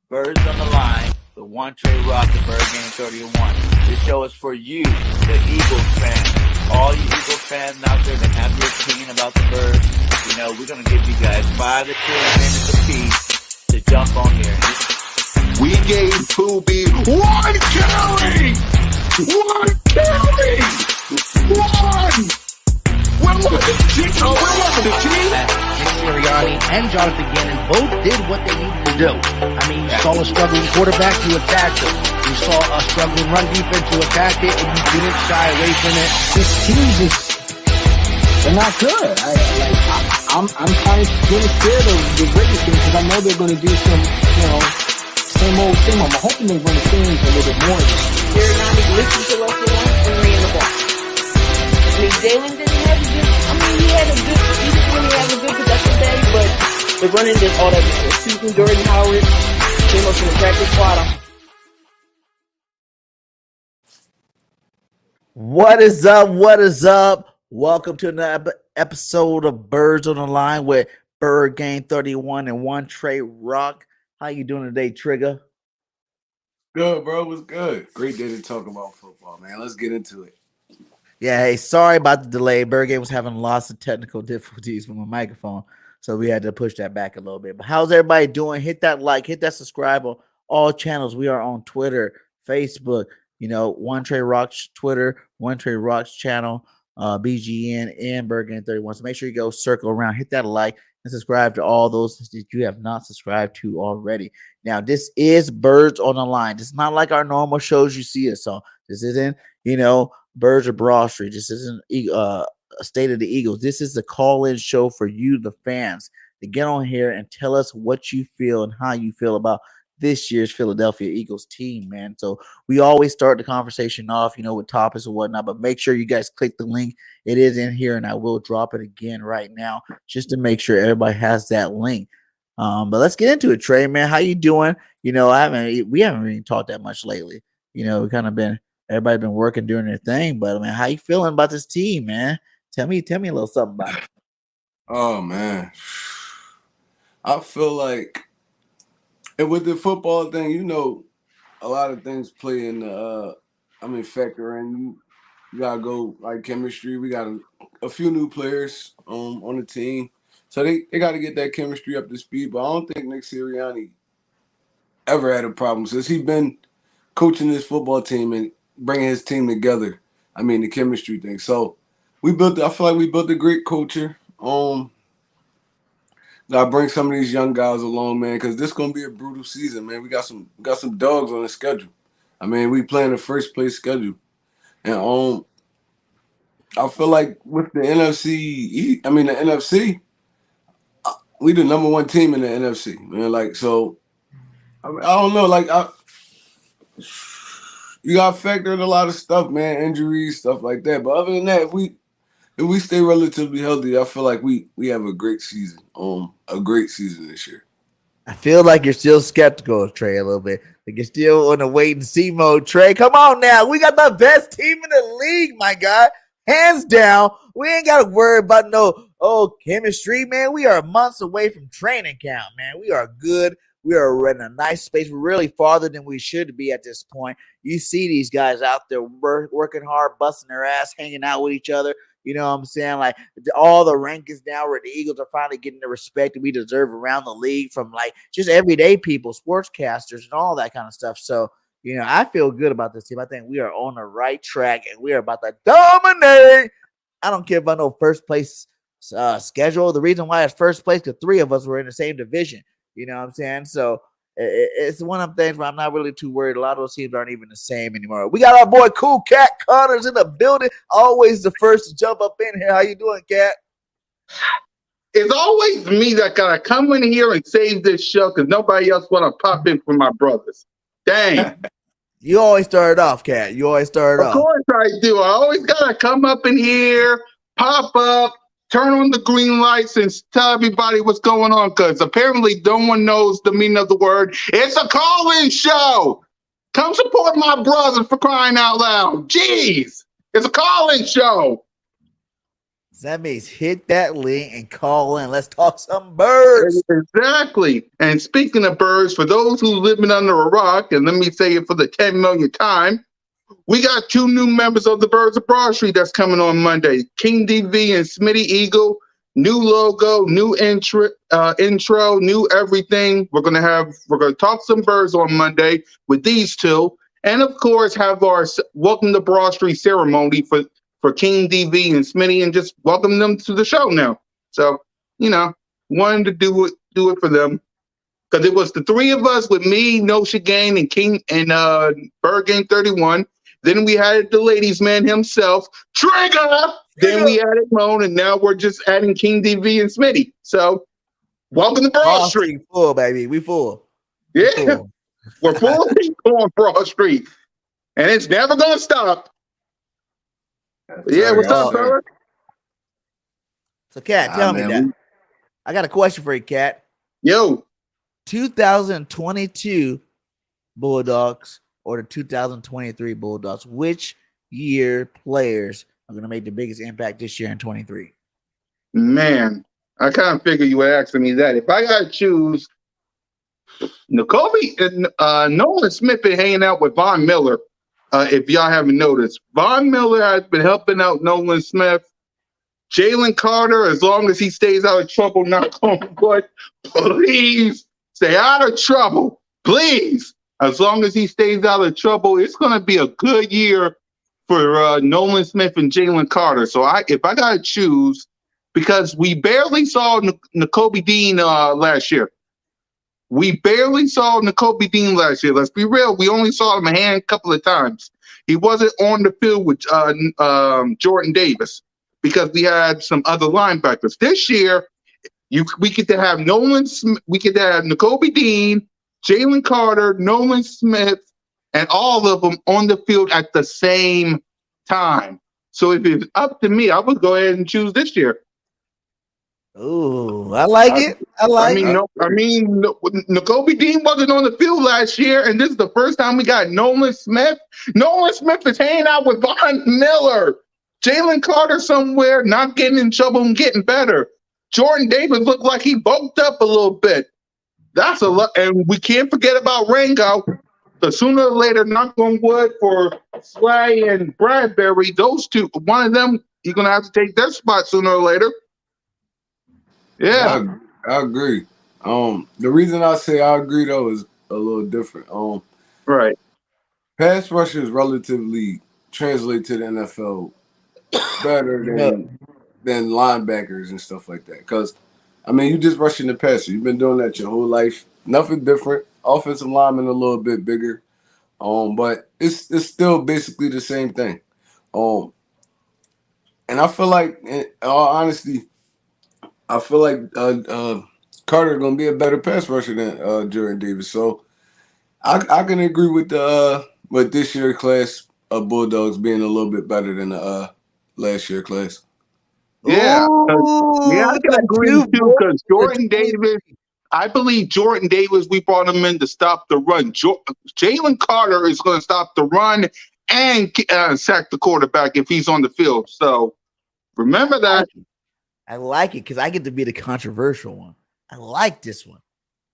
Birds on the Line with One Trey Rock and Bird Game 31. This show is for you, the Eagles fans. All you Eagles fans out there that have your opinion about the Birds, we're going to give you guys 5 to 10 minutes apiece to jump on here. We gave Poobie one carry! One carry! One! Where was it? Nick Sirianni and Jonathan Gannon both did what they needed to do. I mean, you saw a struggling quarterback, you attacked him. You saw a struggling run defense, you attacked it, and you didn't shy away from it. This team they're not good. I'm kind of really scared of the Raiders team because I know they're going to do some, same old. I'm hoping they run the things a little bit more. Sirianni listened to us and ran the ball. I mean, Jalen didn't have a good, he didn't really have a good production day, but the running did all that before. Susan, Jordan Howard, came up from the practice squad. What is up? What is up? Welcome to another episode of Birds on the Line with Bird Game 31 and One Trey Rock. How you doing today, Trigger? Good, bro. It was good. Great day to talk about football, man. Let's get into it. Yeah, hey, sorry about the delay. Bird Game was having lots of technical difficulties with my microphone, so we had to push that back a little bit. But how's everybody doing? Hit that like, hit that subscribe on all channels. We are on Twitter, Facebook, One Trey Rock's Twitter, One Trey Rock's channel, BGN, and Bird Game 31. So make sure you go circle around, hit that like, and subscribe to all those that you have not subscribed to already. Now, this is Birds on the Line. This is not like our normal shows you see us on. This isn't, Birds of Broad Street. This isn't State of the Eagles. This is the call-in show for you, the fans, to get on here and tell us what you feel and how you feel about this year's Philadelphia Eagles team, man. So we always start the conversation off, with topics and whatnot, but make sure you guys click the link. It is in here, and I will drop it again right now just to make sure everybody has that link. But let's get into it, Trey, man. How you doing? We haven't really talked that much lately. We kind of everybody been working doing their thing, but man, how you feeling about this team, man? Tell me a little something about it. Oh man, I feel like, and with the football thing, a lot of things play in the. Factor in. You gotta go like chemistry. We got a few new players on the team, so they got to get that chemistry up to speed. But I don't think Nick Sirianni ever had a problem since he's been coaching this football team and bringing his team together. The chemistry thing. So I feel like we built a great culture. Gotta bring some of these young guys along, man, because this is gonna be a brutal season, man. We got some dogs on the schedule. We playing the first place schedule, and I feel like with the NFC, the NFC, we the number one team in the NFC, man. I don't know, you got to factor in a lot of stuff, man, injuries, stuff like that. But other than that, if we stay relatively healthy, I feel like we have a great season. A great season this year. I feel like you're still skeptical, Trey, a little bit. Like you're still on the wait and see mode, Trey. Come on now. We got the best team in the league, my guy. Hands down. We ain't got to worry about no chemistry, man. We are months away from training camp, man. We are good. We are in a nice space. We're really farther than we should be at this point. You see these guys out there working hard, busting their ass, hanging out with each other. You know what I'm saying? Like all the rankings now where the Eagles are finally getting the respect that we deserve around the league from just everyday people, sportscasters, and all that kind of stuff. So, I feel good about this team. I think we are on the right track and we are about to dominate. I don't care about no first place schedule. The reason why it's first place because 3 of us were in the same division. You know what I'm saying? So it's one of them things where I'm not really too worried. A lot of those teams aren't even the same anymore. We got our boy Cool Cat Connors in the building. Always the first to jump up in here. How you doing, Cat? It's always me that gotta come in here and save this show because nobody else want to pop in for my brothers. Dang. You always start off, Cat. You always start off. Of course I do. I always gotta come up in here, pop up, turn on the green lights and tell everybody what's going on because apparently no one knows the meaning of the word. It's a call-in show. Come support my brothers for crying out loud. Jeez. It's a call-in show. That means hit that link and call in. Let's talk some birds. Exactly. And speaking of birds, for those who living under a rock, and let me say it for the 10 millionth time, we got 2 new members of the Birds of Broad Street that's coming on Monday. King DV and Smitty Eagle. New logo, new intro, new everything. We're gonna talk some birds on Monday with these two, and of course have our welcome to Broad Street ceremony for King DV and Smitty, and just welcome them to the show now. So wanted to do it for them because it was the 3 of us with me, No Game, and King and Bird Game 31. Then we had the ladies' man himself, Trigger. Then we added Moan, and now we're just adding King DV and Smitty. So, welcome to Broad Street. Full, baby. We full. Yeah, we're full of people on Broad Street, and it's never going to stop. Yeah, what's up, brother? So, Cat, tell me that. I got a question for you, Cat. Yo. 2022 Bulldogs or the 2023 Bulldogs, which year players are going to make the biggest impact this year in 23? Man, I kind of figured you were asking me that. If I got to choose, N'Kobe and Nolan Smith been hanging out with Von Miller. If y'all haven't noticed, Von Miller has been helping out Nolan Smith. Jalen Carter, as long as he stays out of trouble, knock on wood, please stay out of trouble. Please. As long as he stays out of trouble, it's going to be a good year for Nolan Smith and Jalen Carter. So if I got to choose, because we barely saw N'Kobe Dean last year. We barely saw N'Kobe Dean last year. Let's be real. We only saw him a couple of times. He wasn't on the field with Jordan Davis because we had some other linebackers. This year, we get to have we get to have N'Kobe Dean, Jalen Carter, Nolan Smith, and all of them on the field at the same time. So if it's up to me, I would go ahead and choose this year. Oh, I like it. N'Kobe Dean wasn't on the field last year, and this is the first time we got Nolan Smith. Nolan Smith is hanging out with Von Miller. Jalen Carter somewhere, not getting in trouble and getting better. Jordan Davis looked like he bulked up a little bit. That's a lot, and we can't forget about Rango. So sooner or later, knock on wood for Slay and Bradbury, those two, one of them, you're gonna have to take their spot sooner or later. Yeah, I agree. The reason I say I agree though is a little different. Right. Pass rushers relatively translate to the NFL better than linebackers and stuff like that. Because you just rushing the passer. You've been doing that your whole life. Nothing different. Offensive lineman a little bit bigger, but it's still basically the same thing. And I feel like, in all honesty, Carter gonna be a better pass rusher than Jordan Davis. So I can agree with this year's class of Bulldogs being a little bit better than the last year class. Yeah, I can agree too because Jordan Davis. I believe Jordan Davis, we brought him in to stop the run. Jalen Carter is going to stop the run and sack the quarterback if he's on the field. So remember that. I like it because I get to be the controversial one. I like this one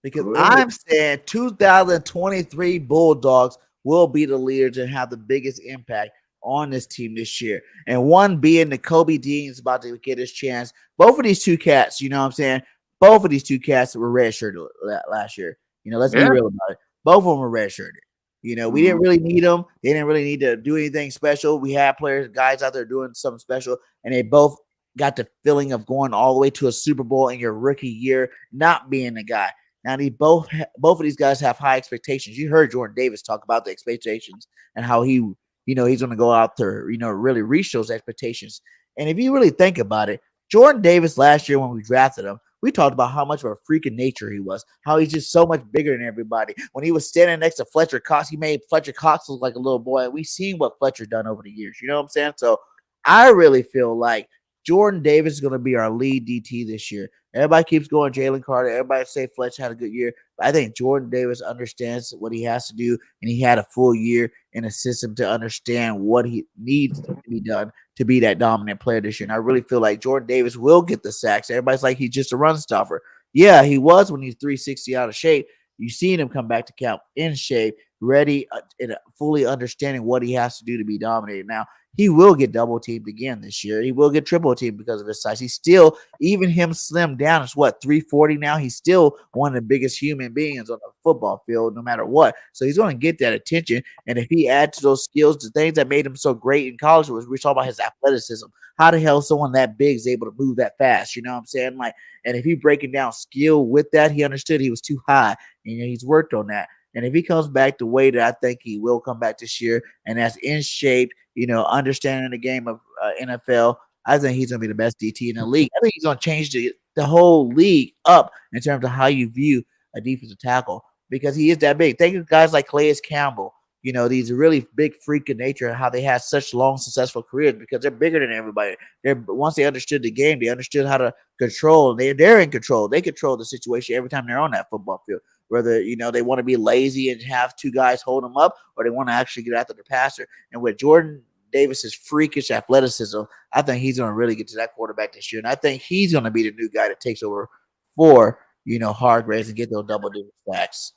because I'm saying 2023 Bulldogs will be the leaders and have the biggest impact on this team this year. And one being N'Kobe Dean is about to get his chance. Both of these two cats, you know what I'm saying? Both of these two cats were redshirted last year. Let's be real about it. Both of them were redshirted. We didn't really need them. They didn't really need to do anything special. We had guys out there doing something special, and they both got the feeling of going all the way to a Super Bowl in your rookie year, not being the guy. Now, both of these guys have high expectations. You heard Jordan Davis talk about the expectations and how he's going to go out there, really reach those expectations. And if you really think about it, Jordan Davis last year when we drafted him, we talked about how much of a freak of nature he was, how he's just so much bigger than everybody. When he was standing next to Fletcher Cox, he made Fletcher Cox look like a little boy. And we've seen what Fletcher done over the years. You know what I'm saying? So I really feel like Jordan Davis is going to be our lead DT this year. Everybody keeps going Jalen Carter. Everybody say Fletch had a good year. But I think Jordan Davis understands what he has to do, and he had a full year in a system to understand what he needs to be done to be that dominant player this year. And I really feel like Jordan Davis will get the sacks. Everybody's like he's just a run stopper. Yeah, he was when he's 360 out of shape. You've seen him come back to camp in shape, ready, and fully understanding what he has to do to be dominated. Now, he will get double teamed again this year. He will get triple teamed because of his size. He's still, even him slimmed down, is what, 340 now? He's still one of the biggest human beings on the football field, no matter what. So he's going to get that attention. And if he adds to those skills, the things that made him so great in college was we talk about his athleticism. How the hell someone that big is able to move that fast? You know what I'm saying? Like, and if he breaking down skill with that, he understood he was too high. And he's worked on that. And if he comes back the way that I think he will come back this year, and that's in shape, understanding the game of NFL, I think he's going to be the best DT in the league. I think he's going to change the whole league up in terms of how you view a defensive tackle because he is that big. Think of guys like Calais Campbell, these really big freak in nature and how they had such long, successful careers because they're bigger than everybody. Once they understood the game, they understood how to control. They're in control. They control the situation every time they're on that football field. Whether, they want to be lazy and have two guys hold them up or they want to actually get after the passer. And with Jordan Davis's freakish athleticism, I think he's going to really get to that quarterback this year. And I think he's going to be the new guy that takes over for, Hargraves and get those double-digit sacks.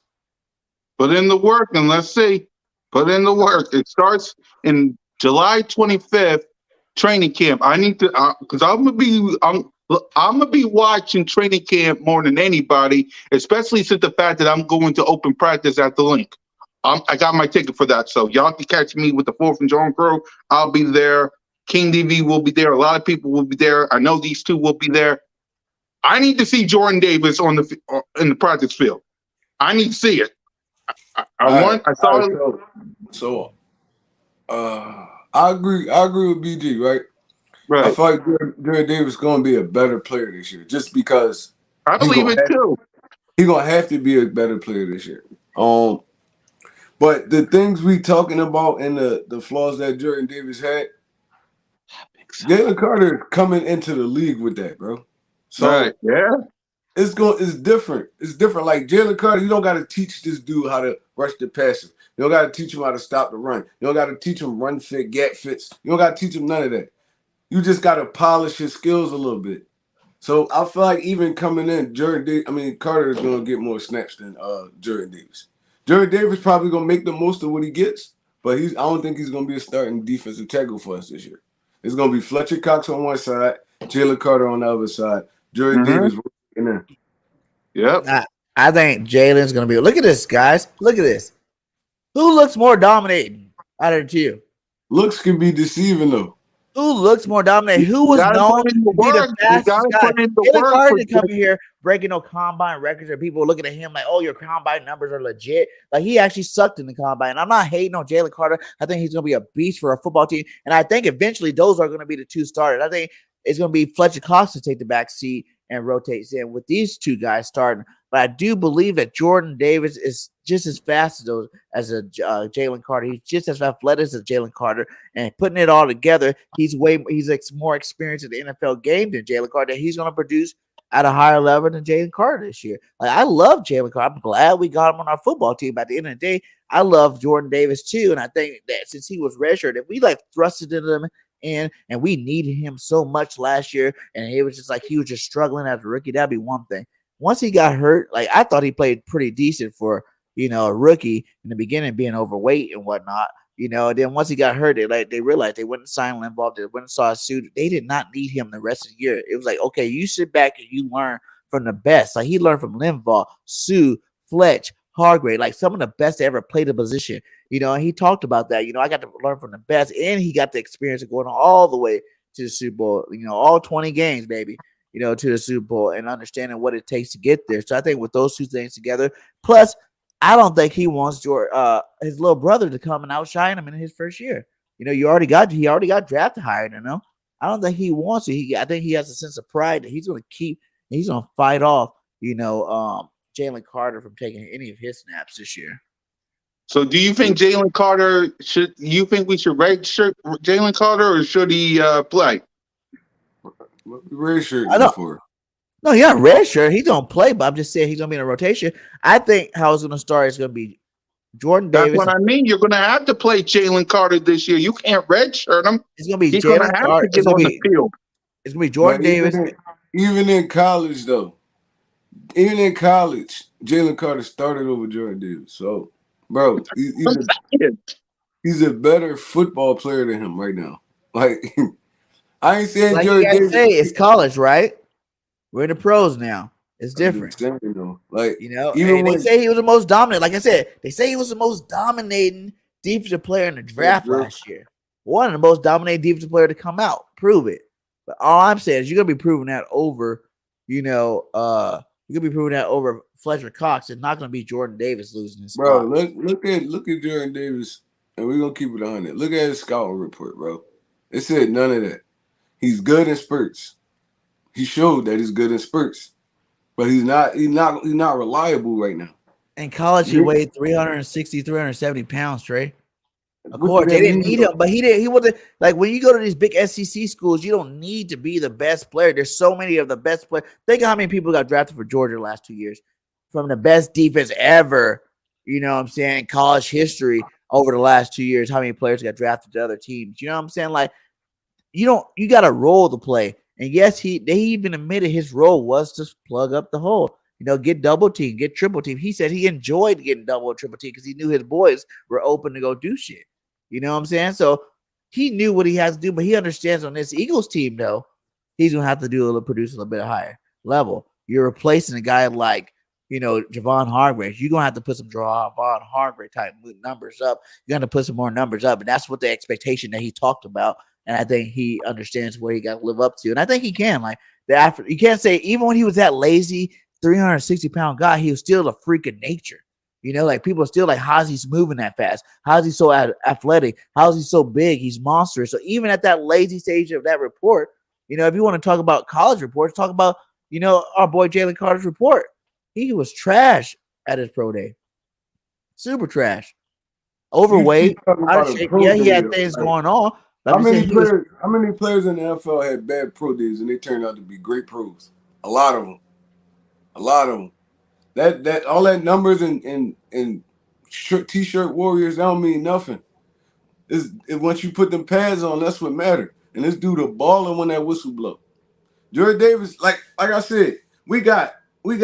Put in the work and let's see. Put in the work. It starts in July 25th, training camp. I need to, because I'm gonna be watching training camp more than anybody, especially since the fact that I'm going to open practice at the link. I got my ticket for that, so y'all can catch me with the 4th and John Crow. I'll be there. King DV will be there. A lot of people will be there. I know these two will be there. I need to see Jordan Davis in the practice field. I need to see it. I agree with BG, right? Right. I feel like Jordan Davis is going to be a better player this year, just because I believe it too. He's going to have to be a better player this year. But the things we talking about and the flaws that Jordan Davis had, Jalen Carter is coming into the league with that, bro. So right. Yeah. It's different. It's different. Like Jalen Carter, you don't got to teach this dude how to rush the passer. You don't got to teach him how to stop the run. You don't got to teach him run fit, gap fits. You don't got to teach him none of that. You just got to polish his skills a little bit. So I feel like even coming in, Carter is going to get more snaps than Jordan Davis. Jordan Davis probably going to make the most of what he gets, but I don't think he's going to be a starting defensive tackle for us this year. It's going to be Fletcher Cox on one side, Jalen Carter on the other side, Jordan Davis in there. Yep. I think Jalen's going to be – look at this, guys. Look at this. Who looks more dominating out of the two? Looks can be deceiving, though. Who looks more dominant? Who was known to be the fastest guy? Jalen Carter didn't come in here breaking no combine records, or people looking at him like, "Oh, your combine numbers are legit." Like he actually sucked in the combine. I'm not hating on Jalen Carter. I think he's going to be a beast for a football team, and I think eventually those are going to be the two starters. I think it's going to be Fletcher Cox to take the back seat and rotates in with these two guys starting. But I do believe that Jordan Davis is just as fast as Jalen Carter. He's just as athletic as Jalen Carter, and putting it all together, he's more experienced in the NFL game than Jalen Carter. He's going to produce at a higher level than Jalen Carter this year. Like I love Jalen Carter. I'm glad we got him on our football team. At the end of the day, I love Jordan Davis too, and I think that since he was redshirted, if we thrusted him in, and we needed him so much last year, and he was just struggling as a rookie, that'd be one thing. Once he got hurt, I thought he played pretty decent for, a rookie in the beginning, being overweight and whatnot. Then once he got hurt, they realized they wouldn't sign Limbaugh, they wouldn't saw a suit. They did not need him the rest of the year. It was like, okay, you sit back and you learn from the best. Like he learned from Limbaugh, Sue, Fletch, Hargrave, some of the best to ever play the position. And he talked about that. I got to learn from the best, and he got the experience of going all the way to the Super Bowl. All 20 games, baby. To the Super Bowl and understanding what it takes to get there. So I think with those two things together, plus I don't think he wants his little brother to come and outshine him in his first year. He already got drafted higher than him. I don't think he wants to. I think he has a sense of pride that he's going to fight off, Jalen Carter from taking any of his snaps this year. So do you think Jalen Carter we should redshirt Jalen Carter, or should he play? Red shirt I know. before. No, yeah, red shirt. He don't play, but I'm just saying he's gonna be in a rotation. I think how it's gonna start is gonna be Jordan That's Davis. what I mean. You're going to have to play Jalen Carter this year. You can't redshirt him. It's gonna be He's going to Jalen have Carter. to get on the field. It's gonna be Jordan But Davis. even in college, though, even in college, Jalen Carter started over Jordan Davis. So, bro, he's a better football player than him right now. Like, I ain't saying Like you Jordan gotta Davis. say, it's college, right? We're in the pros now. It's different. Saying, though, like, You know, even they say he was the most dominant. Like I said, they say he was the most dominating defensive player in the draft last year. One of the most dominating defensive player to come out. Prove it. But all I'm saying is you're gonna be proving that over, you're gonna be proving that over Fletcher Cox. It's not gonna be Jordan Davis losing his spot. bro, look at Jordan Davis, and we're gonna keep it 100. Look at his scouting report, bro. It said none of that. He's good in spurts. He showed that he's good in spurts. But he's not reliable right now. In college, he weighed 360, 370 pounds, Trey. Of course, they didn't need him, but he wasn't like when you go to these big SEC schools, you don't need to be the best player. There's so many of the best players. Think of how many people got drafted for Georgia the last 2 years from the best defense ever, you know what I'm saying, college history over the last 2 years. How many players got drafted to other teams? You know what I'm saying? Like, you got a role to play. And yes, they even admitted his role was to plug up the hole. You know, get double team, get triple team. He said he enjoyed getting double and triple team because he knew his boys were open to go do shit. You know what I'm saying? So he knew what he has to do, but he understands on this Eagles team, though, he's gonna have to produce a little bit higher level. You're replacing a guy like, you know, Javon Hargrave. You're gonna have to put some Javon Hargrave type numbers up. You're gonna put some more numbers up, and that's what the expectation that he talked about. And I think he understands where he got to live up to. And I think he can. Like, you can't say, even when he was that lazy 360-pound guy, he was still a freak of nature. You know, like people are still like, how's he moving that fast? How's he so athletic? How's he so big? He's monstrous. So even at that lazy stage of that report, you know, if you want to talk about college reports, talk about, you know, our boy Jalen Carter's report. He was trash at his pro day. Super trash. Overweight. Yeah, he had things going on. How many players in the NFL had bad pro days and they turned out to be great pros? A lot of them. That all that numbers and t-shirt warriors, that don't mean nothing. Once you put them pads on, that's what matters. And this dude a baller when that whistle blow. Jordan Davis, like I said, we got it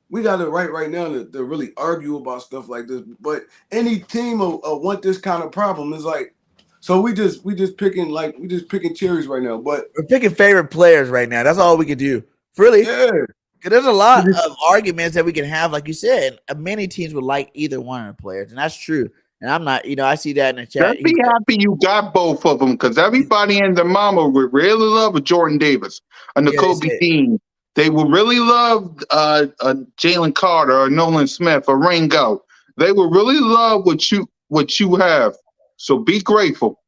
right now to really argue about stuff like this. But any team will want this kind of problem. It's like, so we just picking cherries right now. But we're picking favorite players right now. That's all we can do. Really? Yeah. There's a lot of arguments that we can have, like you said. Many teams would like either one of the players, and that's true. And I'm not, you know, I see that in the chat. Just be happy you got both of them, because everybody and their mama would really love Jordan Davis and Kobe Dean. They would really love Jalen Carter or Nolan Smith or Ringo. They would really love what you have. So be grateful.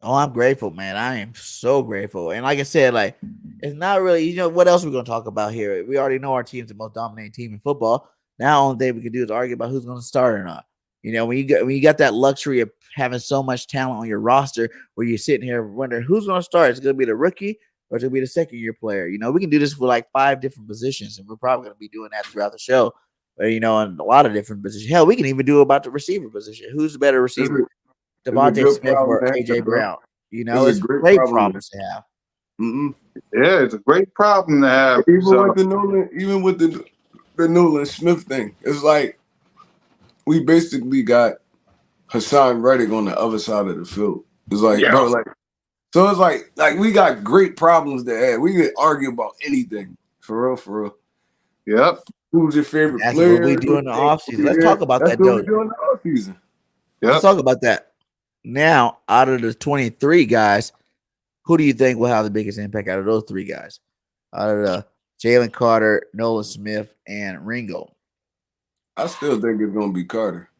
Oh, I'm grateful, man. I am so grateful. And like I said, like, it's not really, you know, what else are we going to talk about here? We already know our team's the most dominating team in football. Now, the only thing we can do is argue about who's going to start or not. You know, when you got that luxury of having so much talent on your roster where you're sitting here wondering who's going to start. Is it going to be the rookie or is it going to be the second-year player? You know, we can do this for like 5 different positions, and we're probably going to be doing that throughout the show. But, you know, in a lot of different positions. Hell, we can even do about the receiver position. Who's the better receiver? Devontae Smith or AJ Brown? You know, it's great problems to have. Mm-hmm. Yeah, it's a great problem to have. Even with the Nolan Smith thing, it's like we basically got Hassan Reddick on the other side of the field. It's like, bro, like, so it's like we got great problems to have. We could argue about anything. For real. Yep. Who's your favorite player? That's what we do in the offseason. Let's talk about that, though. That's what we do in the offseason. Let's talk about that. Now, out of the 23 guys, who do you think will have the biggest impact out of those 3 guys? Out of the Jalen Carter, Nolan Smith, and Ringo. I still think it's going to be Carter.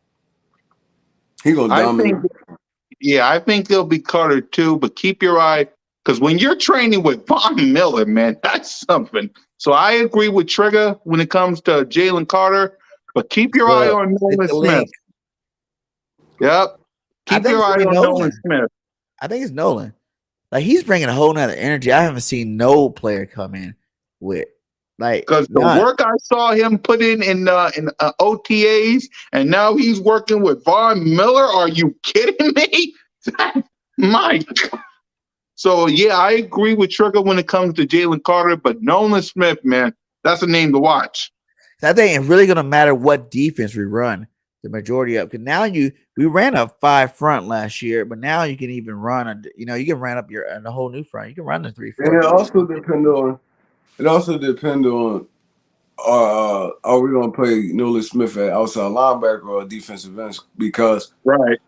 He's going to dominate. I think it'll be Carter too, but keep your eye, because when you're training with Von Miller, man, that's something. So I agree with Trigger when it comes to Jalen Carter, but keep your eye on Nolan Smith. Yep. Keep your eye on Nolan Smith. I think it's Nolan. Like he's bringing a whole nother energy. I haven't seen no player come in with like Because the none. work I saw him put in OTAs, and now he's working with Von Miller. Are you kidding me? My God. So yeah, I agree with Trigger when it comes to Jalen Carter, but Nolan Smith, man, that's a name to watch. So I think it's really gonna matter what defense we run the majority of. Because now we ran a 5 front last year, but now you can even run you can run up the whole new front. You can run the 3-4. And it also depend on are we gonna play Nolan Smith at outside linebacker or defensive end? Because Right.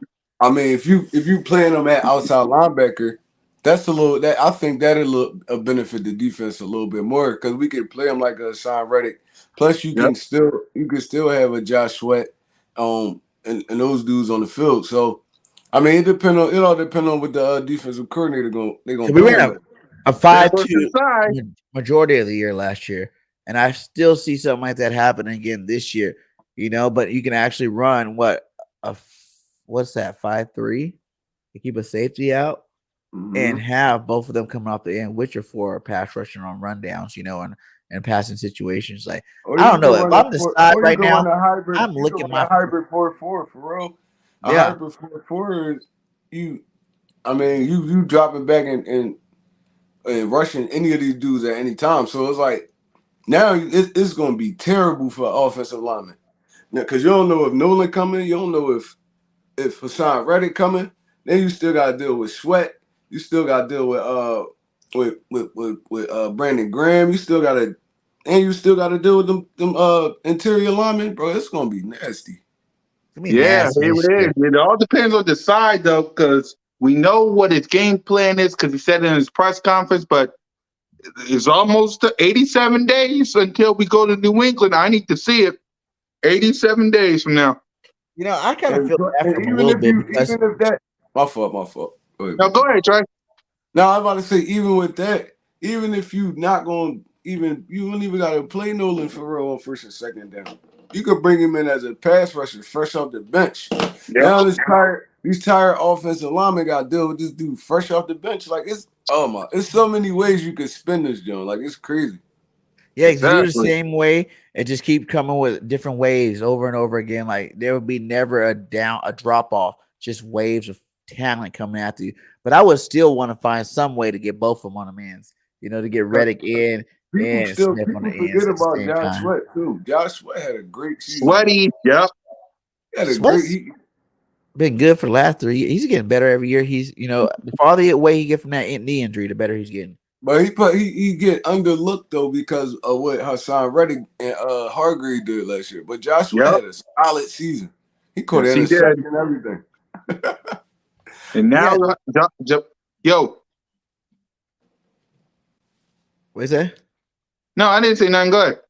I mean, if you playing him at outside linebacker, that's I think that'll benefit the defense a little bit more because we could play him like a Sean Reddick. Plus, you can still have a Josh Sweat, and those dudes on the field. So, I mean, it all depend on what the defensive coordinator they gonna We play ran him a 5-2 majority of the year last year, and I still see something like that happening again this year. But you can actually run what's that 5-3 to keep a safety out. And have both of them coming off the end, which are for pass rushing on rundowns, and passing situations. Like I don't know if I'm the side right now. I'm looking my hybrid 4-4 for real. A hybrid 4-4 is you. I mean, you dropping back and rushing any of these dudes at any time. So it's like now it's going to be terrible for offensive linemen. Now, because you don't know if Nolan coming, you don't know if Hassan Reddick coming. Then you still got to deal with Sweat. You still got to deal with Brandon Graham. You still got to deal with them interior linemen, bro. It's gonna be nasty. Yeah, it is. It all depends on the side though, because we know what his game plan is because he said it in his press conference. But it's almost 87 days until we go to New England. I need to see it. 87 days from now. I kind of feel bad for him a little bit because even if that, my fault. No, go ahead, Trey. Now I'm about to say, even with that, even if you not going, you don't even got to play Nolan for real on first and second down. You could bring him in as a pass rusher, fresh off the bench. Yep. Now these tired offensive linemen got to deal with this dude fresh off the bench. Like it's so many ways you could spin this joint. Like it's crazy. Yeah, exactly. Do the same way and just keep coming with different waves over and over again. Like there would be never a drop off, just waves of talent coming after you. But I would still want to find some way to get both of them on the ends, to get Reddick in and Smith on the ends. Forget about Josh Sweat too. Josh Sweat had a great season. Sweaty, yep. He had a great. Been good for the last 3 years. He's getting better every year. He's the farther away he get from that knee injury, the better he's getting. But he get underlooked though because of what Hassan Reddick and Hargrave did last year. But Joshua had a solid season. He caught interception and everything. And now, yo, what's that? No, I didn't say nothing. Go ahead.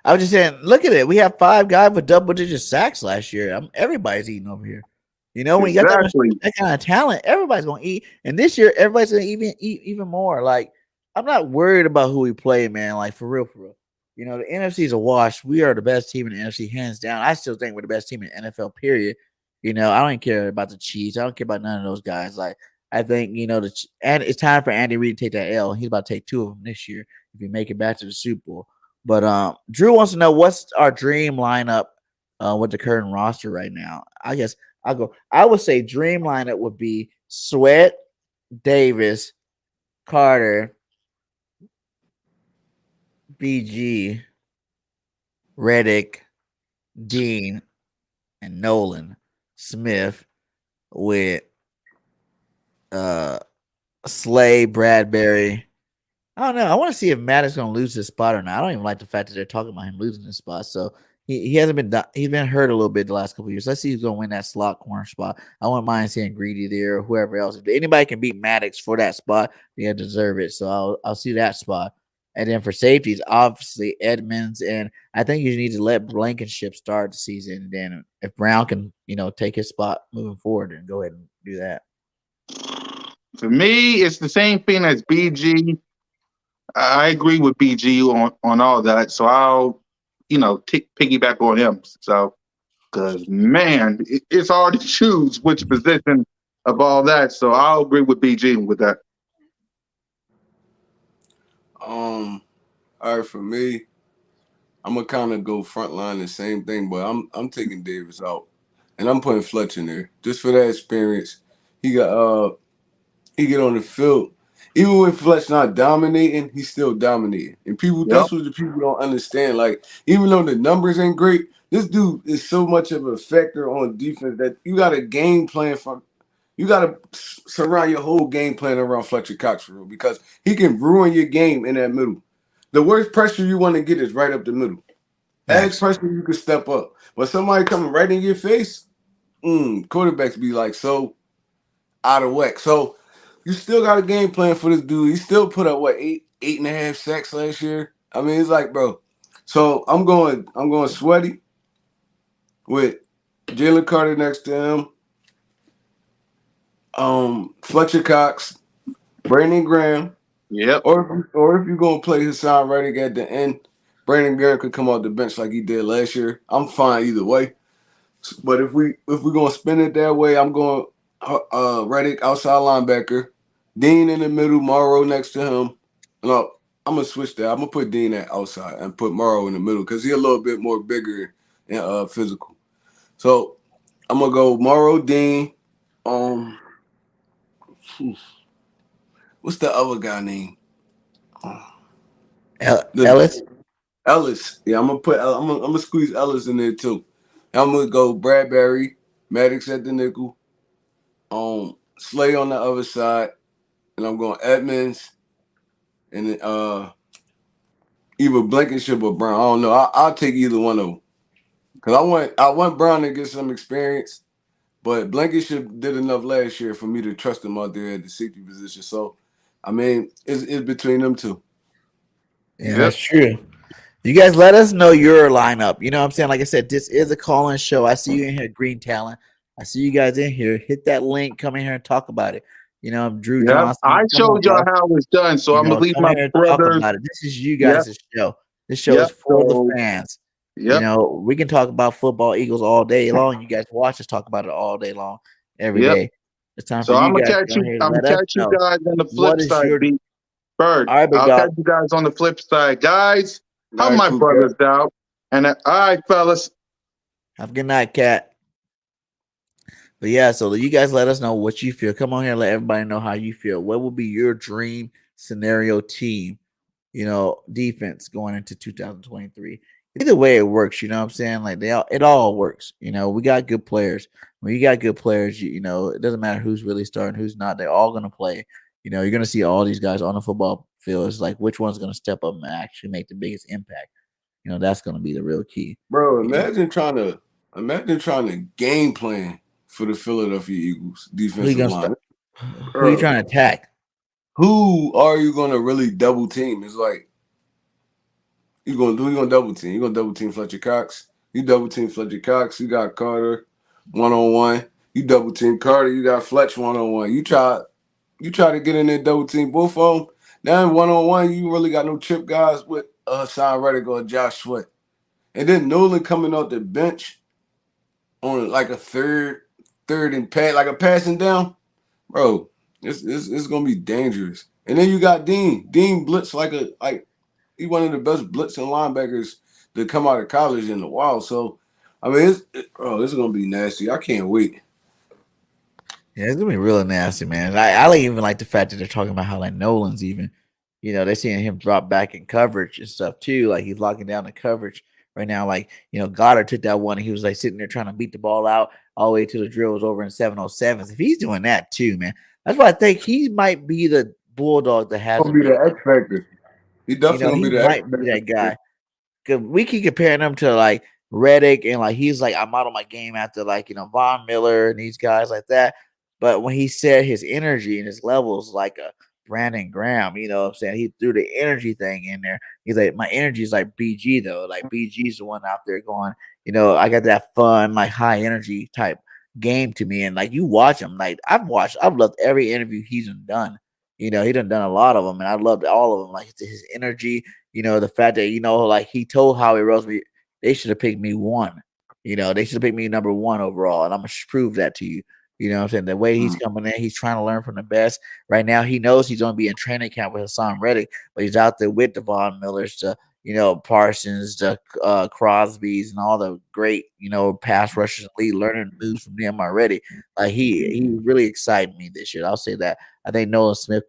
I was just saying, look at it. We have 5 guys with double-digit sacks last year. Everybody's eating over here. When you got that kind of talent, everybody's gonna eat. And this year, everybody's gonna eat even more. Like I'm not worried about who we play, man. Like for real. The NFC is a wash. We are the best team in the NFC, hands down. I still think we're the best team in the NFL, period. I don't care about the Chiefs. I don't care about none of those guys. Like I think, and it's time for Andy Reid to take that L. He's about to take 2 of them this year if we make it back to the Super Bowl. But Drew wants to know what's our dream lineup with the current roster right now. I guess I'll go. I would say dream lineup would be Sweat, Davis, Carter, BG, Reddick, Dean, and Nolan Smith with Slay, Bradbury. I don't know. I want to see if Maddox going to lose his spot or not. I don't even like the fact that they're talking about him losing his spot. So he hasn't been done. He's been hurt a little bit the last couple of years. Let's see who's going to win that slot corner spot. I wouldn't mind seeing Greedy there or whoever else. If anybody can beat Maddox for that spot, they deserve it. So I'll see that spot. And then for safeties, obviously Edmonds, and I think you need to let Blankenship start the season. And then if Brown can, take his spot moving forward, then go ahead and do that. For me, it's the same thing as BG. I agree with BG on all that. So I'll, piggyback on him. So, because man, it's hard to choose which position of all that. So I'll agree with BG with that. All right, for me, I'm gonna kind of go front line the same thing, but I'm taking Davis out, and I'm putting Fletcher in there just for that experience. He got he get on the field. Even when Fletch not dominating, he's still dominating. And people, Yep. that's what the people don't understand. Like, even though the numbers ain't great, this dude is so much of a factor on defense that you got a game plan for. You got to surround your whole game plan around Fletcher Cox for real, because he can ruin your game in that middle. The worst pressure you want to get is right up the middle. Edge Facts. pressure, you can step up. But somebody coming right in your face, quarterbacks be like so out of whack. So you still got a game plan for this dude. He still put up what, 8.5 sacks last year. I mean, it's like, bro. So I'm going sweaty with Jalen Carter next to him. Fletcher Cox, Brandon Graham. Yep. Or if you're gonna play Hassan Reddick at the end, Brandon Graham could come off the bench like he did last year. I'm fine either way. But if we're gonna spin it that way, I'm going Reddick outside linebacker, Dean in the middle, Morrow next to him. No, I'm gonna switch that. I'm gonna put Dean at outside and put Morrow in the middle because he's a little bit more bigger and physical. So I'm gonna go Morrow, Dean. What's the other guy name? Ellis. Ellis. Yeah, I'm gonna squeeze Ellis in there too. I'm gonna go Bradbury, Maddox at the nickel, Slay on the other side, and I'm going Edmonds and then, either Blankenship or Brown. I don't know. I'll take either one of them because I want Brown to get some experience, but Blankenship did enough last year for me to trust him out there at the safety position. So, I mean, it's between them two. Yeah, that's true. You guys let us know your lineup. You know what I'm saying? Like I said, this is a call-in show. I see you in here, Green Talent. I see you guys in here. Hit that link. Come in here and talk about it. You know, Drew Yep. Johnson. I come showed on, y'all bro. how it's done, so You I'm gonna know, leave come my in here and talk brothers. about it. This is you Yep. guys' show. This show is for the fans. You Yep. know, we can talk about football, Eagles all day long. You guys watch us talk about it all day long, every Yep. day. It's time So for I'm you gonna guys to catch go you. here and I'm gonna let us catch you know guys on the flip what is side, your. B. Bird. All right, big I'll dog. catch you guys on the flip side, guys. How All right, my cool, brothers out? And all right, fellas. Have a good night, Cat. But yeah, so you guys let us know what you feel. Come on here and let everybody know how you feel. What would be your dream scenario team, you know, defense going into 2023? Either way it works, you know what I'm saying? Like it all works. You know, we got good players. When you got good players, you know, it doesn't matter who's really starting, who's not. They're all gonna play. You know, you're gonna see all these guys on the football field. It's like which one's gonna step up and actually make the biggest impact. You know, that's gonna be the real key. Bro, You know? imagine trying to game plan for the Philadelphia Eagles Who you defensive gonna line. start? Who you trying to attack? Who are you gonna really double team? It's like you gonna double team. You gonna double team Fletcher Cox. You double team Fletcher Cox. You got Carter 1-on-1. You double team Carter. You got Fletch 1-on-1. You try to get in there double team both of them. Now in 1-on-1, you really got no chip guys with Hassan Reddick or Josh Sweat. And then Nolan coming off the bench on like a third and pass, like a passing down, bro. It's gonna be dangerous. And then you got Dean. Dean blitz like he's one of the best blitzing linebackers to come out of college in a while. So, I mean, it's gonna be nasty. I can't wait. Yeah, it's gonna be really nasty, man. I even like the fact that they're talking about how like Nolan's even, you know, they're seeing him drop back in coverage and stuff too. Like he's locking down the coverage right now. Like, you know, Goddard took that one and he was like sitting there trying to beat the ball out all the way till the drill was over in 707s. If he's doing that too, man, that's why I think he might be the bulldog that has Gonna be the X factor. He you definitely know, gonna he be the X might be factor. that guy. Cause we keep comparing him to like Reddick and like he's like I model my game after like you know Von Miller and these guys like that. But when he said his energy and his levels like a Brandon Graham, you know what I'm saying? He threw the energy thing in there. He's like, my energy is like BG though. Like BG's the one out there going, you know, I got that fun, like high energy type game to me. And like you watch him, like I've loved every interview he's done. You know, he done a lot of them, and I loved all of them. Like his energy, you know, the fact that, you know, like he told Howie Roseman, they should have picked me one. You know, they should have picked me number one overall. And I'm going to prove that to you. You know what I'm saying? The way he's coming in, he's trying to learn from the best. Right now, he knows he's going to be in training camp with Hassan Reddick, but he's out there with Devon Millers, Parsons, the Crosbys, and all the great, pass rushers in the league, learning moves from them already. Like he really excited me this year. I'll say that. I think Nolan Smith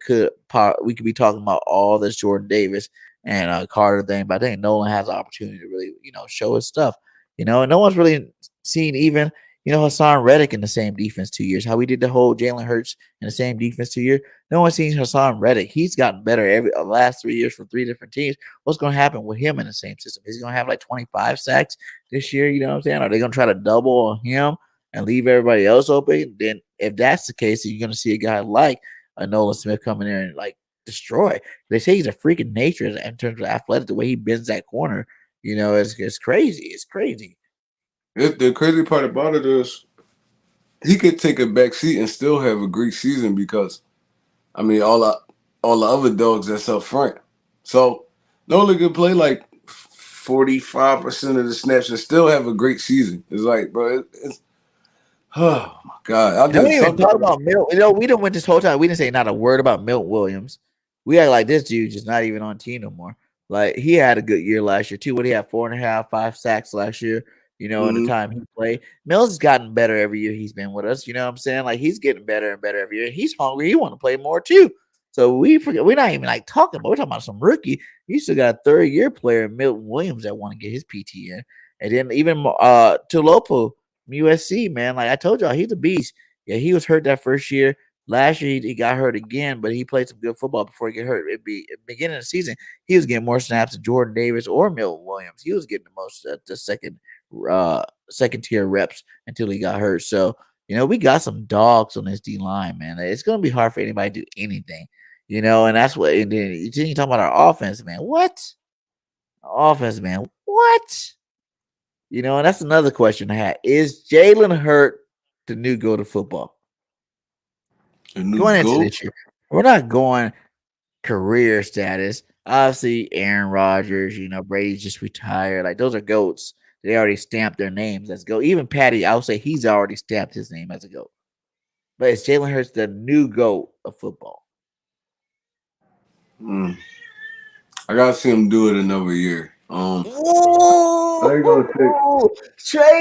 we could be talking about all this Jordan Davis and Carter thing, but I think Nolan has an opportunity to really, show his stuff. And no one's really seen even Hassan Reddick in the same defense 2 years. How we did the whole Jalen Hurts in the same defense 2 years. No one's seen Hassan Reddick. He's gotten better every last 3 years for 3 different teams. What's going to happen with him in the same system? Is he going to have like 25 sacks this year? You know what I'm saying? Are they going to try to double him and leave everybody else open? Then if that's the case, you're going to see a guy like Nolan Smith come in there and like destroy. They say he's a freak of nature in terms of athletic. The way he bends that corner, it's crazy. It's crazy. The crazy part about it is he could take a back seat and still have a great season because, I mean, all the other dogs that's up front. So Nolan could play like 45% of the snaps and still have a great season. It's like, bro, it's oh my God. We didn't even talk about Milton. We didn't went this whole time. We didn't say not a word about Milton Williams. We act like this dude just not even on team no more. Like he had a good year last year too. What he had 4.5, 5 sacks last year. In the time he played. Mills has gotten better every year he's been with us. You know what I'm saying? Like he's getting better and better every year. He's hungry. He want to play more too. So we forget we're not even like talking about. We're talking about some rookie. You still got a 3rd-year player, Milton Williams, that want to get his PT in, and then even Tulopo from USC, man. Like I told y'all, he's a beast. Yeah, he was hurt that first year. Last year he got hurt again, but he played some good football before he got hurt. At the beginning of the season, he was getting more snaps than Jordan Davis or Milton Williams. He was getting the most the second tier reps until he got hurt. So, we got some dogs on this D line, man. It's gonna be hard for anybody to do anything, and that's what and then you talk about our offense, man. What? Offense, man. What? And that's another question I had. Is Jalen Hurts the new go to football? Going into this year, we're not going career status. Obviously, Aaron Rodgers, Brady's just retired. Like those are GOATs. They already stamped their names as GOAT. Even Patty, I would say he's already stamped his name as a GOAT. But is Jalen Hurts the new GOAT of football? I gotta see him do it another year. Trey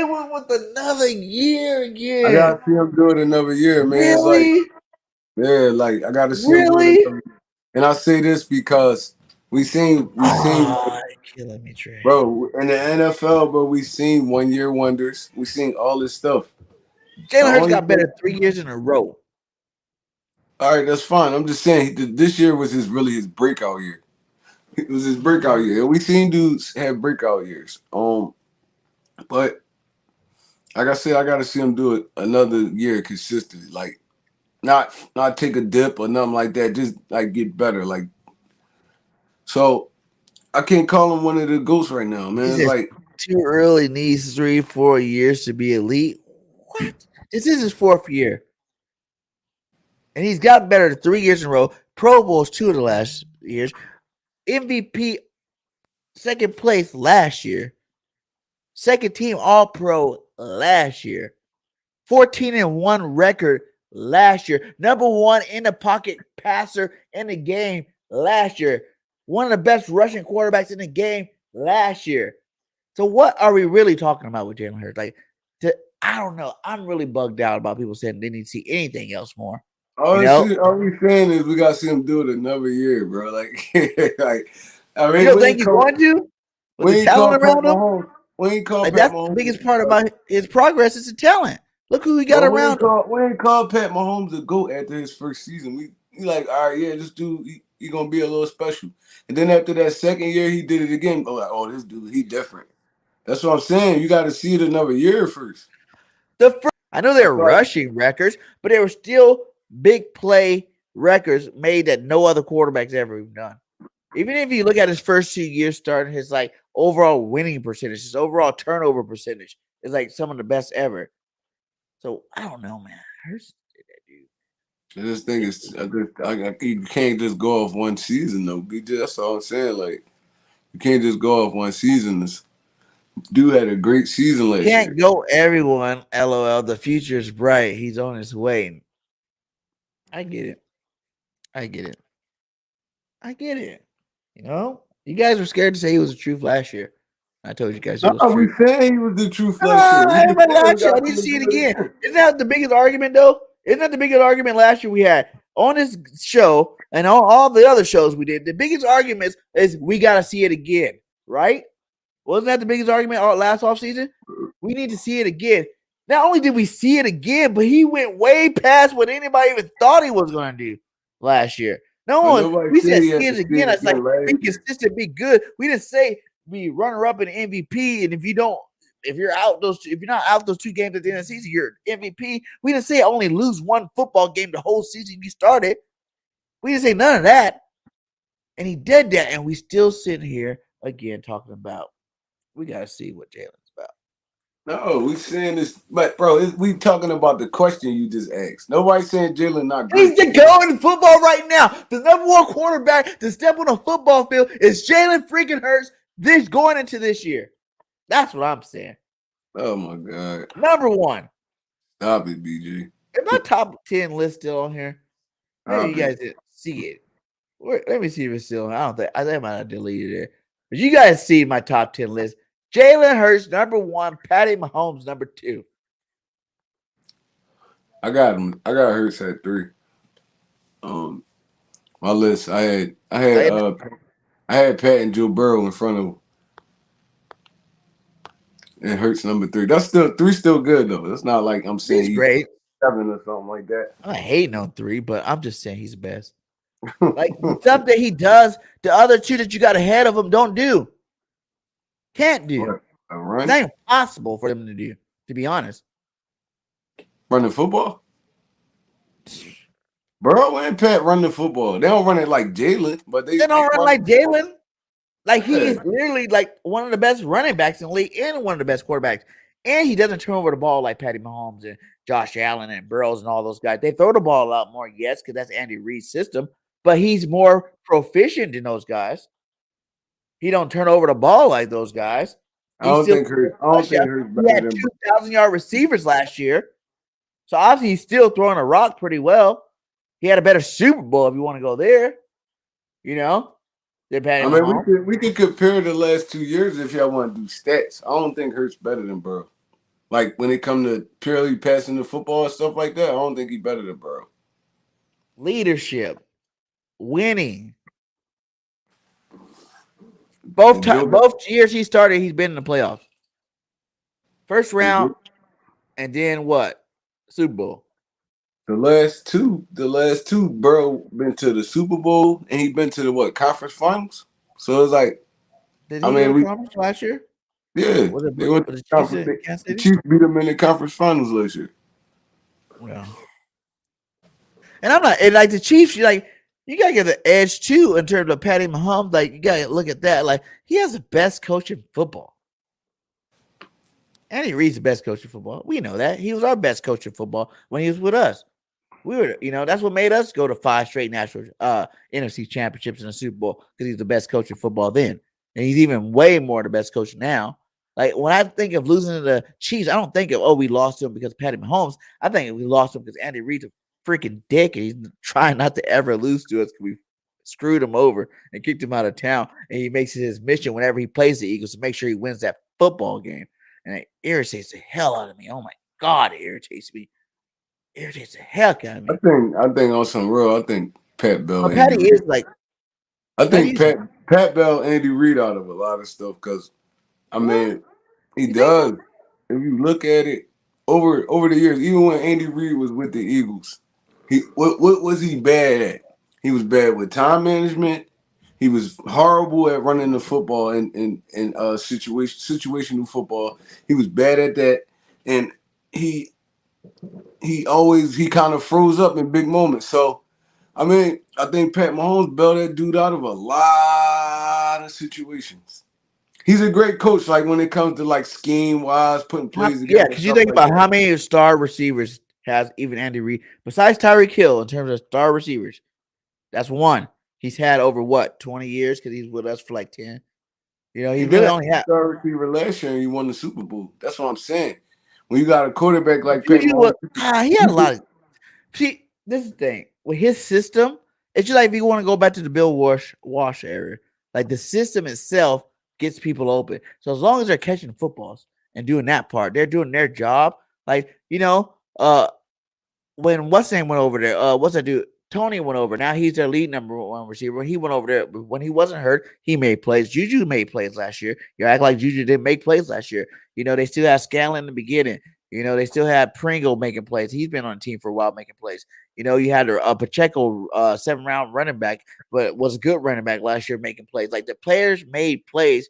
went with another year again. I gotta see him do it another year, man. Really? It's like, I gotta see him do it another year. And I say this because we seen killing me, Trey. Bro, in the NFL, bro, we seen 1-year wonders. We seen all this stuff. Jalen Hurts got better 3 years in a row. All right, that's fine. I'm just saying this year was really his breakout year. It was his breakout year. And we seen dudes have breakout years. But like I said, I gotta see him do it another year consistently. Like not take a dip or nothing like that. Just like get better. Like so I can't call him one of the GOATs right now, man. It's like too early, needs 3-4 years to be elite. What? This is his 4th year. And he's gotten better 3 years in a row. Pro Bowls 2 of the last years. MVP 2nd place last year. 2nd team All-Pro last year. 14-1 record last year. Number 1 in the pocket passer in the game last year. One of the best rushing quarterbacks in the game last year. So what are we really talking about with Jalen Hurts? Like, I don't know. I'm really bugged out about people saying they need to see anything else more. All we saying is we gotta see him do it another year, bro. Like, I mean, you don't think he's going to? With the talent around him? That's the biggest part about his progress is the talent. Look who he got around him. We ain't called Pat Mahomes a GOAT after his first season. We like, all right, yeah, this dude, he gonna be a little special. And then after that 2nd year, he did it again. This dude, he different. That's what I'm saying. You got to see it another year first. I know they're rushing records, but they were still big play records made that no other quarterback's ever done. Even if you look at his first 2 years starting, his like overall winning percentage, his overall turnover percentage is like some of the best ever. So I don't know, man. I just think you can't just go off one season though. That's all I'm saying. Like you can't just go off one season. dude had a great season last year. Can't go everyone. LOL. The future is bright. He's on his way. I get it. I get it. I get it. You know, you guys were scared to say he was the truth last year. I told you guys he was We true. said he was the truth last year. We just Everybody said we last year. I got need to him see it do it again. Isn't that the biggest argument, though? Isn't that the biggest argument last year we had on this show and on all the other shows we did? The biggest argument is we got to see it again, right? Wasn't that the biggest argument last offseason? We need to see it again. Not only did we see it again, but he went way past what anybody even thought he was going to do last year. But No, nobody we said said he see had it to see again. it It's like again last be year. consistent, be good. We didn't say be runner up in MVP, and if you're out if you're not out those 2 games at the end of the season, you're MVP. We didn't say only lose 1 football game the whole season you started. We didn't say none of that. And he did that, and we still sitting here again talking about we gotta see what Jalen's about. No, we saying this, but bro, we talking about the question you just asked. Nobody saying Jalen not He's great. the go in football right now. The number 1 quarterback to step on a football field is Jalen freaking Hurts. This going into this year. That's what I'm saying. Oh my god, Number 1. stop it, BG. Is my top 10 list still on here? Maybe you guys didn't see it. Let me see if it's still. I think I might have deleted it. But you guys see my top 10 list. Jalen Hurts, number 1. Patty Mahomes, number 2. I got him. I got Hurts at 3. My list. I had Pat and Joe Burrow in front of him. And Hurts number 3. That's still 3. Still good though. It's not like I'm saying He's great. 7 or something like that. I'm not hating on 3, but I'm just saying he's the best. Like the stuff that he does, the other 2 that you got ahead of him don't do. Can't do. What, a run? It's not even possible for them to do, to be honest. Running football? Burrow and Pat run the football. They don't run it like Jalen, but they don't run like Jalen. Like he Yeah. is literally like one of the best running backs in the league and one of the best quarterbacks. And he doesn't turn over the ball like Patty Mahomes and Josh Allen and Burrows and all those guys. They throw the ball a lot more, yes, because that's Andy Reid's system. But he's more proficient than those guys. He don't turn over the ball like those guys. I don't think Hurts He better had than 2,000-yard receivers last year. So obviously he's still throwing a rock pretty well. He had a better Super Bowl if you want to go there. You know? I mean, we could compare the last 2 years if y'all want to do stats. I don't think Hurts better than Burrow. Like when it comes to purely passing the football and stuff like that, I don't think he's better than Burrow. Leadership, winning. Both years he started, he's been in the playoffs. First round, and then what? Super Bowl. The last two, Burrow been to the Super Bowl and he been to the conference finals. So it's like, Did he go to conference last year? Yeah, Was it, they went was to it conference. The Chiefs beat them in the conference finals last year. Well, and I'm not, and like the Chiefs, you gotta get the edge too in terms of Patty Mahomes. Like you gotta look at that. Like he has the best coach in football. Andy Reid's the best coach in football. We know that. He was our best coach in football when he was with us. We were, that's what made us go to 5 straight national NFC championships in the Super Bowl because he's the best coach in football then. And he's even way more the best coach now. Like when I think of losing to the Chiefs, I don't think of, we lost to him because of Patty Mahomes. I think we lost to him because Andy Reid's a freaking dick and he's trying not to ever lose to us because we screwed him over and kicked him out of town. And he makes it his mission whenever he plays the Eagles to make sure he wins that football game. And it irritates the hell out of me. Oh my God, it irritates me. Irritates the heck out of me. I think on some real, I think Pat Bell. Patty is like. I think Pat Bell, Andy Reid out of a lot of stuff because, I mean, he does. So? If you look at it over the years, even when Andy Reid was with the Eagles, what was he bad at? He was bad with time management. He was horrible at running the football and situational football. He was bad at that, and he kind of froze up in big moments. So, I mean, I think Pat Mahomes bailed that dude out of a lot of situations. He's a great coach, like when it comes to like scheme wise, putting plays together. Yeah, because you think about how many star receivers has even Andy Reid besides Tyreek Hill in terms of star receivers. That's one he's had over 20 years because he's with us for like 10. You know, he You really had only had. a star receiver last year and you won the Super Bowl. That's what I'm saying. When you got a quarterback like Pat Juju was Mahomes, he had a lot of. See, this is the thing with his system. It's just like if you want to go back to the Bill Wash era, like the system itself gets people open. So as long as they're catching footballs and doing that part, they're doing their job. Like when what's name went over there, what's that dude? Tony went over. Now he's their lead number one receiver. When he went over there, when he wasn't hurt, he made plays. Juju made plays last year. You act like Juju didn't make plays last year. You know, they still had Scanlon in the beginning. You know, they still had Pringle making plays. He's been on the team for a while making plays. You know, you had a Pacheco 7th-round running back, but was a good running back last year making plays. Like the players made plays,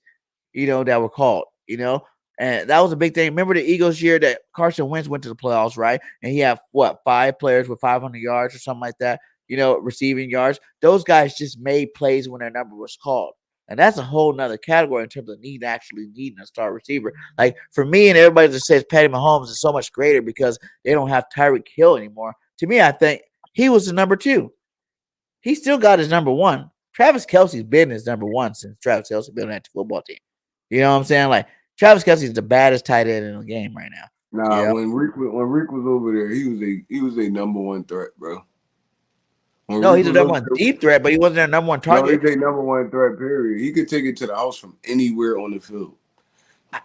you know, that were called, you know. And that was a big thing. Remember the Eagles year that Carson Wentz went to the playoffs, right? And he had 5 players with 500 yards or something like that, you know, receiving yards. Those guys just made plays when their number was called. And that's a whole nother category in terms of actually needing a star receiver. Like for me and everybody that says Patty Mahomes is so much greater because they don't have Tyreek Hill anymore. To me, I think he was the number 2. He still got his number 1. Travis Kelce's been his number 1 since Travis Kelce been on that football team. You know what I'm saying? Like Travis Kelce is the baddest tight end in the game right now. Nah, Yeah. when Rick was over there, he was a number 1 threat, bro. No, he's a number 1 deep threat, but he wasn't their number 1 target. No, he's a number 1 threat. Period. He could take it to the house from anywhere on the field.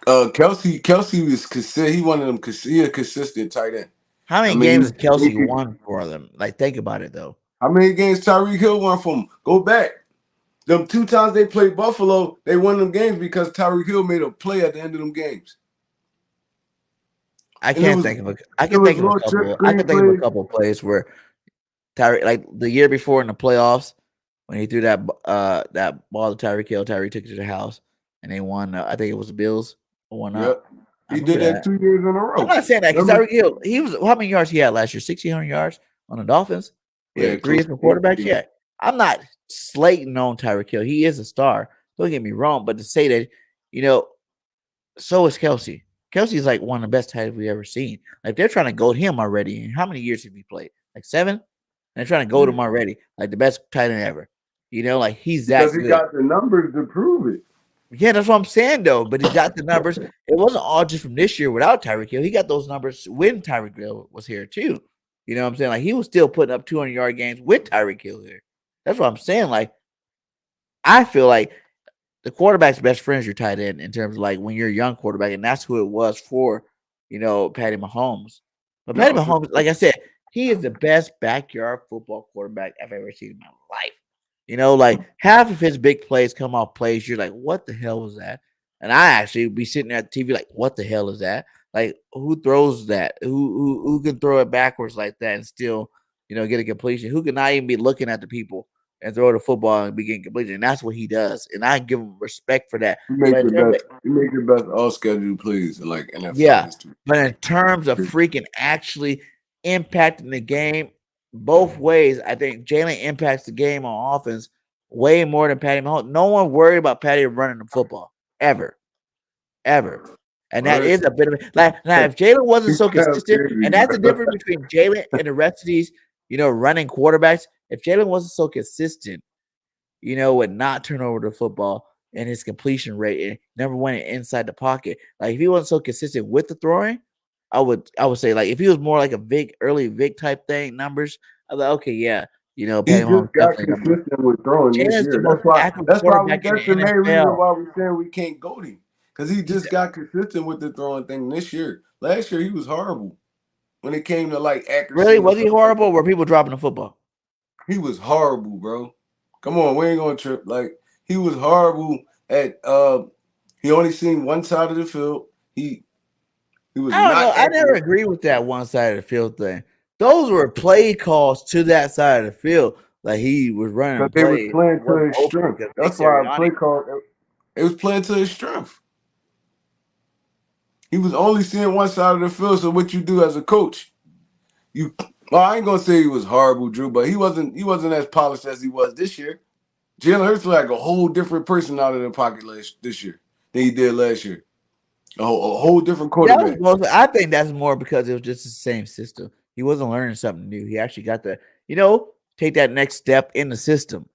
Kelce was consistent. He one of them. He a consistent tight end. How many games has Kelce won for them? Like, think about it though. How many games Tyreek Hill won for him? Go back. Them 2 times they played Buffalo, they won them games because Tyreek Hill made a play at the end of them games. I can think of a couple of plays where Tyreek, like the year before in the playoffs, when he threw that ball to Tyreek Hill, Tyreek took it to the house and they won. I think it was the Bills won up. He did that 2 years in a row. I'm not saying that because Tyreek Hill, he was how many yards he had last year? 1,600 yards on the Dolphins. Yeah, 3 different quarterbacks. Yeah, I'm not slating on Tyreek Hill. He is a star. Don't get me wrong, but to say that, you know, so is Kelce. Kelce is like one of the best tight ends we've ever seen. Like they're trying to goat him already. And how many years have he played? Like 7? And they're trying to goat him already. Like the best tight end ever. You know, like he's that because he got the numbers to prove it. Yeah, that's what I'm saying though. But he got the numbers. It wasn't all just from this year without Tyreek Hill. He got those numbers when Tyreek Hill was here too. You know what I'm saying? Like he was still putting up 200-yard games with Tyreek Hill here. That's what I'm saying. Like I feel like the quarterback's best friend is your tight end in terms of like when you're a young quarterback, and that's who it was for, you know, Patty Mahomes. But Patty Mahomes, like I said, he is the best backyard football quarterback I've ever seen in my life. You know, like half of his big plays come off plays. You're like, what the hell was that? And I actually be sitting there at the TV like, what the hell is that? Like, who throws that? Who can throw it backwards like that and still, you know, get a completion? Who can not even be looking at the people and throw the football and be getting completion? And that's what he does. And I give him respect for that. You make your best all schedule plays in like NFL history. But in terms of freaking actually impacting the game both ways, I think Jalen impacts the game on offense way more than Patty Mahomes. No one worried about Patty running the football ever. And that is a bit of like now if Jalen wasn't so consistent, and that's the difference between Jalen and the rest of these, you know, running quarterbacks. If Jalen wasn't so consistent, you know, would not turn over the football and his completion rate and number 1 inside the pocket. Like if he wasn't so consistent with the throwing, I would say like if he was more like a early Vic type thing numbers, I was like, okay, yeah, you know, he just got consistent with throwing this year. That's why that's the main reason why we're saying we can't go to him. Because he just got consistent with the throwing thing this year. Last year he was horrible when it came to like accuracy. Really? Was he horrible? Or were people dropping the football? He was horrible, bro. Come on, we ain't gonna trip. Like he was horrible at he only seen one side of the field. He was I don't know. I never agree with that one side of the field thing. Those were play calls to that side of the field. Like he was running. But they were playing to his strength. That's why I play call. It was playing to his strength. He was only seeing one side of the field. So what you do as a coach, I ain't gonna say he was horrible, Drew, but he wasn't as polished as he was this year. Jalen Hurts was like a whole different person out of the pocket this year than he did last year. A whole different quarterback. I think that's more because it was just the same system. He wasn't learning something new. He actually got to, you know, take that next step in the system.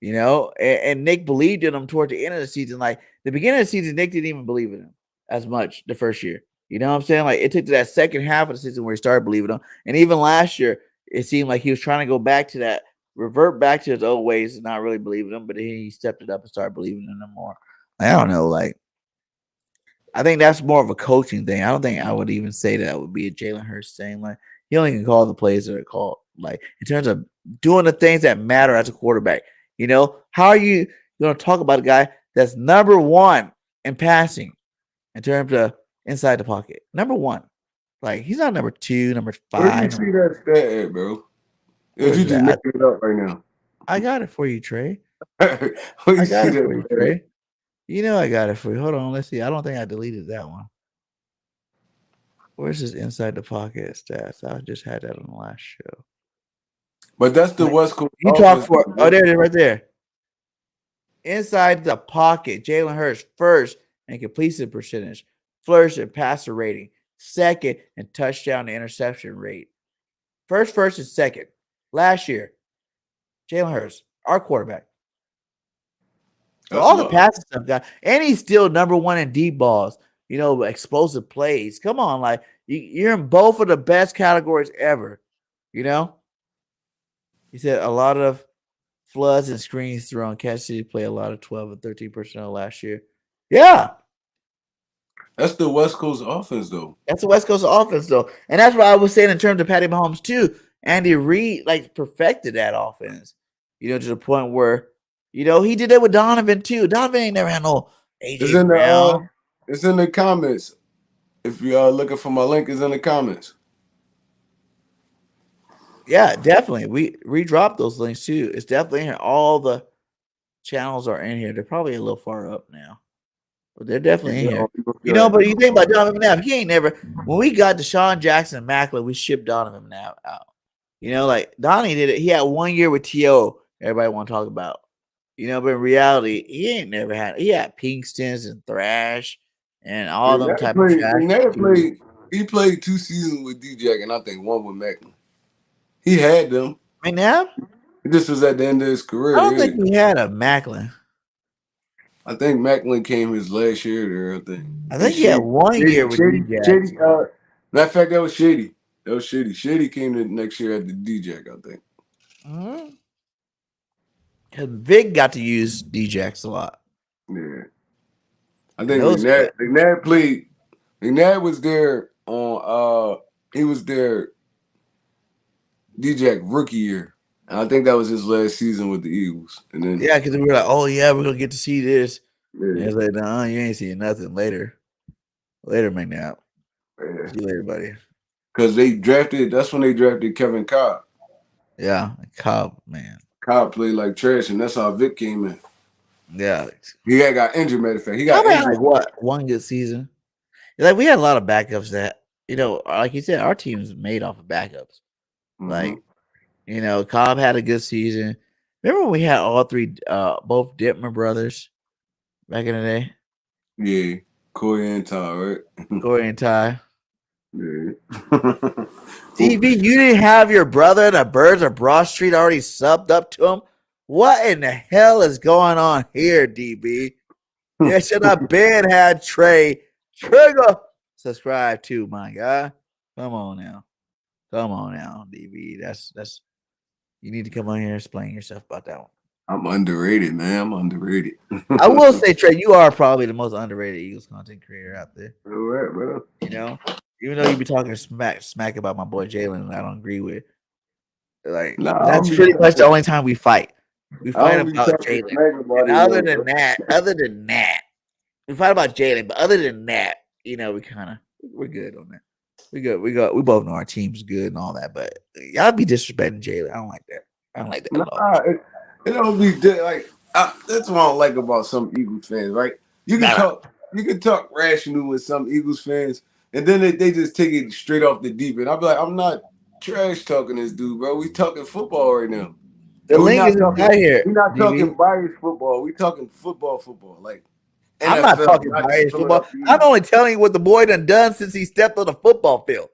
and Nick believed in him toward the end of the season. Like the beginning of the season, Nick didn't even believe in him as much the first year. You know what I'm saying? Like it took to that second half of the season where he started believing him. And even last year, it seemed like he was trying to go back to that, revert back to his old ways and not really believing him, but then he stepped it up and started believing in him more. I don't know, like I think that's more of a coaching thing. I don't think I would even say that would be a Jalen Hurts thing. Like he only can call the plays that are called. Like in terms of doing the things that matter as a quarterback. How are you going to talk about a guy that's number one in passing in terms of inside the pocket? Number one. Like he's not number two, number Where do you five. see that stat at, bro? Where's You just that? making it up right now. I got it for you, Trey. Where you I see got it that for you, stat? Trey. I got it for you. Hold on, let's see. I don't think I deleted that one. Where's his inside the pocket stats? I just had that on the last show. But that's the West Coast. You talk offense, for bro. there it is right there. Inside the pocket, Jalen Hurts first in completion percentage, first in passer rating, second in touchdown to interception rate. First, and second. Last year, Jalen Hurts, our quarterback. So That's all the love. passing stuff, guy, and he's still number one in deep balls. Explosive plays. Come on, like you're in both of the best categories ever. He said a lot of floods and screens thrown. Kansas City play a lot of 12 and 13 personnel last year. Yeah, That's the West Coast offense, though. that's the West Coast offense, though, and that's what I was saying in terms of Patty Mahomes too. Andy Reid perfected that offense. To the point where he did that with Donovan too. Donovan ain't never had no AJ Brown. It's in the comments. If you are looking for my link, it's in the comments. Yeah, definitely. We redropped those links too. It's definitely in here. All the channels are in here. They're probably a little far up now, but they're definitely in here. But you think about Donovan McNabb, he ain't never. When we got Deshaun Jackson and Macklin, we shipped Donovan McNabb out. Like Donnie did it. He had 1 year with T.O. Everybody want to talk about. But in reality, he ain't never had. He had Pinkstons and Thrash and all them type of trash. He played 2 seasons with D-Jack and I think 1 with Macklin. He had them. McNabb? This was at the end of his career. I don't think he had a Macklin. I think Macklin came his last year there, I think he had 1 year with D-Jack. Matter of fact, that was Shady. Shady came the next year at the D-Jack, I think. Mm-hmm. Vic got to use D-Jacks a lot. Yeah. I think McNabb played. McNabb was there on he was there D-Jack rookie year. And I think that was his last season with the Eagles. And then because we were like, oh yeah, we're gonna get to see this. Yeah. And it's like, no, you ain't seeing nothing later. Later, McNabb. Yeah. See you later, buddy. Because that's when they drafted Kevin Cobb. Yeah, Cobb, man. Cobb played like trash, and that's how Vic came in. Yeah. He got injured, matter of fact. He got injured. One good season. Like we had a lot of backups that, like you said, our team is made off of backups. Mm-hmm. Like, Cobb had a good season. Remember when we had all three, both Dittmer brothers back in the day? Yeah. Corey and Ty, right? Corey and Ty. Yeah. DB, you didn't have your brother the Birds of Broad Street already subbed up to him? What in the hell is going on here, DB? You should have been had Trey Trigger subscribe to, my guy. Come on now, DB. That's you need to come on here and explain yourself about that one. I'm underrated, man. I'm underrated. I will say, Trey, you are probably the most underrated Eagles content creator out there. All right, bro. Even though you be talking smack about my boy Jalen, I don't agree with. Like that's pretty much the only time we fight. We fight about Jalen. Other than that, we fight about Jalen. But other than that, we're good on that. We both know our team's good and all that. But y'all be disrespecting Jalen. I don't like that. At all. It don't be like that's what I don't like about some Eagles fans, right? You can talk rational with some Eagles fans, and then they just take it straight off the deep end. I'll be like, I'm not trash talking this dude, bro. We talking football right now. The link is not here. We're not talking biased football. We talking football. Like NFL, I'm not talking biased football. I'm only telling you what the boy done since he stepped on the football field.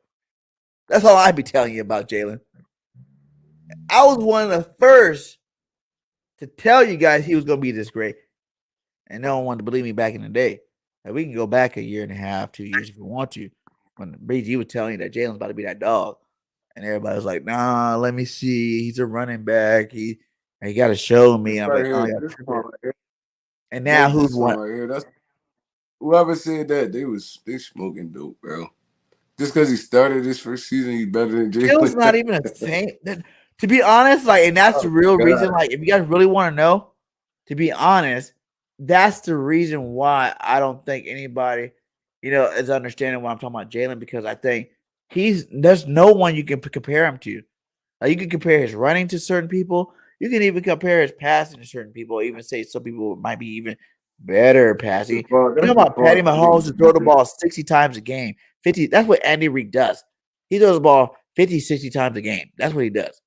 That's all I be telling you about Jalen. I was one of the first to tell you guys he was going to be this great. And no one wanted to believe me back in the day. Like, we can go back a year and a half, 2 years if we want to. When BG was telling you that Jalen's about to be that dog. And everybody was like, nah, let me see. He's a running back. He got to show me. I'm Right like, oh, here, yeah. this one right here. And now Look, who's this one won? right here? That's whoever said that they smoking dope, bro. Just because he started his first season, he's better than Phil's Jalen. not even a thing. To be honest, like, and that's the real reason. Like, if you guys really want to know, to be honest, that's the reason why I don't think anybody, is understanding what I'm talking about Jalen, because I think there's no one you can compare him to. Like, you can compare his running to certain people. You can even compare his passing to certain people. Even say some people might be even better passing. You know about Patty Mahomes to throw the ball 60 times a game, 50. That's what Andy Reid does. He throws the ball 50, 60 times a game. That's what he does.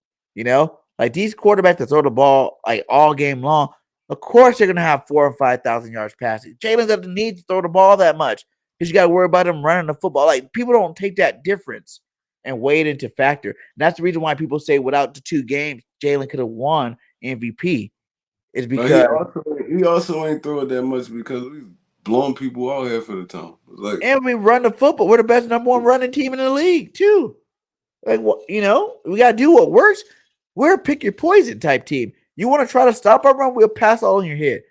Like these quarterbacks that throw the ball like all game long. Of course, they're gonna have 4,000 or 5,000 yards passing. Jalen doesn't need to throw the ball that much because you got to worry about him running the football. Like, people don't take that difference and weigh it into factor. And that's the reason why people say without the 2 games, Jalen could have won MVP. Is because he also ain't throwing that much because we blowing people out here for the time. Like, and we run the football. We're the best number 1 running team in the league too. Like, we gotta do what works. We're a pick your poison type team. You want to try to stop our run, we'll pass all in your head.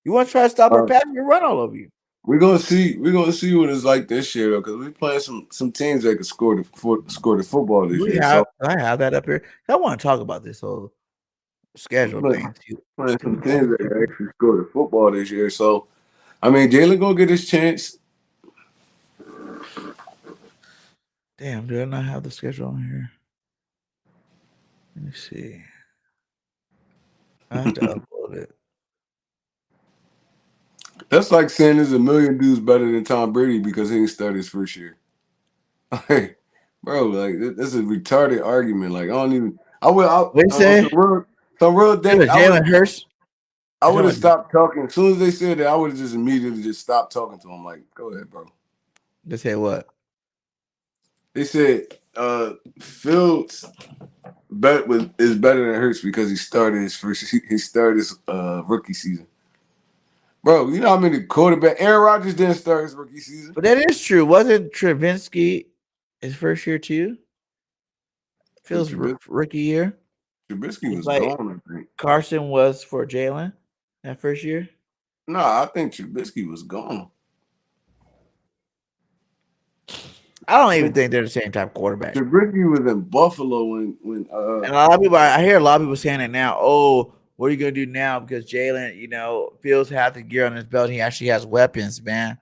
You want to try to stop our pass, we'll run all over you. We're gonna see what it's like this year because we're playing some teams that can score the football this year. So I have that up here. I want to talk about this whole schedule thing too. Playing some teams that can actually score the football this year. So I mean, Jalen gonna get his chance. Damn, do I not have the schedule on here? Let me see. I have to upload it. That's like saying there's a million dudes better than Tom Brady because he didn't start his first year. Like, bro, like that's a retarded argument. Like, I don't even. I would. What you say? Some real thing. Jalen Hurts. I would have stopped talking as soon as they said that. I would have just immediately just stopped talking to him. Like, go ahead, bro. They say what? They said Fields is better than Hurts because he started his rookie season. Bro, you know how many quarterback Aaron Rodgers didn't start his rookie season? But that is true. Wasn't Travinsky his first year too? Phil's rookie year. Trubisky was gone, I think. Carson was for Jalen that first year. No, I think Trubisky was gone. I don't even think they're the same type of quarterback. Trubisky was in Buffalo when and a lot of people, I hear a lot of people saying it now. Oh, what are you gonna do now? Because Jalen, Fields has the gear on his belt. He actually has weapons, man.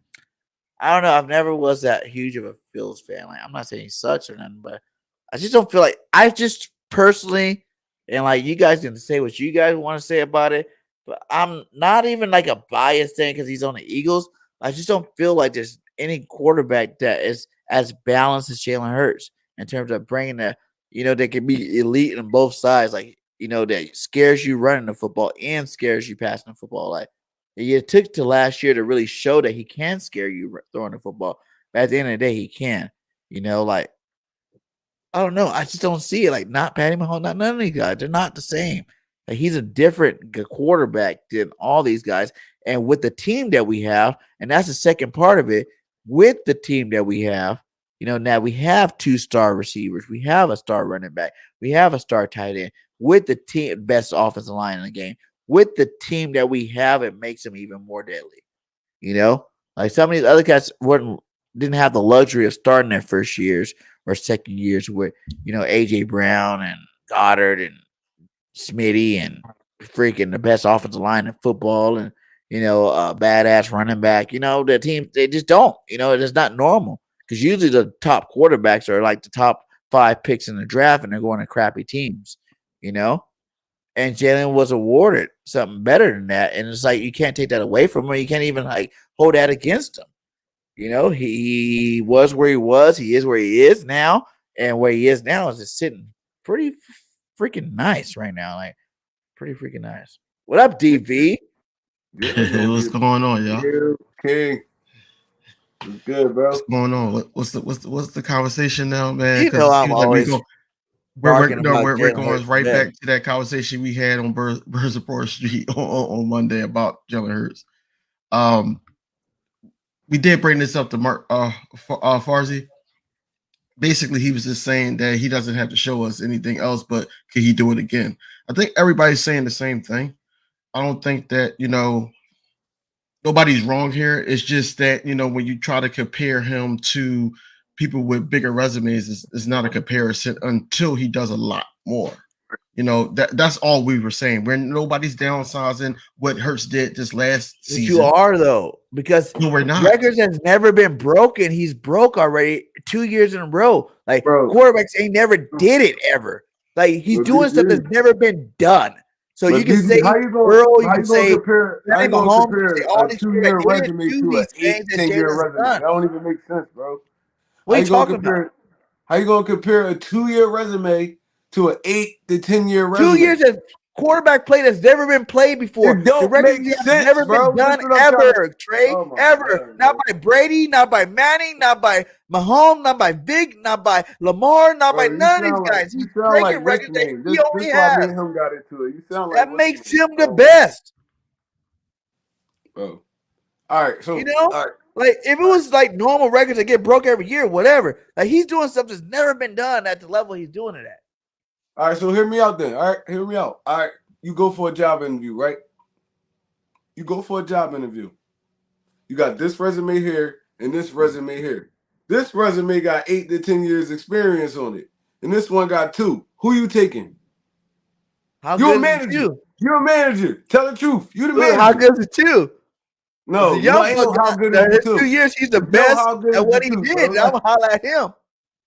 I don't know. I've never was that huge of a Fields fan. Like, I'm not saying he sucks or nothing, but I just don't feel like I just personally, and like you guys can say what you guys want to say about it, but I'm not even like a biased thing because he's on the Eagles. I just don't feel like there's any quarterback that is as balanced as Jalen Hurts in terms of bringing that, they can be elite on both sides. Like, that scares you running the football and scares you passing the football. Like, it took to last year to really show that he can scare you throwing the football. But at the end of the day, he can. Like, I don't know. I just don't see it. Like, not Patty Mahomes, not none of these guys. They're not the same. Like, he's a different quarterback than all these guys. And with the team that we have, and that's the second part of it, with the team that we have, now we have 2-star receivers. We have a star running back. We have a star tight end. With the team, best offensive line in the game. With the team that we have, it makes them even more deadly. Like some of these other guys didn't have the luxury of starting their first years or second years with, AJ Brown and Goddard and Smitty and freaking the best offensive line in football and, a badass running back. The team, they just don't. It's not normal because usually the top quarterbacks are like the top 5 picks in the draft and they're going to crappy teams, And Jalen was awarded something better than that. And it's like you can't take that away from him. You can't even like hold that against him. He was where he was. He is where he is now. And where he is now is just sitting pretty freaking nice right now. Like, pretty freaking nice. What up, DV? Hey, what's going on, y'all? King. What's good, bro? What's going on? What's the conversation now, man? I'm always We're barking no, about we're Jalen going Hurts right today. back to that conversation we had on Birds Report Street on Monday about Jalen Hurts. We did bring this up to Mark Farzi. Basically, he was just saying that he doesn't have to show us anything else, but could he do it again? I think everybody's saying the same thing. I don't think that, nobody's wrong here. It's just that, when you try to compare him to people with bigger resumes, it's not a comparison until he does a lot more. That's all we were saying. Nobody's downsizing what Hurts did this last season. You are, though, because no, we're not. Records has never been broken. He's broke already 2 years in a row. Like, quarterbacks ain't never did it ever. Like, he's doing stuff that's never been done. So you can say Earl, you can say Mahomes, all these 2-year resume to an 8-10-year resume. That don't even make sense, bro. What are you talking about? How you gonna compare a 2-year resume to an 8 to 10-year resume? 2 years of quarterback play that's never been played before. It don't make sense, never been done ever, Trey. Ever. God, not by Brady, not by Manning, not by Mahomes, not by Vic, not by Lamar, not by none of these guys. He's breaking records that he only has. Him got into it. You sound like that makes him the best. Bro. All right. So like if it was like normal records that get broke every year, whatever. Like he's doing stuff that's never been done at the level he's doing it at. All right, so hear me out then. All right, hear me out. All right, you go for a job interview, right? You go for a job interview. You got this resume here and this resume here. This resume got 8 to 10 years experience on it, and this one got 2. Who you taking? You're a manager. You're a manager. Tell the truth. You the manager. How good is it too? No, how good is it too? 2 years, he's the best at what he did. I'm gonna holler at him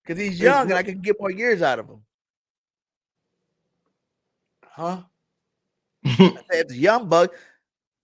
because he's young and I can get more years out of him. Huh? I said it's a young buck,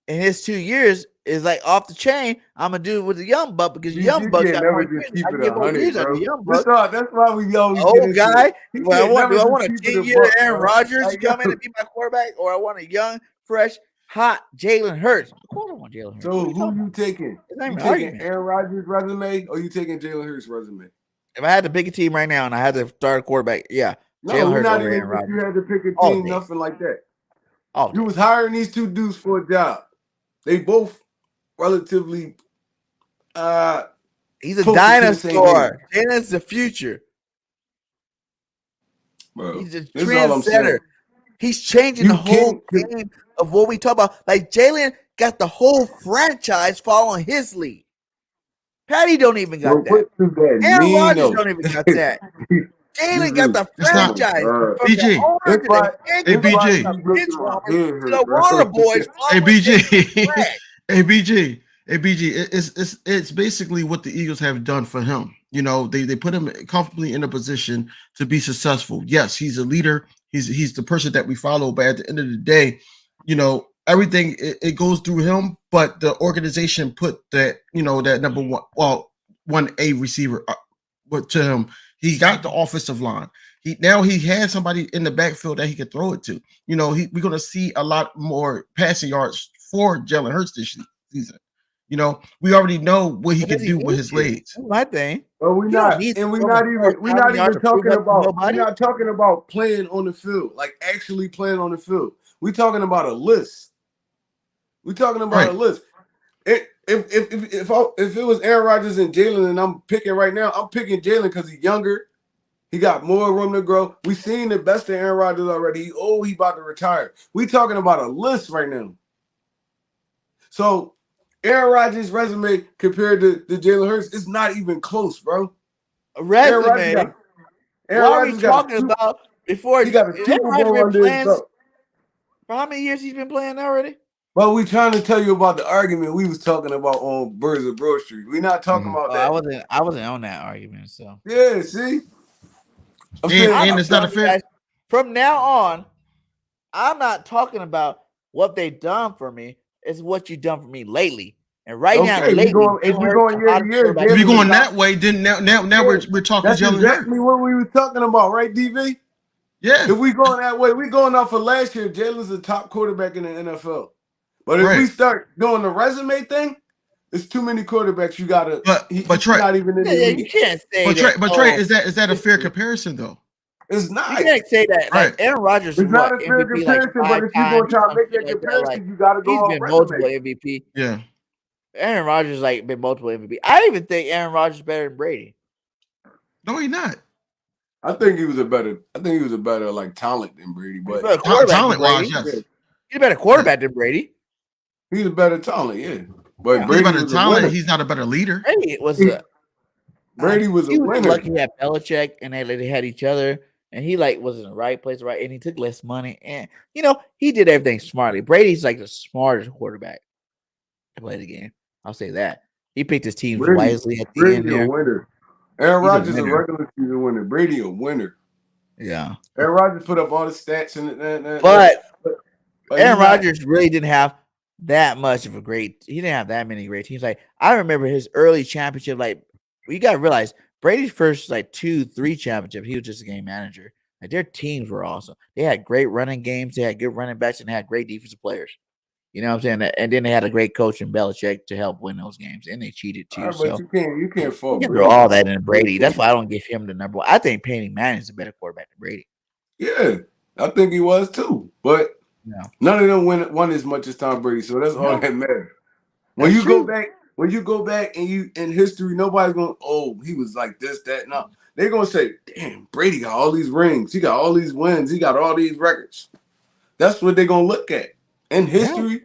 and his 2 years is like off the chain. I'm gonna do it with the young buck because young buck got more years. I can get more years out of the young buck. That's why we always old guy. Well, do I want a 10-year Aaron Rodgers to come in and be my quarterback, or I want a young, fresh, hot Jalen Hurts? Of course, I want Jalen Hurts. So who you taking? You taking Aaron Rodgers' resume, or you taking Jalen Hurts' resume? If I had to pick a team right now and I had to start a quarterback, yeah. No, we're not even if you had to pick a team, nothing like that. You was hiring these 2 dudes for a job. They both relatively he's a dinosaur. Jalen's the future. Bro, he's a trendsetter. He's changing the whole game of what we talk about. Like Jalen got the whole franchise following his lead. Patty don't even got that. Aaron Rodgers don't even got that. Jalen got the franchise. BG. Hey, BG. The Warner Boys. Hey, BG. Hey, BG. Hey, BG. It's basically what the Eagles have done for him. They put him comfortably in a position to be successful. Yes, he's a leader. He's the person that we follow. But at the end of the day, everything it goes through him. But the organization put that that number one, 1A receiver to him. He got the offensive line. He has somebody in the backfield that he can throw it to. We're going to see a lot more passing yards for Jalen Hurts this season. We already know what he can do with his legs. My thing. But we're not even talking about playing on the field, like actually playing on the field. We're talking about a list. We're talking about a list. If it was Aaron Rodgers and Jalen, and I'm picking right now, I'm picking Jalen because he's younger. He got more room to grow. We've seen the best of Aaron Rodgers already. He about to retire. We talking about a list right now. So Aaron Rodgers' resume compared to Jalen Hurts is not even close, bro. A resume. What are we talking about before? He got a Super Bowl under his belt. For how many years he's been playing already? Well, we trying to tell you about the argument we was talking about on Birds of Broad Street. We're not talking about that. I wasn't on that argument. So yeah, see, and it's not a fair. From now on, I'm not talking about what they've done for me. It's what you've done for me lately. And now, lately, if we're going year to year, if you're going that way, then now we're talking. That's exactly what we were talking about, right, DV? Yeah. If we going that way, we going off of last year. Jalen's the top quarterback in the NFL. But if we start doing the resume thing, it's too many quarterbacks. You gotta. But Trey, not even in the league. You can't say but that. Trey, is that a fair comparison though? It's You not. can't say that. Right. Like Aaron Rodgers It's is not what a fair MVP like comparison, but 5 if you're times gonna try or to make something that like that. Like comparison, you gotta go he's off been multiple resume. MVP. Yeah. Aaron Rodgers like been multiple MVP. I even think Aaron Rodgers is better than Brady. No, he's not. I think he was a better like talent than Brady, He's a but better quarterback Talent than wise, Brady. yes. He's a better quarterback than Brady. he's a better talent, yeah. But Yeah. He's a Brady better was a talent. winner. He's not a better leader. Brady was He- a Brady was he a was winner. lucky he had Belichick and they had each other, and he like was in the right place, right, and he took less money, and he did everything smartly. Brady's like the smartest quarterback to play the game. I'll say that. He picked his teams wisely at the end Brady a there. winner. Aaron He's a Rodgers a winner. regular season winner. Brady a winner. Yeah, Aaron Rodgers put up all the stats but but Aaron he's not- Rodgers really didn't have that much of a great. He didn't have that many great teams. Like I remember his early championship. Like you got to realize Brady's first like 2-3 championship. He was just a game manager. Like their teams were awesome. They had great running games. They had good running backs and they had great defensive players. You know what I'm saying? And then they had a great coach in Belichick to help win those games. And they cheated too. All right, So but you can't fault you can Brady. throw all that in Brady. That's why I don't give him the number one. I think Peyton Manning is a better quarterback than Brady. Yeah, I think he was too. But Yeah. none of them won as much as Tom Brady, so that's all that matters. When That's you true. go back and you in history, nobody's gonna, oh, he was like this, that, no. They're gonna say, damn, Brady got all these rings, he got all these wins, he got all these records. That's what they're gonna look at. In history,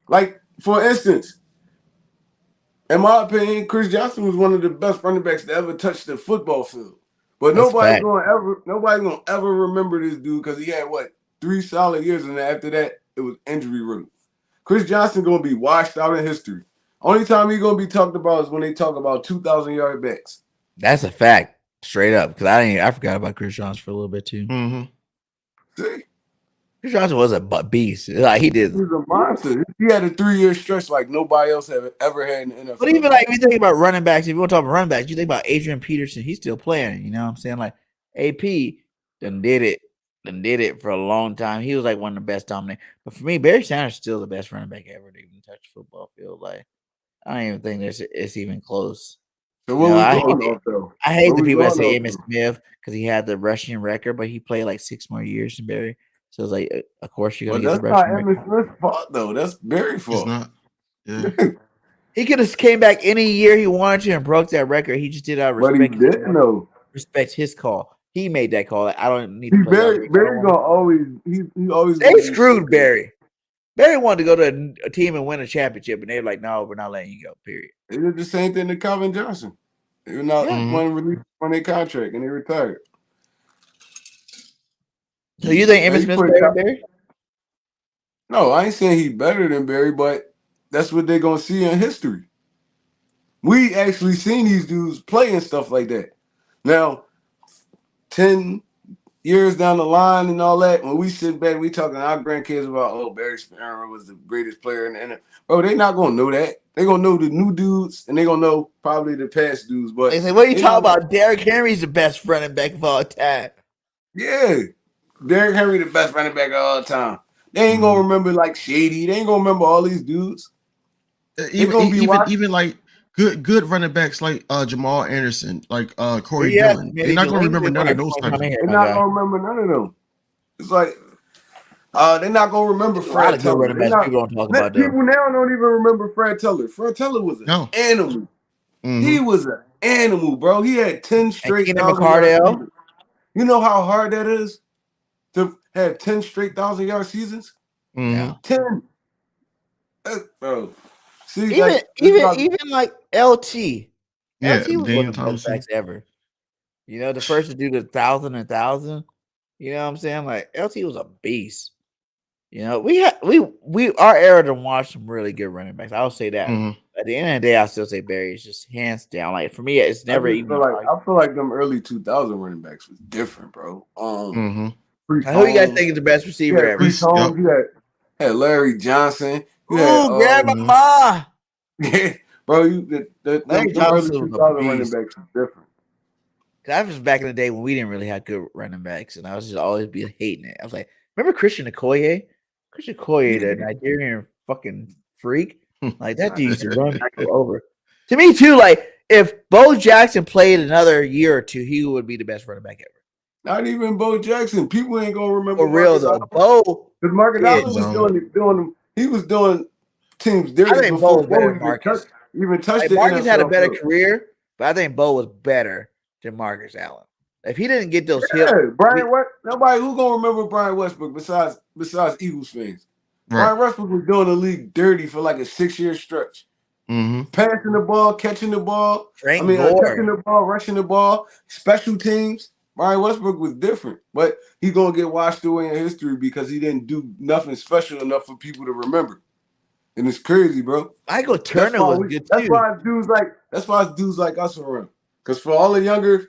like for instance, in my opinion, Chris Johnson was one of the best running backs to ever touch the football field. But That's nobody's fact. gonna ever remember this dude because he had 3 solid years, and after that, it was injury riddled. Chris Johnson gonna be washed out in history. Only time he's gonna be talked about is when they talk about 2,000-yard backs. That's a fact, straight up. Because I forgot about Chris Johnson for a little bit too. Mm-hmm. See, Chris Johnson was a beast. Like he did. he was a monster. He had a 3-year stretch like nobody else ever had in the NFL. But even like if you think about running backs, if you want to talk about running backs, you think about Adrian Peterson. He's still playing. You know what I'm saying? Like AP done did it for a long time. He was like one of the best dominant. But for me, Barry Sanders is still the best running back ever to even touch the football field. Like I don't even think it's even close. So what I we going off though? I hate What the we people that going say off Emmitt though? Smith because he had the rushing record, but he played like 6 more years than Barry. So it's like, of course you're But gonna get that's the not rushing record. Emmitt Smith's fault though. That's Barry's It's fault. not. Yeah. He could have came back any year he wanted to and broke that record. He just did out of But he respect. didn't though. Respect his call. He made that call. I don't need See, to play. Barry gonna always he always They screwed Barry. Barry wanted to go to a team and win a championship, and they were like, "No, we're not letting you go." Period. They did the same thing to Calvin Johnson. They were not one released on their contract and they retired. So you think Emmitt They Smith's put better than Barry? No, I ain't saying he's better than Barry, but that's what they're gonna see in history. We actually seen these dudes play and stuff like that. Now, 10 years down the line and all that, when we sit back, we talking to our grandkids about, oh, Barry Sparrow was the greatest player in the NFL. Bro, they not gonna know that. They gonna know the new dudes and they gonna know probably the past dudes. But They say, "What are you they talking not- about? Derrick Henry's the best running back of all time." Yeah, Derrick Henry the best running back of all time. They ain't gonna remember like Shady. They ain't gonna remember all these dudes. Even like good running backs like Jamal Anderson, like Corey Dillon. They're not gonna remember none of those types. They're not gonna remember none of them. It's like they're not gonna remember Fred Teller. People don't talk about them. People now don't even remember Fred Teller. Fred Teller was an animal. He was an animal, bro. He had 10 straight 1,000-yard seasons. You know how hard that is to have 10 straight 1,000-yard seasons? 10. Bro. See, even like LT. Yeah, LT was Daniel one of the best Thompson. backs ever. You know, the first to do the 1,000. You know what I'm saying? Like LT was a beast. You know, we our era to watch some really good running backs. I'll say that. At the end of the day, I still say Barry is just hands down. Like for me, it's never even. I feel like them early 2000 running backs was different, bro. Who you guys think is the best receiver ever? You had Larry Johnson. Oh, Grandma. Yeah, bro. The early 2000 running backs was different. That was back in the day when we didn't really have good running backs, and I was just always be hating it. I was like, remember Christian Okoye? Christian Okoye, the Nigerian fucking freak. Like that dude used to run people over. To me, too, like if Bo Jackson played another year or two, he would be the best running back ever. Not even Bo Jackson. People ain't gonna remember For real Marcus though, Allen. Bo. Because Marcus Yeah, Allen was doing he was doing teams I dirty think Bo before was better Bo than Marcus. even touched Like the Marcus had a NFL better field. career, but I think Bo was better than Marcus Allen. If he didn't get those hip, Yeah, Brian West. Nobody who gonna remember Brian Westbrook besides Eagles fans. Right. Brian Westbrook was doing the league dirty for like a 6-year stretch. Mm-hmm. Passing the ball, catching the ball. Frank catching Gore. the ball, rushing the ball, special teams. Brian Westbrook was different, but he gonna get washed away in history because he didn't do nothing special enough for people to remember. And it's crazy, bro. Michael Turner was good That's too. why dudes like us around. Because for all the younger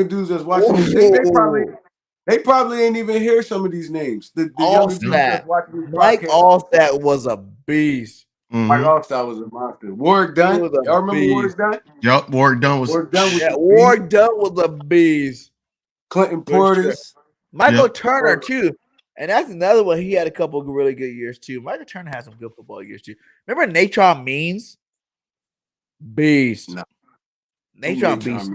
dudes that's watching this, they probably ain't even hear some of these names. The younger dudes that's watching this Mike podcast. Allstat was a beast. Mike Allstat was a monster. Warwick Dunn. was a Y'all remember beast. Warwick Dunn? Yup, Warwick Dunn was. Warwick Dunn was a beast. Clinton For sure. Portis. Michael Yep. Turner too. And that's another one. He had a couple of really good years too. Michael Turner had some good football years too. Remember Natron Means? Beast. No. Natron Beast.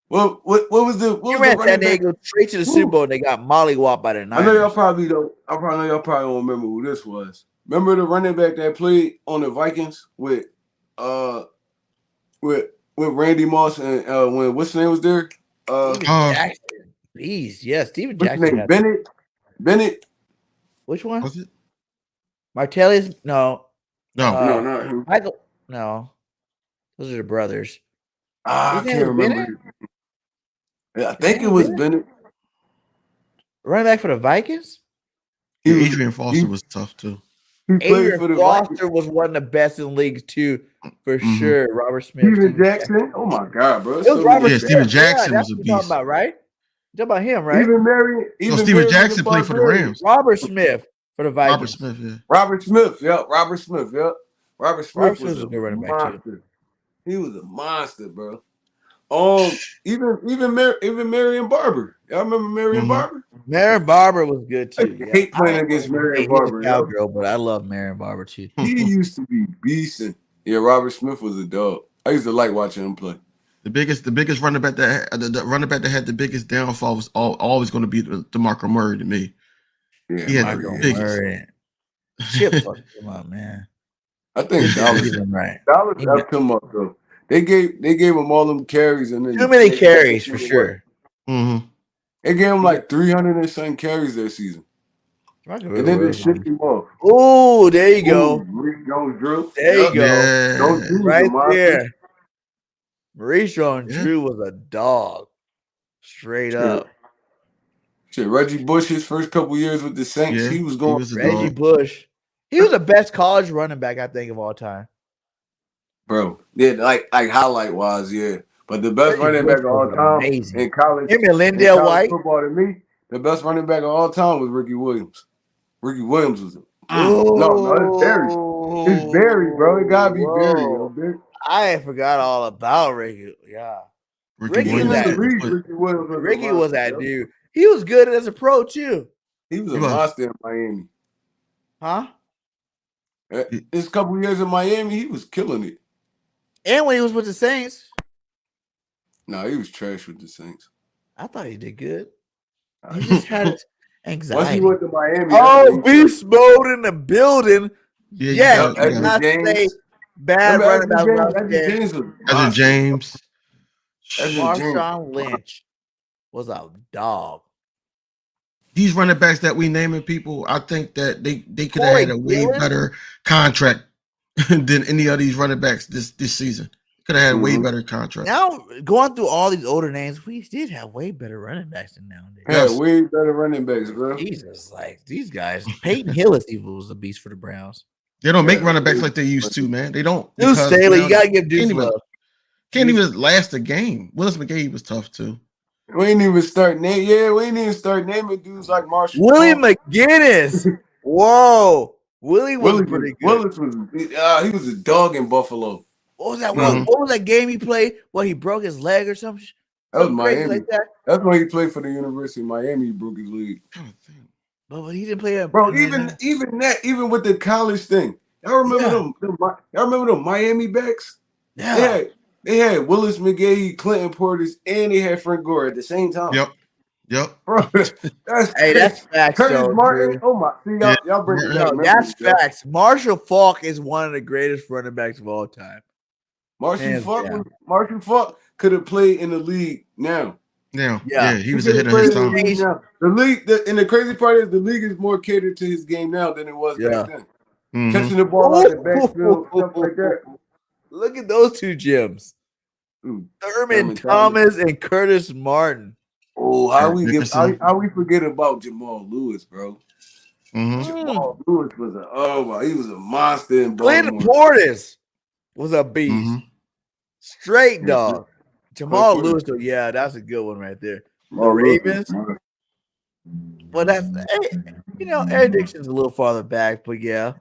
What was the He ran San Diego straight to the Super Bowl and they got mollywopped by the Niners. I know y'all probably don't. I probably know y'all probably don't remember who this was. Remember the running back that played on the Vikings with Randy Moss and when what's his name was there? Steven Jackson. Beast. Yeah, Steven Jackson. What's his name? Bennett. Which one? Was it? Martellus? No. No, not him. Michael. No. Those are the brothers. I can't remember. I think it was Bennett. Running back for the Vikings? Yeah, Adrian Foster was tough too. Adrian Foster was one of the best in the league too, for sure. Robert Smith. Steven Jackson. Oh my God, bro. It was Robert Smith. Steven Jackson was a beast. Talking about, right? You're talking about him, right? Steven Jackson played for the Rams. Robert Smith for the Vikings. Robert Smith, yeah. Robert Smith, yeah. Robert Smith was a good running back monster. too. He was a monster, bro. Even Marion Barber. Y'all remember Marion Barber? Marion Barber was good too. I hate playing against Marion Barber. Cowgirl, but I love Marion Barber too. He used to be beasting. Yeah, Robert Smith was a dog. I used to like watching him play. The biggest running back the running back that had the biggest downfall was always going to be DeMarco Murray to me. Yeah, he had the biggest. Chip fucked him up, man. I think Dallas helped him up though. They gave him all them carries and then too many carries for sure. Mm-hmm. They gave him like 300 and some carries that season. And then they shipped him off. Oh, there you go. Maurice Jones-Drew. There you go. Yeah. Right there. Maurice Jones-Drew was a dog. Straight up. Shit, Reggie Bush, his first couple years with the Saints, he was going. Reggie Bush. He was the best college running back, I think, of all time. Bro, yeah, like highlight wise, yeah. But the best running back of all time in college, him and Lindell White football to me, the best running back of all time was Ricky Williams. Ricky Williams was no, it's Barry. It's Barry, bro. It gotta be Barry. I forgot all about Ricky. Yeah, Ricky was that dude. He was good as a pro too. He was a monster in Miami. Huh? His couple years in Miami, he was killing it. And when he was with the Saints. No, he was trash with the Saints. I thought he did good. He just had anxiety. Once he went to Miami. Oh, beast mode in the building. Yeah, not say bad running back. Evan James. Marshawn Lynch was a dog. These running backs that we naming people, I think that they could have had a way better contract than any of these running backs this season. Could have had a way better contract. Now, going through all these older names, we did have way better running backs than nowadays. Yeah, way better running backs, bro. Jesus, like these guys. Peyton Hillis even was a beast for the Browns. They don't make running backs like they used to, man. They don't. Deuce Staley, you gotta give Deuce love. Can't even last a game. Willis McGahee was tough too. We ain't even start naming. Yeah, we ain't even start naming dudes like Marshall. Willie McGinnis. Whoa, Willie was pretty good. Willis was he was a dog in Buffalo. What was that? What was that game he played? Well, he broke his leg or something. That was Miami. Like that? That's when he played for the University of Miami. He broke his leg. But he didn't play that. Bro, even with the college thing, y'all remember them? Y'all remember them Miami backs? Yeah. They had Willis McGahee, Clinton Portis, and they had Frank Gore at the same time. Yep. Bro, that's Hey, that's crazy. facts, Curtis though, Martin. Drew. Oh my, see y'all bringing back No, memories. that's Yo. facts. Marshall Faulk is one of the greatest running backs of all time. Marshall Faulk could have played in the league now. Yeah, he was could ahead have of his played in time. the league now. The league, and the crazy part is the league is more catered to his game now than it was back then. Catching the ball out the backfield, stuff like that. Look at those two gems. Thurman Thomas and Curtis Martin. Oh, how we forget about Jamal Lewis, bro? Jamal Lewis was he was a monster in Baltimore. Clinton Portis was a beast. Straight dog. Jamal Lewis, though, yeah, that's a good one right there. The Ravens. Well, that's Eric Dixon's a little farther back, but yeah,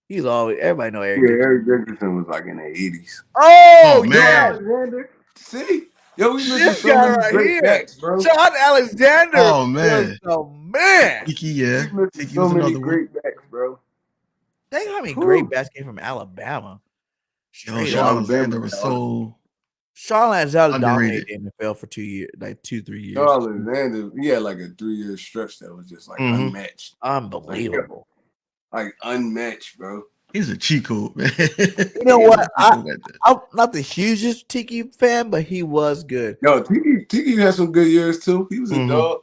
he's always everybody know Eric. Yeah, Eric Dickerson was like in the 80s. Oh man, Alexander. See, yo, we missing so many great backs, bro. Sean Alexander. Oh man, Tiki, yeah, Tiki so many great backs, bro. Think how many great backs came from Alabama. Yo, Sean Alexander was so. Sean Alexander dominated the NFL for 2 years, like 2-3 years. Alexander, he had like a 3-year stretch that was just like unmatched. Unbelievable. Like unmatched, bro. He's a cheat code, man. You know what? I'm not the hugest Tiki fan, but he was good. Yo, Tiki had some good years too. He was a dog.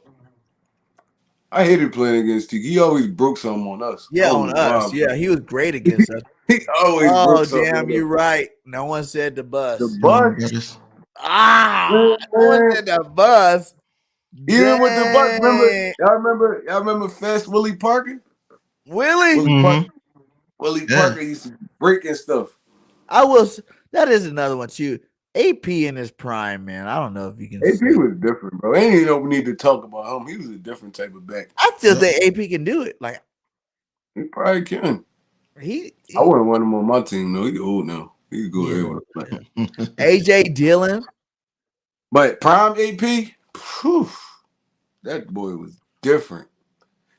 I hated playing against Tiki. He always broke something on us. Yeah, on us. Yeah, he was great against us. He always broke something. Oh, damn, you're right. No one said the bus. The bus. No one said the bus. Even with the bus, y'all remember Fast Willie Parker? Willie Parker used to break and stuff. That is another one too. AP in his prime, man. I don't know if you can. AP was different, bro. Ain't even no need to talk about him. He was a different type of back. I still think AP can do it. Like he probably can. I wouldn't want him on my team. No, he's old now. He can go ahead with a play. AJ Dillon, but prime AP, that boy was different.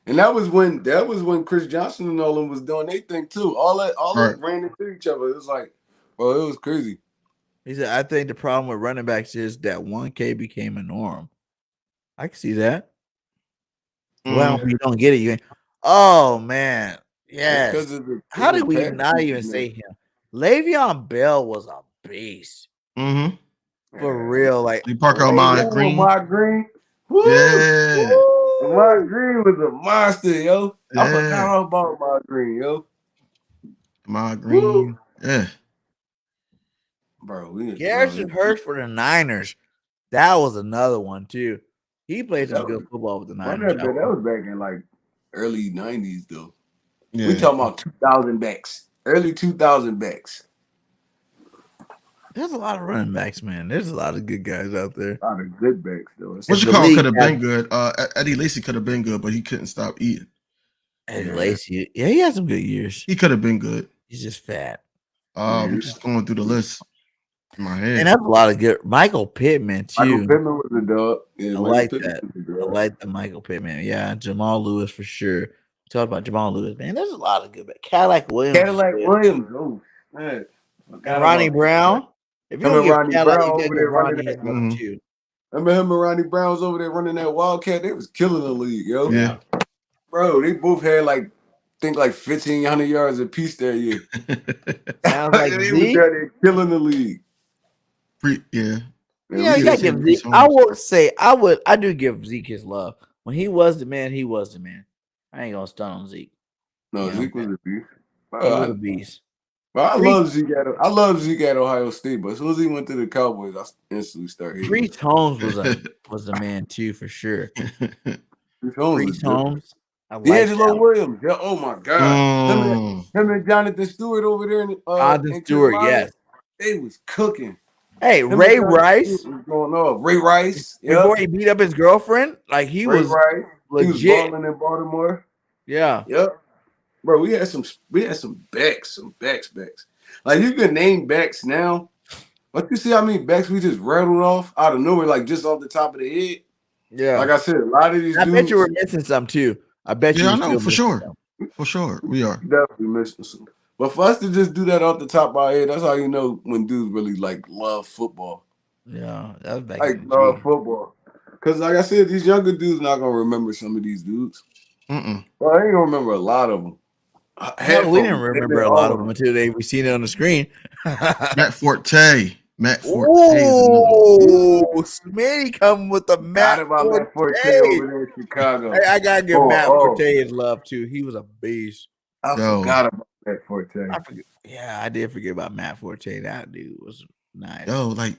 And that was when Chris Johnson and all them was doing their thing too. All that ran into each other. It was like, bro, it was crazy. He said, I think the problem with running backs is that 1K became a norm. I can see that. Well, if you don't get it, oh man. Yes. How did we not even say him? Le'Veon Bell was a beast. For real. Like Parker Ahmad Green. Woo! Yeah. Ahmad Green was a monster, yo. I forgot all about Ahmad Green, yo. Ahmad Green. Woo. Yeah. Bro, Garrison Hurts for the Niners. That was another one too. He played some good football with the Niners. That was back in like early 90s though. Yeah. We talking about 2000 backs. Early 2000 backs. There's a lot of running backs, man. There's a lot of good guys out there. A lot of good backs though. What you call could have been good. Eddie Lacy could have been good, but he couldn't stop eating. Eddie Lacy, yeah, he had some good years. He could have been good. He's just fat. I'm just going through the list in my head. And that's a lot of good. Michael Pittman too. Michael Pittman was a dog. Yeah, I like that. I like the Michael Pittman. Yeah, Jamal Lewis for sure. Talk about Jamal Lewis, man. There's a lot of good. Cadillac Williams. Oh man. And Ronnie Brown. If you don't Ronnie Cadillac, Brown over there running that, remember him and Ronnie Brown was over there running that Wildcat. They was killing the league, yo. Yeah, bro. They both had like 1,500 yards apiece that year. Sounds like they was there killing the league. Yeah, you gotta give Zeke. I will say, I do give Zeke his love. When he was the man, he was the man. I ain't gonna stun on Zeke. No, Zeke was a beast. He was a beast. But I love Zeke at Ohio State, but as soon as he went to the Cowboys, I instantly started hating. Priest Holmes was the man too, for sure. Priest Holmes. D'Angelo Williams. Yeah, oh my God. Him and Jonathan Stewart over there Jonathan Stewart, yes. They was cooking. Hey, Ray Rice. What's going on? Ray Rice. Before he beat up his girlfriend, like he was legit. He was balling in Baltimore. Yeah. Yep. Bro, we had some backs. Like you can name backs now. But you see how many backs we just rattled off out of nowhere, like just off the top of the head. Yeah. Like I said, a lot of these dudes. I bet you were missing some too. I bet you. I know for sure. For sure, we are definitely missing some. But for us to just do that off the top of our head, that's how you know when dudes really like love football. Yeah, that was back Like in the love G. football. Cause like I said, these younger dudes not gonna remember some of these dudes. Mm-mm. Well, I ain't gonna remember a lot of them. Hell, Half we of didn't them, remember maybe a all lot of of them them. until we seen it on the screen. Matt Forte. Matt Forte is another one. Oh, Smitty coming with the Got Matt about Forte. Matt Forte over there in Chicago. Hey, I gotta give Matt Forte his love too. He was a beast. I Yo. forgot about Matt Forte. I forget. Yeah, I did forget about Matt Forte. That dude was nice. Yo, like,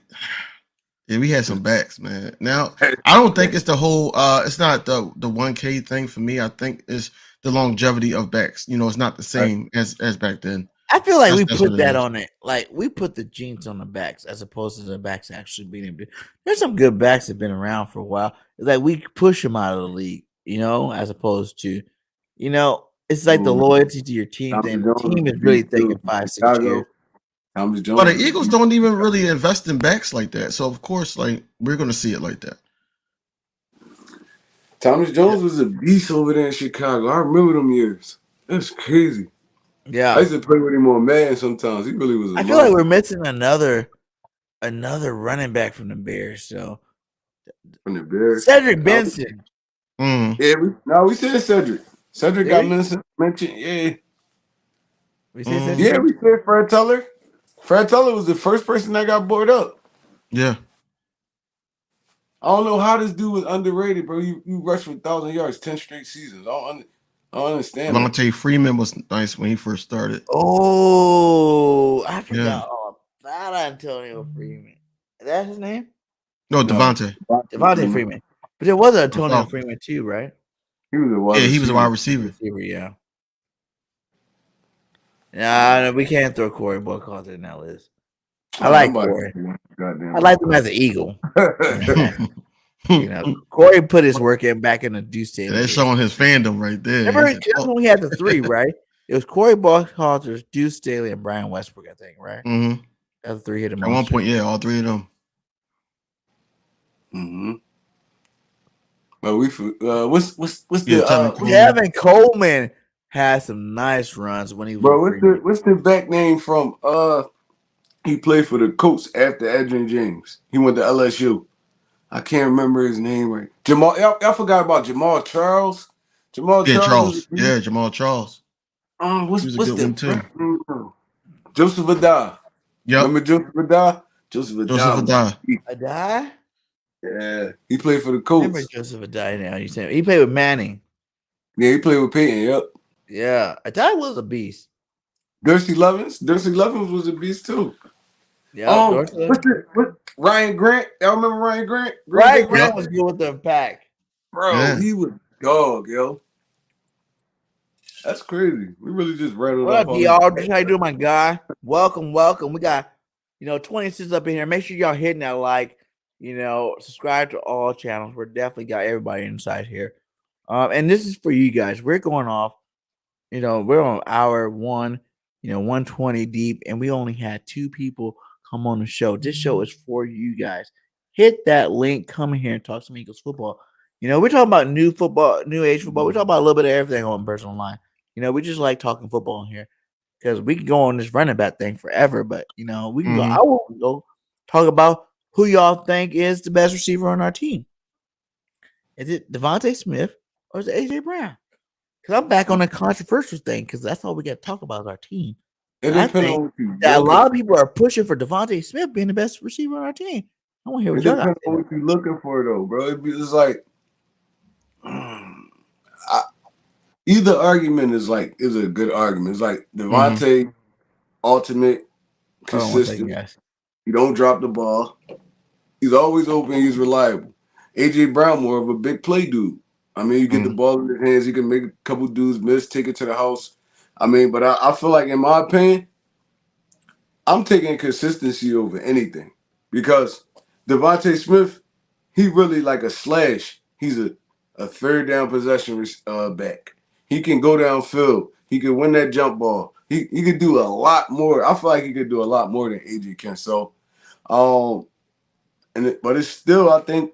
yeah, we had some backs, man. Now, I don't think it's the whole it's not the 1K thing for me. I think it's the longevity of backs. You know, it's not the same as back then. I feel like That's we what put it that is. on it. Like we put the jeans on the backs as opposed to the backs actually being able to. There's some good backs that have been around for a while. Like we push them out of the league, you know, as opposed to, you know, it's like the loyalty to your team Thomas thing. The Jones team was is a really beast, too. taking 5-6 Chicago. years. Thomas Jones. But the was a Eagles beast. don't even really invest in backs like that. So of course, like we're gonna see it like that. Thomas Jones was a beast over there in Chicago. I remember them years. That's crazy. I Yeah, used to play with him on Madden sometimes. He really was a I feel like monster we're missing another running back from the Bears. So from the Bears. Cedric Benson. Mm. Yeah, we said Cedric. Cedric Did got we? mentioned. Yeah. We say Cedric Mm. Yeah, Benson. we said Fred Teller. Fred Teller was the first person that got bored up. Yeah. I don't know how this dude was underrated, bro. You rushed for 1,000 yards 10 straight seasons. I don't understand that. Devontae Freeman was nice when he first started. Oh, I Yeah. forgot all about Antonio Freeman. Is that his name? No, Devontae. Devontae Freeman. But there was Antonio Oh. Freeman too, right? He was a wide Yeah, he was a wide receiver. Yeah. Nah, we can't throw Corey Burkhalter in that list. I like Corey. I like him as an Eagle. You know, Corey put his work in back in the Deuce Staley. That's showing his fandom right there. Remember, He said, that's when we had the three, right? It was Corey Burkhalter, Deuce Staley, and Brian Westbrook, I think, right? Mm-hmm. That's a three-headed At monster. one point, yeah, all three of them. Mm-hmm. But what's Yeah, the Kevin Coleman had some nice runs when he was. Bro, what's the back name from he played for the Colts after Adrian James. He went to LSU. I can't remember his name right. Jamal, y'all forgot about Jamal Charles. Jamal Yeah, Charles. Yeah, Jamal Charles. What's He was a what's good the one too. Joseph Adai. Yep. Remember Joseph Adai? Joseph Adai. Adai? Yeah, he played for the I Colts. remember Joseph Adai now. You said he played with Manning. Yeah, he played with Peyton. Yep. Yeah, Adai was a beast. Darcy Levens was a beast too. Yeah. Ryan Grant? Y'all remember Ryan Grant? Ryan Grant was good with the pack. Bro, he was dog, yo. That's crazy. We really just rattled What off up, all DAWGS? How you doing, my guy? Welcome. We got 26 up in here. Make sure y'all hitting that like. Subscribe to all channels. We're definitely got everybody inside here. And this is for you guys. We're going off. We're on hour 120 deep, and we only had 2 people come on the show. This show is for you guys. Hit that link. Come in here and talk some Eagles football. We're talking about new football, new age football. We're talking about a little bit of everything on Personal Line. We just like talking football in here because we can go on this running back thing forever. But we can go. I will go talk about who y'all think is the best receiver on our team. Is it Devontae Smith or is it AJ Brown? Because I'm back on the controversial thing because that's all we got to talk about is our team. And I think that a lot of people are pushing for Devontae Smith being the best receiver on our team. I want to hear what y'all got. It depends on what you're looking for, though, bro. It's like either argument is a good argument. It's like Devontae, ultimate, consistent. He don't drop the ball. He's always open. He's reliable. AJ Brown, more of a big play dude. I mean, you get the ball in his hands. He can make a couple dudes miss, take it to the house. I mean, but I feel like, in my opinion, I'm taking consistency over anything because Devontae Smith, he really like a slash. He's a third down possession back. He can go downfield. He can win that jump ball. He could do a lot more. I feel like he could do a lot more than AJ can. So, but it's still, I think,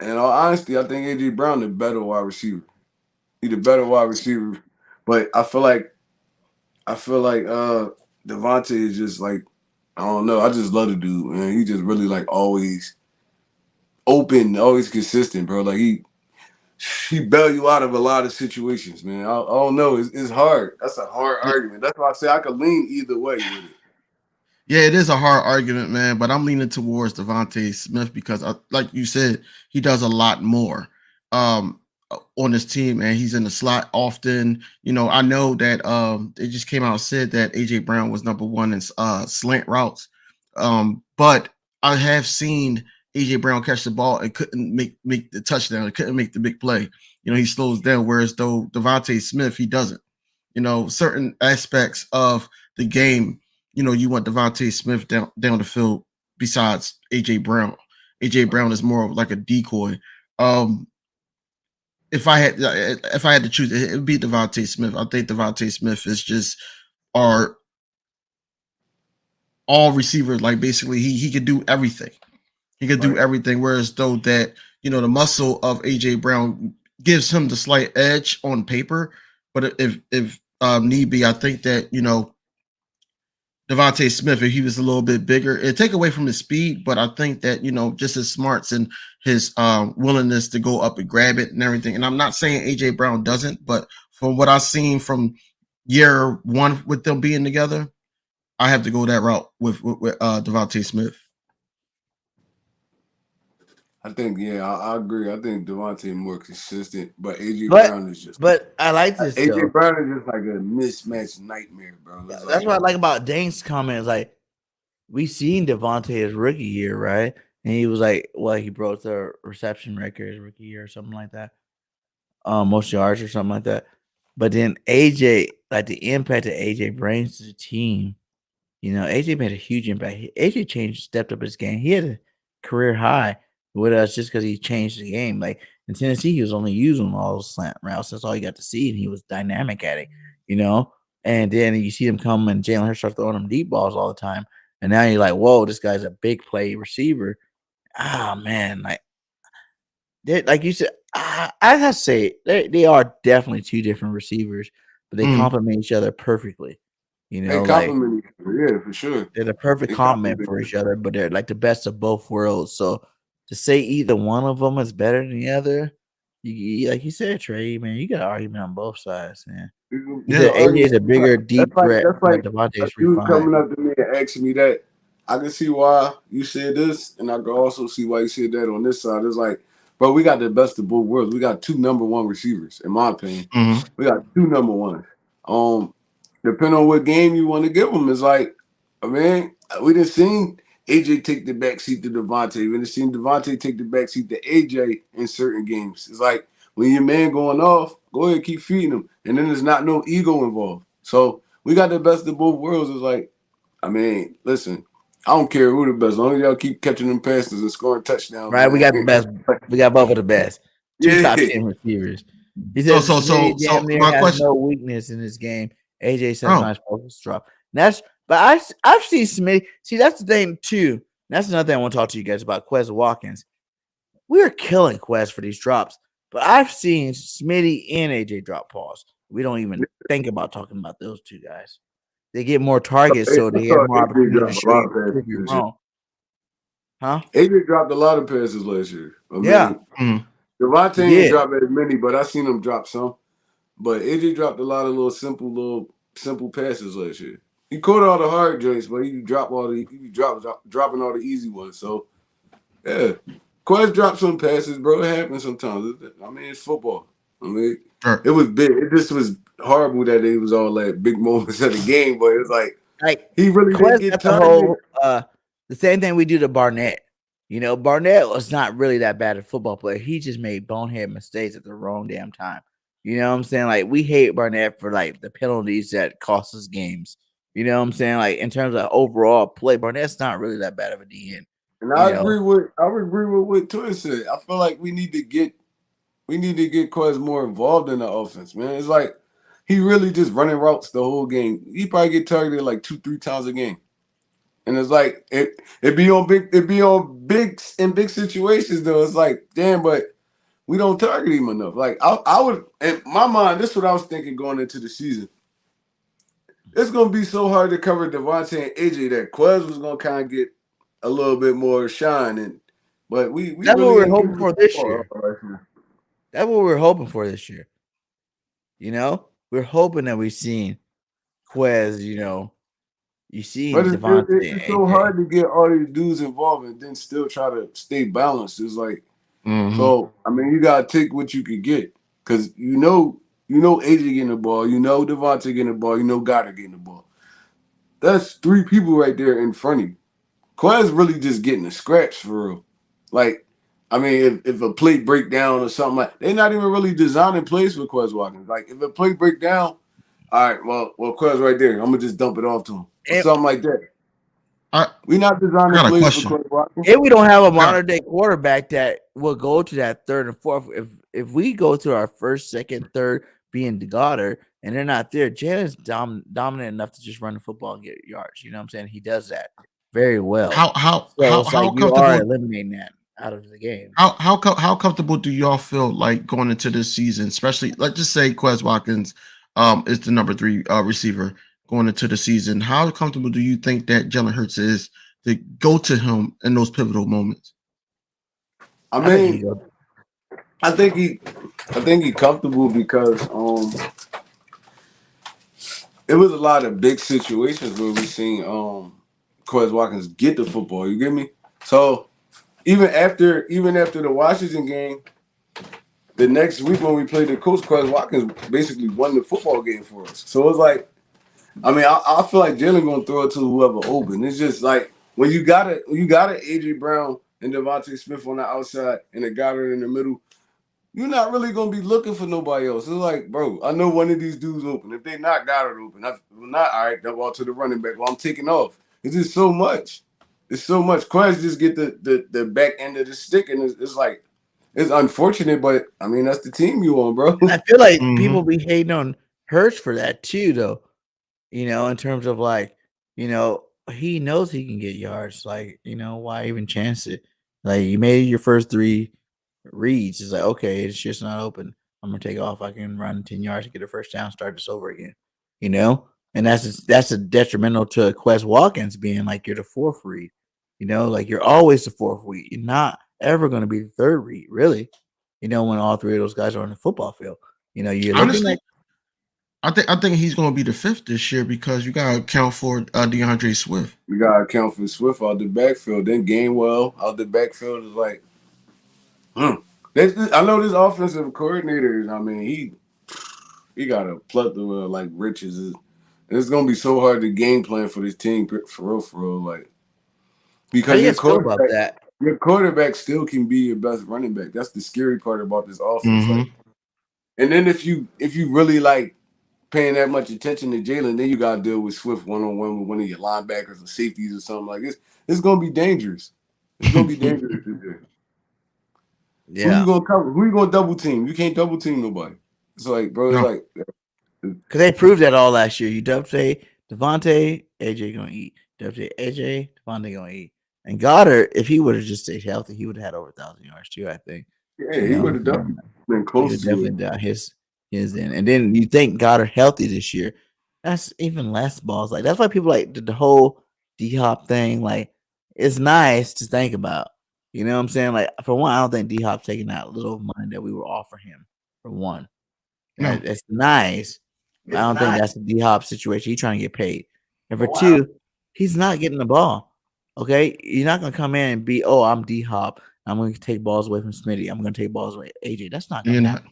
in all honesty, I think AJ Brown the better wide receiver. He's the better wide receiver. But I feel like I feel like Devontae is just like, I don't know. I just love the dude, man. He just really like always open, always consistent, bro. Like he bail you out of a lot of situations, man. I don't know. It's hard. That's a hard argument. That's why I say I could lean either way with it. Yeah, it is a hard argument, man, but I'm leaning towards Devontae Smith because, like you said, he does a lot more on this team, and he's in the slot often. You know, I know that they just came out and said that AJ Brown was number one in slant routes, but I have seen AJ Brown catch the ball and couldn't make the touchdown. It couldn't make the big play. You know, he slows down, whereas though Devontae Smith, he doesn't. You know, certain aspects of the game, you know, you want Devontae Smith down the field besides AJ Brown. AJ Brown is more of like a decoy. If I had to choose, it would be Devontae Smith. I think Devontae Smith is just our all receiver. Like basically, he could do everything. He could do everything. Whereas though that, you know, the muscle of AJ Brown gives him the slight edge on paper. But if need be, I think that, you know, Devontae Smith, if he was a little bit bigger, it'd take away from his speed, but I think that, you know, just his smarts and his willingness to go up and grab it and everything. And I'm not saying AJ Brown doesn't, but from what I've seen from year one with them being together, I have to go that route with Devontae Smith. I think, yeah, I agree. I think Devontae more consistent, but AJ Brown is just. But I like this. AJ Brown is just like a mismatched nightmare, bro. That's what I like about Dane's comment. Is like we seen Devontae his rookie year, right? And he was like, well, he broke the reception record his rookie year or something like that. Most yards or something like that. But then AJ, like the impact that AJ brings to the team, you know, AJ made a huge impact. AJ stepped up his game. He had a career high with us just because he changed the game. Like in Tennessee, he was only using all those slant routes. That's all you got to see, and he was dynamic at it, you know. And then you see him come and Jalen Hurts start throwing him deep balls all the time. And now you're like, whoa, this guy's a big play receiver. Ah, man, like you said, I have to say they are definitely two different receivers, but they complement each other perfectly. You know, they complement each other, yeah, for sure. They're the perfect complement for each other, but they're like the best of both worlds. So to say either one of them is better than the other, you like you said, Trey, man, you got an argument on both sides, man. AJ is a bigger, deep threat, but Devontae's refined. Coming up to me and asking me that, I can see why you said this, and I can also see why you said that on this side. It's like, bro, we got the best of both worlds. We got two number one receivers, in my opinion. We got two number ones. Depending on what game you want to give them, it's like, I mean, we done seen AJ take the backseat to Devontae. We done seen Devontae take the backseat to AJ in certain games. It's like, when your man going off, go ahead, keep feeding him. And then there's not no ego involved. So we got the best of both worlds. It's like, I mean, listen, I don't care who the best. As long as y'all keep catching them passes and scoring touchdowns. Right, man. We got the best. We got both of the best. Two top 10 receivers. He says so my question, no weakness in this game. AJ sometimes focus drop. But I've seen Smitty. See, that's the thing too. That's another thing I want to talk to you guys about. Quez Watkins. We are killing Quez for these drops. But I've seen Smitty and AJ drop balls. We don't even think about talking about those two guys. They get more targets, so they have more opportunity to show you wrong. Huh? AJ dropped a lot of passes last year. Yeah. Devontae didn't drop as many, but I seen him drop some. But AJ dropped a lot of little simple passes last year. He caught all the hard joints, but he dropping all the easy ones. So yeah. Quez dropped some passes, bro. It happens sometimes. I mean, it's football. I mean, It was big. It just was horrible that it was all like big moments of the game, but it was like he really did get tired. The same thing we do to Barnett. You know, Barnett was not really that bad a football player. He just made bonehead mistakes at the wrong damn time. You know what I'm saying? Like, we hate Barnett for like the penalties that cost us games. You know what I'm saying? Like, in terms of overall play, Barnett's not really that bad of a DN. And I agree with what Twist said. I feel like we need to get Quez more involved in the offense, man. It's like he really just running routes the whole game. He probably get targeted like 2-3 times a game. And it's like it be on big situations though. It's like, damn, but we don't target him enough. Like I would, in my mind, this is what I was thinking going into the season. it's gonna be so hard to cover Devontae and AJ that Quez was gonna kind of get a little bit more shine, but we That's what really we're ain't hoping giving for the this ball year. up right now. That's what we're hoping for this year. You know, we're hoping that we've seen Quez. You know, you But seen Devontae it's and so AJ. hard to get all these dudes involved and then still try to stay balanced. It's like Mhm. so. I mean, you gotta take what you could get because you know AJ getting the ball, you know Devontae getting the ball, you know Goddard getting the ball. That's three people right there in front of you. Quez really just getting the scraps for real. Like, I mean, if a play break down or something like, they're not even really designing plays for Quez Watkins. Like, if a play break down, all right, well, Quez right there, I'm gonna just dump it off to him or And, something like that. I We not I designing got a plays for question. Quez Watkins. if we don't have a I got modern day quarterback that will go to that third and fourth, if we go to our first, second, third being the Goddard, and they're not there, Jalen's dominant enough to just run the football and get yards. You know what I'm saying? He does that very well. So it's like how you are comfortable eliminating that out of the game. how comfortable do y'all feel like going into this season, especially let's just say Quez Watkins is the number 3 receiver going into the season. How comfortable do you think that Jalen Hurts is to go to him in those pivotal moments? I I think he mean, goes. I think he comfortable because it was a lot of big situations where we seen Quez Watkins get the football. You get me? So even after the Washington game, the next week when we played the Colts, Quez Watkins basically won the football game for us. So it's like, I mean, I feel like Jalen gonna throw it to whoever open. It's just like when you got a AJ Brown and Devontae Smith on the outside and a Goddard in the middle, you're not really gonna be looking for nobody else. It's like, bro, I know one of these dudes open. If they not Goddard open, not all right. Dump ball to the running back. Well, I'm taking off. It's just so much. It's so much. Quez just get the back end of the stick, and it's like it's unfortunate, but I mean that's the team you on, bro. And I feel like people Mhm. be hating on Hurts for that too, though. You know, in terms of like, you know, he knows he can get yards. Like, you know, why even chance it? Like, you made your first 3 reads. It's like, okay, it's just not open. I'm gonna take off. I can run 10 yards to get a first down, start this over again. You know, and that's a detrimental to Quest Watkins being like you're the 4th read. You know, like you're always the 4th read. You're not ever going to be the 3rd read, really. You know, when all 3 of those guys are on the football field. You know, you're looking Honestly, like I think he's going to be the 5th this year because you got to account for DeAndre Swift. You gotta account for Swift out the backfield. Then Gainwell out the backfield is like, I know this offensive coordinator. I mean, he got a plethora of like riches. It's gonna be so hard to game plan for this team for real. Like how do because you guys feel about that? your quarterback still can be your best running back. That's the scary part about this offense. Mm-hmm. Like, and then if you really like paying that much attention to Jalen, then you gotta deal with Swift one-on-one with one of your linebackers or safeties or something like this. It's gonna be dangerous. It's gonna be dangerous this year. Who Yeah. you gonna cover? Who you gonna double team? You can't double team nobody. It's like, bro, it's No. like Because they proved that all last year. You say Devontae, AJ gonna eat. Say AJ, Devontae gonna eat. And Goddard, if he would have just stayed healthy, he would have had over 1,000 yards too. I think. yeah, You he know, would have definitely been he close would to it. definitely done his end. And then you think Goddard healthy this year, that's even less balls. Like that's why people like the whole D Hop thing. Like it's nice to think about. You know what I'm saying? Like for one, I don't think D Hop's taking that little money that we were offering him. For one, No. it's nice. I don't think that's a D Hop situation. He's trying to get paid. And for two, he's not getting the ball. Okay, you're not gonna come in and be, oh, I'm D Hop. I'm gonna take balls away from Smitty. I'm gonna take balls away AJ. That's not You're gonna not. happen.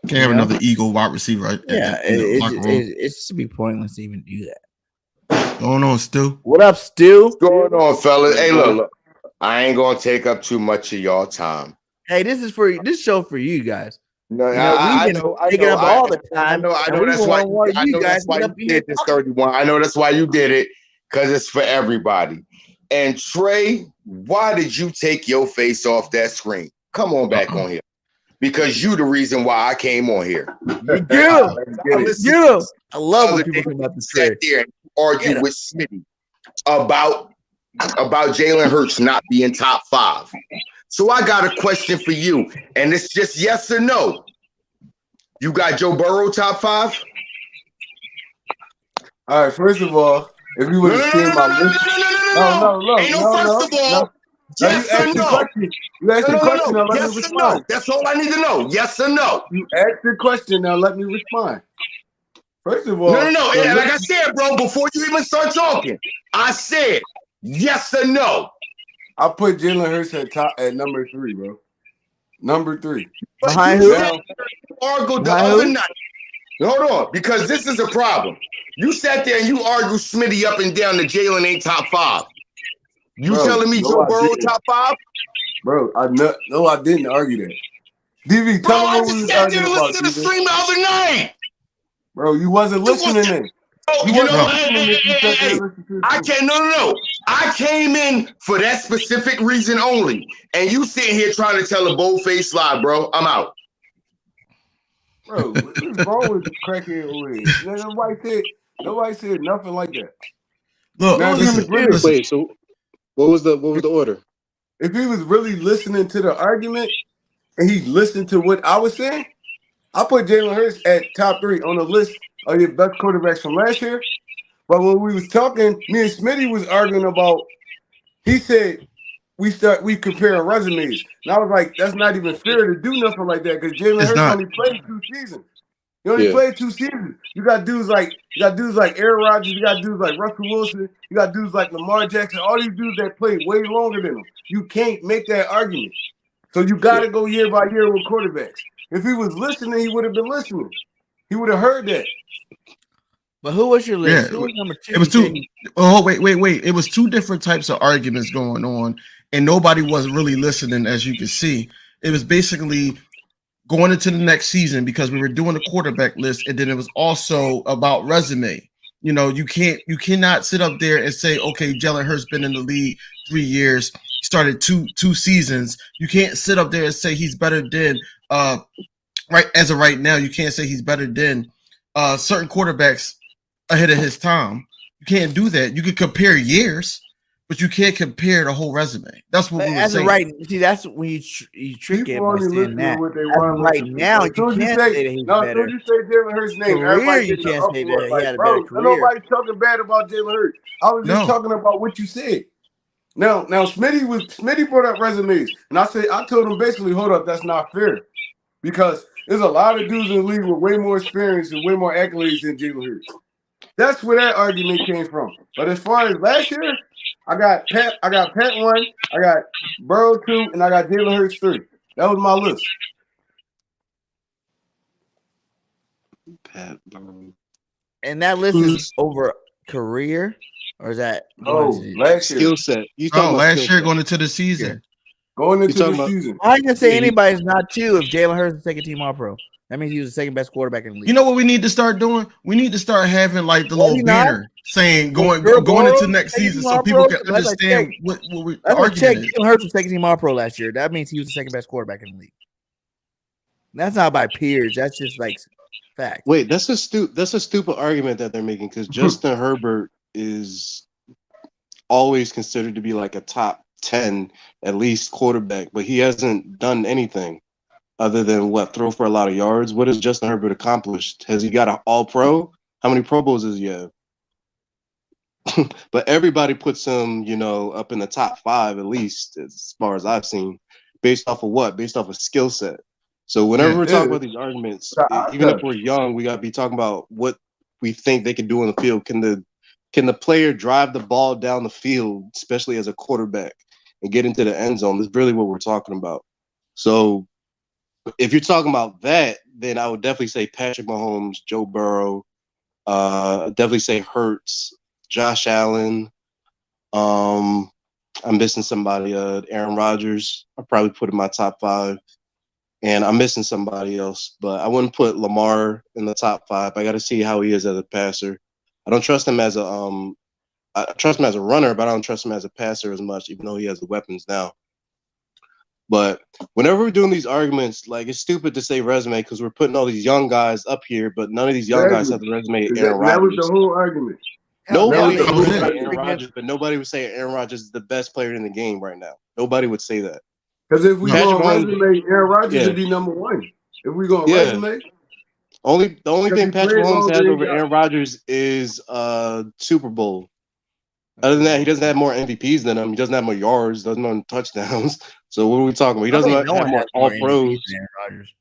Can't have another Eagle wide receiver Yeah, in the locker room. it should be pointless to even do that. Going on, Stu. What up, Stu? What's going on, fellas? Hey, look, I ain't gonna take up too much of y'all time. Hey, this show for you guys. No, You know, we've been taking up all the time. I know that's why you did this 31. I know that's why you did it, because it's for everybody. And Trey, why did you take your face off that screen? Come on back on here. Because you the reason why I came on here. You do. I love when people come about the sat there and argue with Smitty about Jalen Hurts not being top 5. So I got a question for you, and it's just yes or no. You got Joe Burrow top 5? All right, first of all, if you would have seen my list, Ain't no first of all. Now you Yes or asked the no? question. You asked the question. Now let me Yes or respond. no? That's all I need to know. Yes or no? You asked the question. Now let me respond. First of all, No. And like I said, bro, before you even start talking, I said yes or no. I put Jalen Hurts at number 3, bro. Number 3. Behind You who? said argued the Behind other who? night. Hold on, because this is a problem. You sat there and you argued Smitty up and down that Jalen ain't top 5. You Bro, telling me no, Joe I Burrow didn't. top 5? Bro, I didn't argue that. DV, Bro, tell him I what we just was sat there arguing and about, listened to the DV. stream the other night. Bro, you wasn't listening then. Oh, You you know, wasn't listening if you sat there and listened to the I stream. can't. No. I came in for that specific reason only, and you sitting here trying to tell a bold-faced lie, bro. I'm out. Bro, what's wrong with crackhead over here? Nobody said nothing like that. Look, Now, listen. Wait, so what was the order? If he was really listening to the argument and he listened to what I was saying, I put Jalen Hurts at top 3 on the list of your best quarterbacks from last year. But when we was talking, me and Smitty was arguing about. He said we comparing resumes, and I was like, that's not even fair to do nothing like that because Jalen It's Hurts not. only played 2 seasons. He only played 2 seasons. You got dudes like Aaron Rodgers. You got dudes like Russell Wilson. You got dudes like Lamar Jackson. All these dudes that played way longer than him. You can't make that argument. So you got to go year by year with quarterbacks. If he was listening, he would have been listening. He would have heard that. But who was your list? Yeah, Who was number 2? It was 2. Oh, wait. It was 2 different types of arguments going on, and nobody was really listening, as you can see. It was basically going into the next season because we were doing the quarterback list, and then it was also about resume. You know, you cannot sit up there and say, okay, Jalen Hurts been in the league 3 years, started two seasons. You can't sit up there and say he's better than right as of right now. You can't say he's better than certain quarterbacks ahead of his time. You can't do that. You can compare years, but you can't compare the whole resume. That's what we were saying. Right. See, that's when you trick it by saying that. Right now, you can't say that he's better. You say Jalen Hurts' name, career, you can't say that he had a better career. Nobody's talking bad about Jalen Hurts. I was just talking about what you said. Now, Smitty brought up resumes, and I told him basically, hold up, that's not fair, because there's a lot of dudes in the league with way more experience and way more accolades than Jalen Hurts. That's where that argument came from. But as far as last year, I got Pat 1, I got Burrow 2, and I got Jalen Hurts 3. That was my list. Pat Burrow. And that list is over career, or is that last year skill set? You talking last year going into the season? Yeah. Going into the season. I can say anybody's not 2 if Jalen Hurts is second team All-Pro. That means he was the second best quarterback in the league. You know what we need to start doing? We need to start having like the little banner saying going into next season so people can understand what we check. Jalen Hurts was second team All-Pro last year. That means he was the second best quarterback in the league. That's not by peers. That's just like fact. Wait, that's a stupid argument that they're making because Justin Herbert is always considered to be like a top 10 at least quarterback, but he hasn't done anything other than throw for a lot of yards. What has Justin Herbert accomplished? Has he got an All-Pro? How many Pro Bowls does he have? But everybody puts him, up in the top 5 at least, as far as I've seen, based off of what? Based off of skill set. So whenever we're talking about these arguments, even if we're young, we got to be talking about what we think they can do on the field. Can the player drive the ball down the field, especially as a quarterback, and get into the end zone? That's really what we're talking about. So if you're talking about that, then I would definitely say Patrick Mahomes, Joe Burrow, definitely say Hurts, Josh Allen. I'm missing somebody, Aaron Rodgers. I'll probably put in my top 5. And I'm missing somebody else, but I wouldn't put Lamar in the top 5. I got to see how he is as a passer. I don't trust him as I trust him as a runner, but I don't trust him as a passer as much, even though he has the weapons now. But whenever we're doing these arguments, like it's stupid to say resume because we're putting all these young guys up here, but none of these young guys have the resume of Aaron Rodgers. That was the whole argument. Nobody would say Aaron Rodgers, but nobody would say Aaron Rodgers is the best player in the game right now. Nobody would say that. Because if we go on resume, Aaron Rodgers would be number 1. If we go on resume, The only thing Patrick played Mahomes has longer over than Aaron Rodgers is Super Bowl. Other than that, he doesn't have more MVPs than him. He doesn't have more yards, doesn't have more touchdowns. So what are we talking about? He doesn't have more all pros. Aaron Rodgers.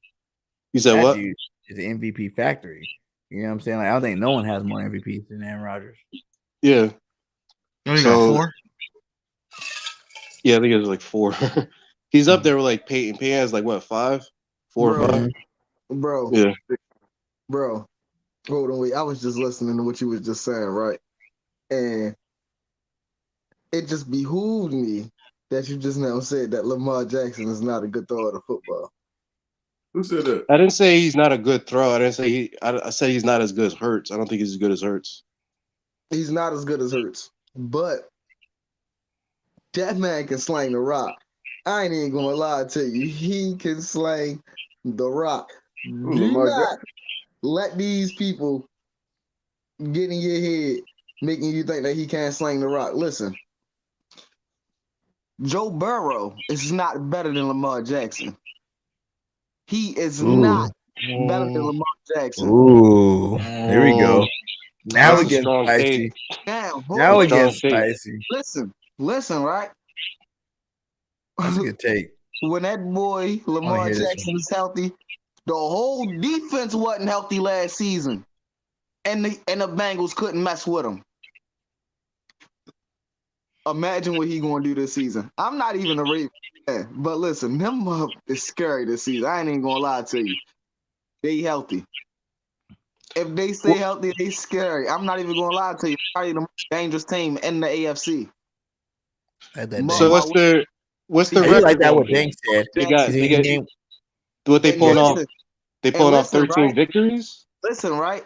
You said That what? dude is the MVP factory. You know what I'm saying? Like, I don't think no one has more MVPs than Aaron Rodgers. Yeah. You got 4? Yeah, I think it was like 4. He's up there with like Peyton. Peyton has like what, 5? 4 or 5? Bro. Yeah. Bro. Hold on, wait. I was just listening to what you was just saying, right? And it just behooved me that you just now said that Lamar Jackson is not a good thrower of football. Who said that? I didn't say he's not a good throw. I didn't say I said he's not as good as Hurts. I don't think he's as good as Hurts. He's not as good as Hurts, but that man can slang the rock. I ain't even gonna lie to you. He can slang the rock. Do not let these people get in your head making you think that he can't slang the rock. Listen, Joe Burrow is not better than Lamar Jackson. He is not better than Lamar Jackson. Ooh, here we go. Now we get spicy. Now we get spicy. Listen, right? That's a good take. When that boy Lamar Jackson is healthy, the whole defense wasn't healthy last season, and the Bengals couldn't mess with him. Imagine what he gonna do this season. I'm not even a Ravens fan, but listen, them up is scary this season. I ain't even gonna lie to you. They healthy. If they stay healthy, they scary. I'm not even gonna lie to you. Probably the most dangerous team in the AFC. So what's the record? Like that? What Banks said. They got what they pulling off? They pulling off 13 victories. Listen, right.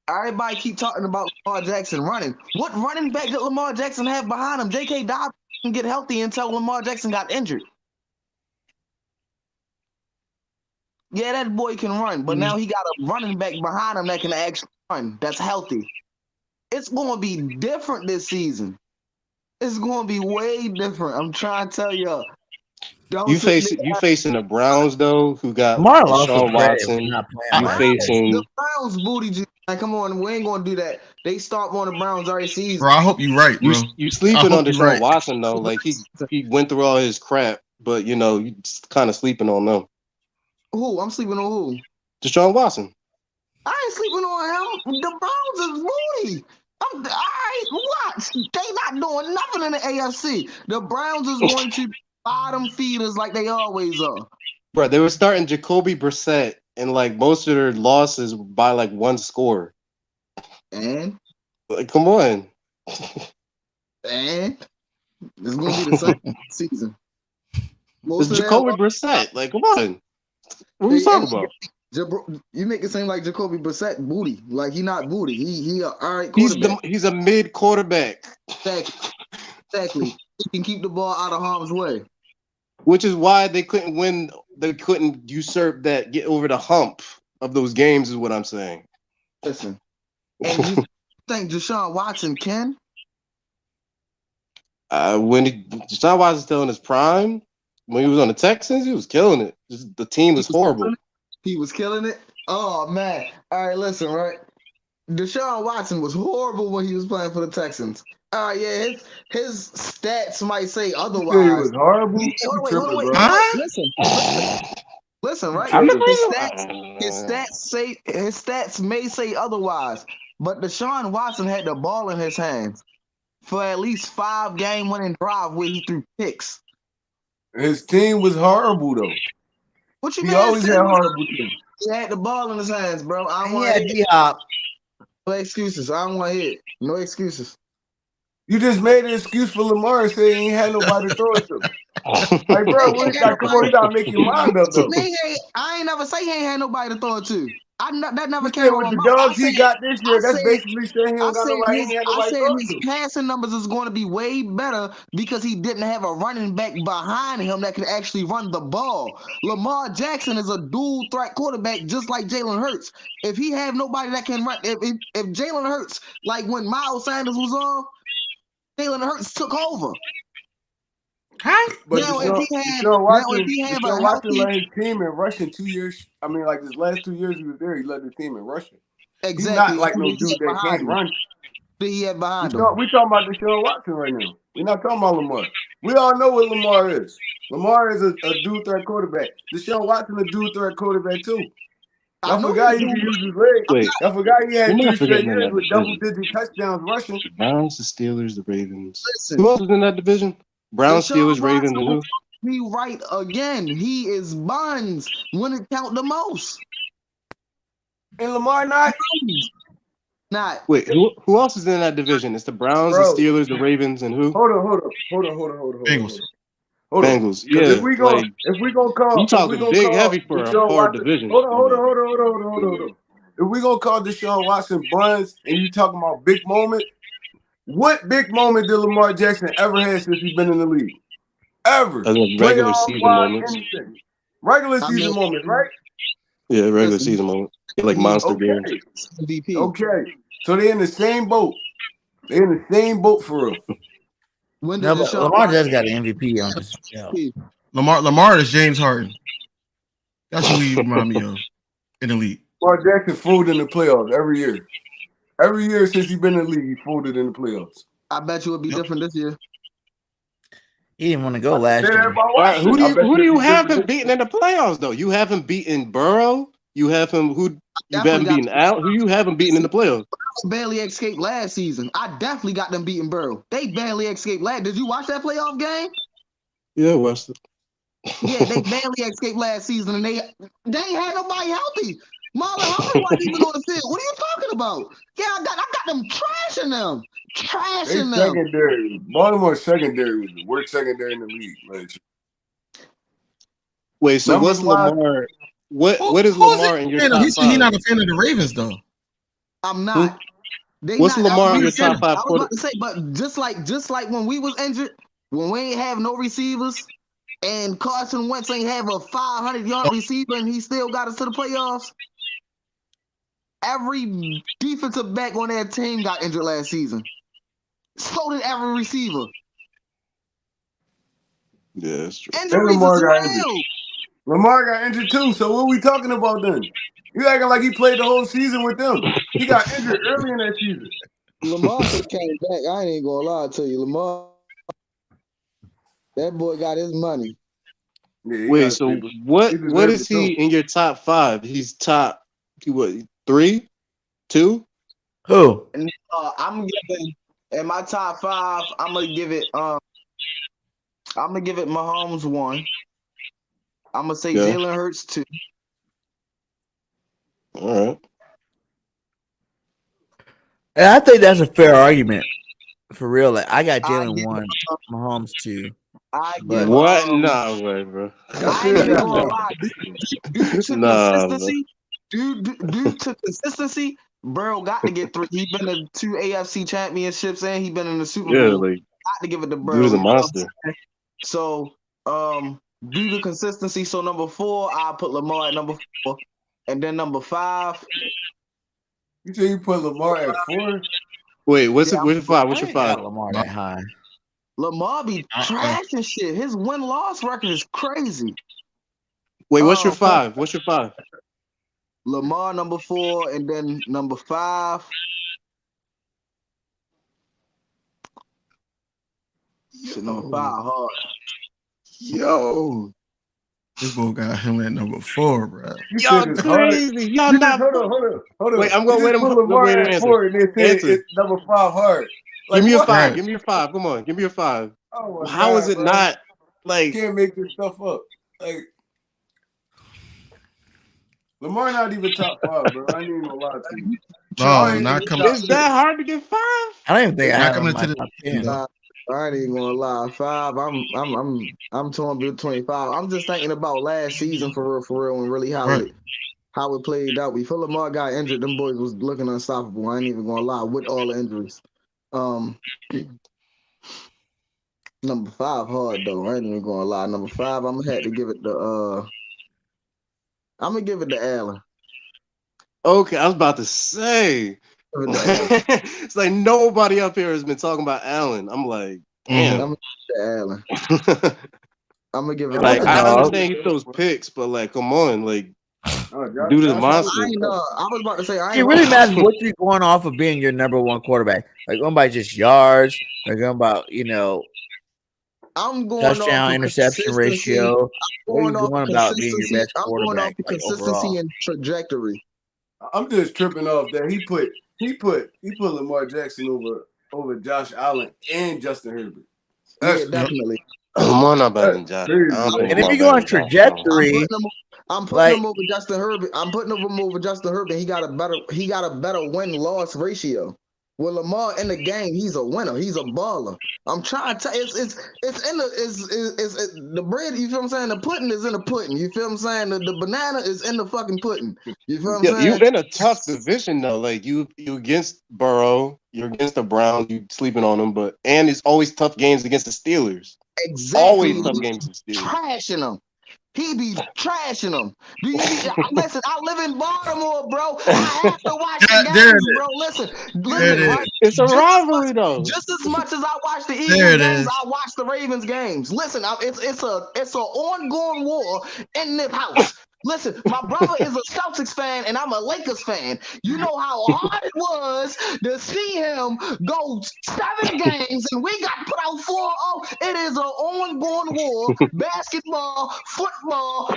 Everybody keep talking about Lamar Jackson running. What running back did Lamar Jackson have behind him? J.K. Dobbins didn't get healthy until Lamar Jackson got injured. Yeah, that boy can run, but now he got a running back behind him that can actually run. That's healthy. It's going to be different this season. It's going to be way different. I'm trying to tell y'all. You facing the Browns though, who got Deshaun Watson. You facing the Browns booty. Like, come on, we ain't gonna do that. They start on the Browns every season. Bro, I hope you're right, bro. You sleeping on Deshaun Watson though. Like he went through all his crap, but you know you kind of sleeping on them. Who? I'm sleeping on who? Deshaun Watson. I ain't sleeping on him. The Browns is booty. All right, watch. They not doing nothing in the AFC. The Browns is going to bottom feeders like they always are. Bro, they were starting Jacoby Brissett and like most of their losses by like 1 score. And like, come on. And it's gonna be the same season. It's Jacoby Brissett. Like, come on. What are you talking about? You make it seem like Jacoby Brissett booty. Like he not booty. He all right quarterback. He's a mid quarterback. Exactly. He can keep the ball out of harm's way. Which is why they couldn't win. They couldn't usurp that, get over the hump of those games, is what I'm saying. Listen. And you think Deshaun Watson can? When Deshaun Watson still in his prime, when he was on the Texans, he was killing it. The team was horrible. He was killing it? Oh, man. All right, listen, right? Deshaun Watson was horrible when he was playing for the Texans. All right, yeah, his stats might say otherwise. He was horrible. Hold on, wait. Listen, right? His stats may say otherwise, but Deshaun Watson had the ball in his hands for at least 5 game-winning drive where he threw picks. His team was horrible though. What you he mean? Always had horrible teams. He had the ball in his hands, bro. I don't want to hear no excuses. I don't want to hear it. No excuses. You just made an excuse for Lamar and said he ain't had nobody to throw it to. Like, bro, come on, you gotta make your mind up though. I ain't never say he ain't had nobody to throw it to. That never came with the dogs he got this year. That's basically saying he don't got nobody. I said his passing numbers is going to be way better because he didn't have a running back behind him that could actually run the ball. Lamar Jackson is a dual threat quarterback, just like Jalen Hurts. If he have nobody that can run, if Jalen Hurts, like when Miles Sanders was on, Jalen Hurts took over. Huh? But Now, if he had, Deshaun a Watson led healthy, his team in rushing 2 years. I mean, like his last 2 years he was there, he led the team in rushing. He's not exactly, like who no did he dude have that behind can't him? run. Who did he have We behind him? talking about Deshaun Watson right now. We're not talking about Lamar. We all know what Lamar is. Lamar is a dual threat quarterback. Deshaun Watson a dual threat quarterback too. I Y'all know forgot he's he can doing. use his legs. Wait, Y'all forgot he had I'm 3 not straight forgetting in years that with division. double-digit touchdowns rushing. The Browns, the Steelers, the Ravens. Listen, Who else is in that division? Browns, Deshaun Steelers, Ravens, and Watson who? be right again. He is buns when it count the most. And Lamar not. Not Wait, who else is in that division? It's the Browns, Bro. the Steelers, the Ravens, and who? Hold on. Bengals. Hold on. Bengals. Because Yeah, if we like gonna call you talking big heavy for a Deshaun hard Watson, division. hold on. If we gonna call Deshaun Watson buns and you talking about big moment, what big moment did Lamar Jackson ever had since he's been in the league? Ever. As in regular Playoff season wise, moments. anything. Regular season moments, right? Yeah, regular Listen, season moments. Like monster games. Okay. Okay. So they're in the same boat. They're in the same boat for real. when did No, but Deshaun Lamar Watson just got an MVP on this. Yeah. Lamar is James Harden. That's who he remind me of in the league. Lamar Jackson fooled in the playoffs every year. Every year since he's been in the league, he folded in the playoffs. I bet you it'll be different this year. He didn't want to go last Say that year. about All right, Watson. who do you have him different. beating in the playoffs though? You have him beating Burrow. You have him you have him beating Allen. Who you have him beating in the playoffs? Barely escaped last season. I definitely got them beating Burrow. They barely escaped last. Did you watch that playoff game? Yeah, Weston. Yeah, they barely escaped last season, and they ain't had nobody healthy. Marlon Humphrey wasn't even on the field. What are you talking about? Yeah, I got them trashing them. Trashing them. Secondary. Baltimore secondary was the worst secondary in the league. Like, wait, so what's Lamar? What is Lamar in your top He said five? he's not a fan of the Ravens though. I'm not. What's Lamar in your top five? I was about to say, but just like when we was injured, when we ain't have no receivers, and Carson Wentz ain't have a 500-yard receiver, and he still got us to the playoffs. Every defensive back on that team got injured last season. So did every receiver. Yeah, that's true. Injuries as well. Lamar got injured too. So what are we talking about then? You acting like he played the whole season with them. He got injured early in that season. Lamar could have came back. I ain't gonna lie to you. Lamar, that boy got his money. Yeah, wait, so what is he in your top five? He's top what, 3, 2? Who? And I'm giving in my top 5. I'm gonna give it Mahomes 1. I'm gonna say Jalen Hurts 2. All right. And I think that's a fair argument. For real. Like, I got Jalen 1, Mahomes 2. What? No way, bro. I ain't even gonna lie. Due to consistency, Burrow got to get 3. He been to 2 AFC championships and he been in the Super Bowl. Yeah, like, got to give it to Burrow. Dude is a monster. So, due to consistency, so number 4, I'll put Lamar at number 4, and then number 5. You say you put Lamar at 4? Wait, what's your 5? What's your 5? Lamar that high. Lamar be trash and shit. His win-loss record is crazy. Wait, what's your 5? What's your 5? Lamar number 4, and then number 5. Shit, number 5 hard. Yo, this boy got him at number 4, bro. Y'all crazy. Y'all not. Hold on. Wait, I'm gonna wait Lamar at 4 and then say answer. it's number 5 hard. Like, give me your 5. Right. Give me your 5. Come on, give me your 5. Oh How is it bro. not like? You can't make this stuff up. Like, Lamar not even top 5, bro. I ain't even gonna lie to you. No, not coming. Is that hard to get 5? I don't even think I have him in my the top 10. I ain't even gonna lie. 5. I'm torn between 5. I'm just thinking about last season for real, and really how it played out. Before Lamar got injured, them boys was looking unstoppable. I ain't even gonna lie, with all the injuries. Number 5 hard though. I ain't even gonna lie. Number 5, I'm gonna have to give it to I'm gonna give it to Allen. Okay, I was about to say. It's like nobody up here has been talking about Allen. I'm like, damn. Allen. I'm gonna give it. Like I No. understand he throws picks, but like, come on, like, dude is monster. I was about to say, It really matters what you're going off of being your number one quarterback. Like going by just yards, or going about I'm going touchdown off interception ratio. What are you going about being your best I'm going off quarterback? the Like consistency overall, and trajectory. I'm just tripping off that he put Lamar Jackson over Josh Allen and Justin Herbert. Yeah, definitely. Lamar not better than Josh. And if you go on trajectory, I'm putting him over Justin Herbert. I'm putting him over Justin Herbert. He got a better win-loss ratio. With Lamar in the game, he's a winner. He's a baller. I'm trying to tell you, it's the bread. You feel what I'm saying? The pudding is in the pudding. You feel what I'm saying? The banana is in the fucking pudding. You feel what I'm saying? You in a tough division though. Like you against Burrow, you're against the Browns. You sleeping on them, and it's always tough games against the Steelers. Exactly. Always tough games against the Steelers. Trashing them. He be trashing them. Listen, I live in Baltimore, bro. I have to watch the games, bro. Listen, right? It's a rivalry, though. Just as much as I watch the Eagles games, I watch the Ravens games. Listen, it's an ongoing war in this house. Listen, my brother is a Celtics fan and I'm a Lakers fan. You know how hard it was to see him go 7 games and we got put out 4-0. It is an ongoing war, basketball, football,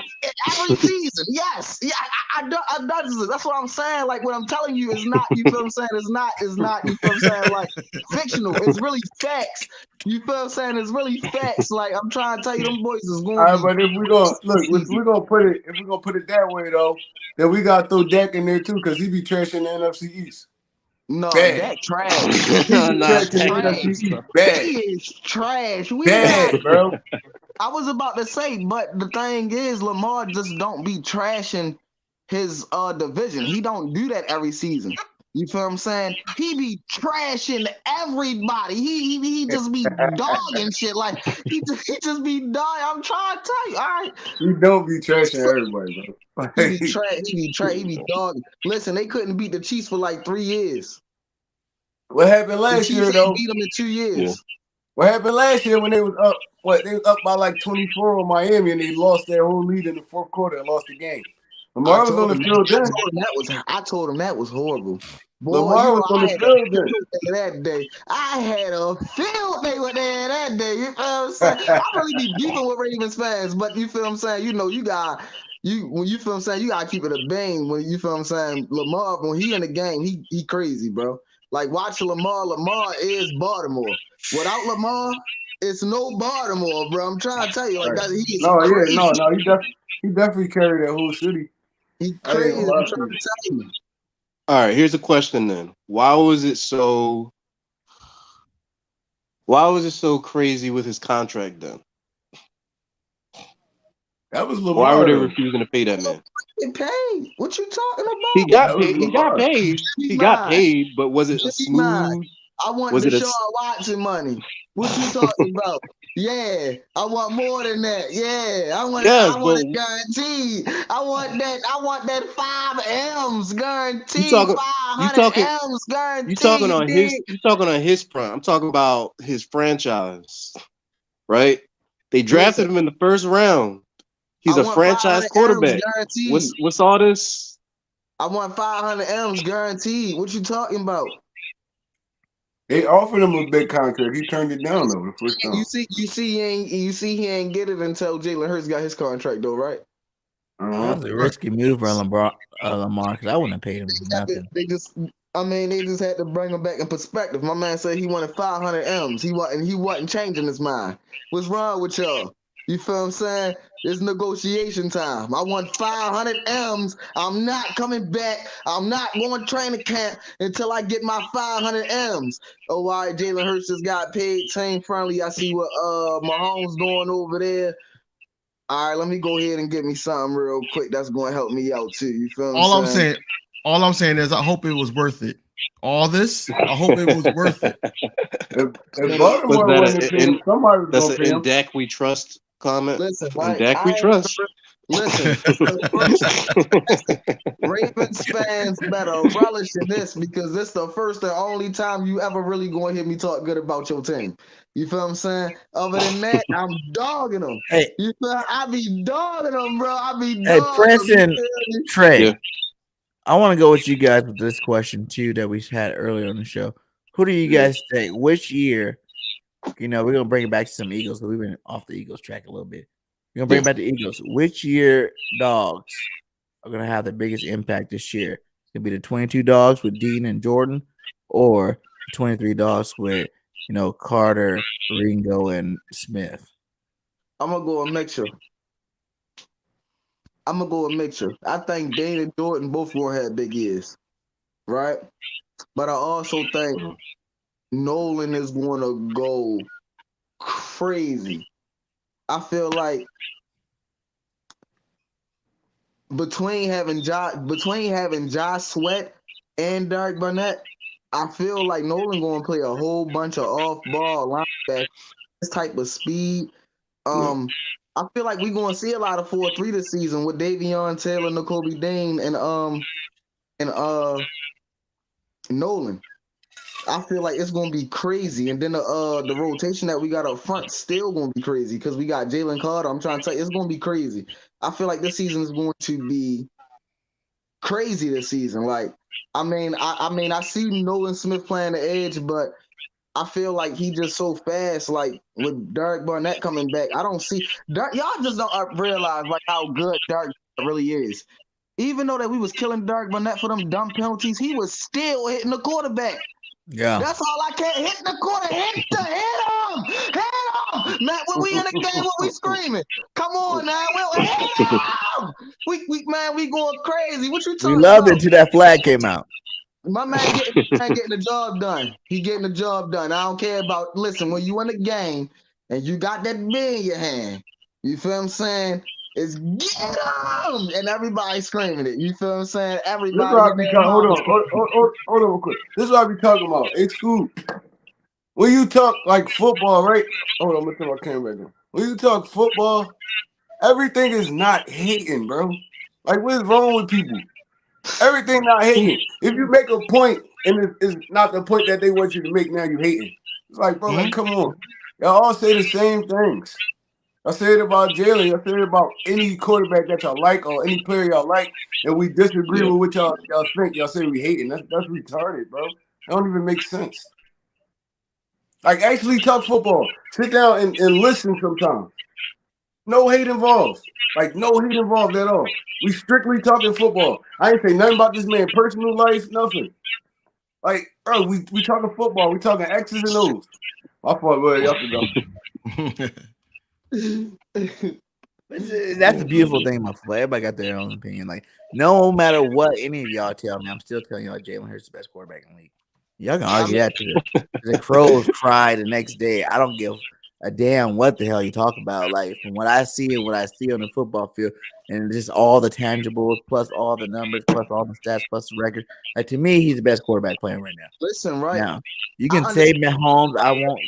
every season. Yes, yeah, I that's what I'm saying. Like what I'm telling you is not, you feel what I'm saying? It's not, you feel what I'm saying? Like fictional. It's really facts. You feel what I'm saying? It's really facts. Like I'm trying to tell you, them boys is going. All right, but if we're gonna put it that way though, then we gotta throw Dak in there too, because he be trashing the NFC East. No, Bad. that trash. Bad. He is trash. Bad, bro. I was about to say, but the thing is, Lamar just don't be trashing his division. He don't do that every season. You feel what I'm saying? He be trashing everybody. He just be dogging shit. Like he just be dogging. I'm trying to tell you. All right. He don't be trashing everybody, bro. He be dogging. Listen, they couldn't beat the Chiefs for like 3 years. What happened last year though? Beat them in 2 years. Yeah. What happened last year when they was up? They was up by like 24 on Miami and they lost their whole lead in the fourth quarter and lost the game. Lamar was on the field then. I told him that was horrible. Boy, Lamar was on the field then. That day. I had a field day with that day. You feel what I'm saying? I really be beefing with Ravens fans, but you feel what I'm saying? You know, you feel what I'm saying? You gotta keep it a bang when you feel what I'm saying. Lamar, when he in the game, he crazy, bro. Like watching Lamar. Lamar is Baltimore. Without Lamar, it's no Baltimore, bro. I'm trying to tell you, like that. He definitely carried that whole city. He crazy. I'm trying to tell you. All right, here's a question then. Why was it so crazy with his contract then? That was Lamar. Why were they refusing to pay that man? He paid. What you talking about? He got paid. He got paid, but was it a smooth? I want Deshaun Watson money. What you talking about? Yeah, I want more than that. Yeah, I want it guaranteed. I want that 5 M's guaranteed. 500 M's guaranteed. You talking on his prime. I'm talking about his franchise. Right? They drafted him in the first round. He's a franchise quarterback. What's all this? I want 500 M's guaranteed. What you talking about? They offered him a big contract. He turned it down though the first time. You see, he ain't get it until Jalen Hurts got his contract though, right? That was a risky move for Lamar, because I wouldn't have paid him nothing. They just had to bring him back in perspective. My man said he wanted 500 M's. He wasn't changing his mind. What's wrong with y'all? You feel what I'm saying? It's negotiation time. I want 500 M's. I'm not coming back. I'm not going to training camp until I get my 500 M's. Oh, all right, Jalen Hurts just got paid. Team friendly. I see what Mahomes doing over there. All right, let me go ahead and get me something real quick that's going to help me out too. You feel what I'm saying? All I'm saying is I hope it was worth it. All this, I hope it was worth it. If Baltimore that's an in Dak we trust comment. Listen, Dak we trust. Listen, Ravens fans better relish in this because this the first and only time you ever really gonna hear me talk good about your team. You feel what I'm saying? Other than that, I'm dogging them. Hey, you feel? I be dogging them, bro. I be hey, dogging Prince them. and Trey. I want to go with you guys with this question too that we had earlier on the show. Who do you guys think? Which year? We're gonna bring it back to some Eagles, but we've been off the Eagles track a little bit. We're gonna bring it back to Eagles. Which year dogs are gonna have the biggest impact this year? It's gonna be the 22 dogs with Dean and Jordan, or the 23 dogs with Carter, Ringo, and Smith. I'm gonna go a mixture. I think Dane and Jordan both gonna have big years, right? But I also think Nolan is gonna go crazy. I feel like between having Josh Sweat and Derek Barnett, I feel like Nolan gonna play a whole bunch of off-ball linebackers, this type of speed. I feel like we're gonna see a lot of 4-3 this season with Davion Taylor, Nakobe Dean, and Nolan. I feel like it's gonna be crazy, and then the rotation that we got up front still gonna be crazy because we got Jalen Carter. I'm trying to tell you, it's gonna be crazy. I feel like this season is going to be crazy this season. Like, I see Nolan Smith playing the edge, but I feel like he just so fast. Like with Derek Barnett coming back, I don't see Derek. Y'all just don't realize like how good Derek really is. Even though that we was killing Derek Barnett for them dumb penalties, he was still hitting the quarterback. Yeah, that's all I can't hit the quarter. Hit him, man. When we in the game, what we screaming? Come on now, we'll hit him. We going crazy. What you talking we loved about? it till that flag came out. My man getting the job done. He getting the job done. I don't care about. Listen, when you in the game and you got that ball in your hand, you feel what I'm saying? It's get him, and everybody screaming it. You feel what I'm saying? Everybody. This is what I be talking. Hold on, real quick. This is what I be talking about. It's cool. When you talk like football, right? Hold on, I'm gonna turn my camera back on. When you talk football, everything is not hitting, bro. Like, what's wrong with people? Everything not hating. If you make a point and it's not the point that they want you to make, now you hating. It's like, bro, like, come on. Y'all all say the same things. I say it about Jalen. I say it about any quarterback that y'all like or any player y'all like, and we disagree with what y'all think. Y'all say we hating. That's retarded, bro. That don't even make sense. Like, actually talk football. Sit down and listen sometimes. No hate involved. Like, no hate involved at all. We strictly talking football. I ain't say nothing about this man's personal life, nothing. Like, bro, we talking football. We talking X's and O's. My fault, bro. Y'all can go. That's the beautiful thing about football. Everybody got their own opinion. Like, no matter what any of y'all tell me, I'm still telling y'all Jalen Hurts is the best quarterback in the league. Y'all can argue that too. The Crows cry the next day. I don't give a damn what the hell you talk about. Like, from what I see and what I see on the football field, and just all the tangibles, plus all the numbers, plus all the stats, plus the record. Like, to me, he's the best quarterback playing right now. Listen, right now, you can say Mahomes. I won't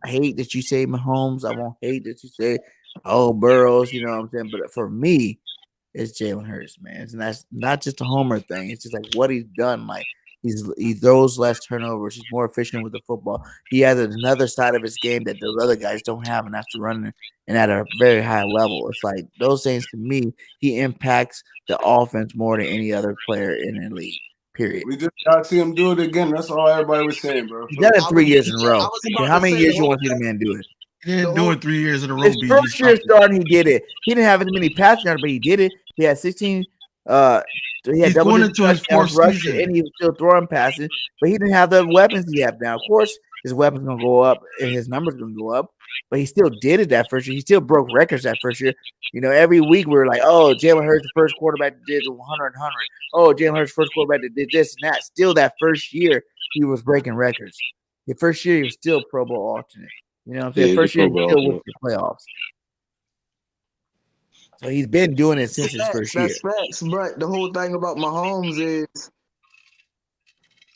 hate that you say Mahomes. I won't hate that you say Burrows. You know what I'm saying? But for me, it's Jalen Hurts, man. And that's not just a homer thing. It's just like what he's done. Like, he throws less turnovers. He's more efficient with the football. He has another side of his game that those other guys don't have, and that's running and at a very high level. It's like those things to me, he impacts the offense more than any other player in the league. Period. We just gotta see him do it again. That's all everybody was saying, bro. He's done it 3 years in a row. How many years you want to see the man do it? He didn't do it 3 years in a row. His first year starting, he did it. He didn't have as many passing yards, but he did it. He had 16. He had double digit touchdowns rushing, and he was still throwing passes, but he didn't have the weapons he have now. Of course, his weapons gonna go up and his numbers gonna go up, but he still did it that first year. He still broke records that first year. You know, every week we were like, "Oh, Jalen Hurts, the first quarterback that did 100 and 100. Oh, Jalen Hurts, first quarterback that did this and that." Still, that first year he was breaking records. The first year he was still Pro Bowl alternate. You know what I'm saying? Yeah, first year he still went to the playoffs. So he's been doing it since his first year. That's facts. But the whole thing about Mahomes is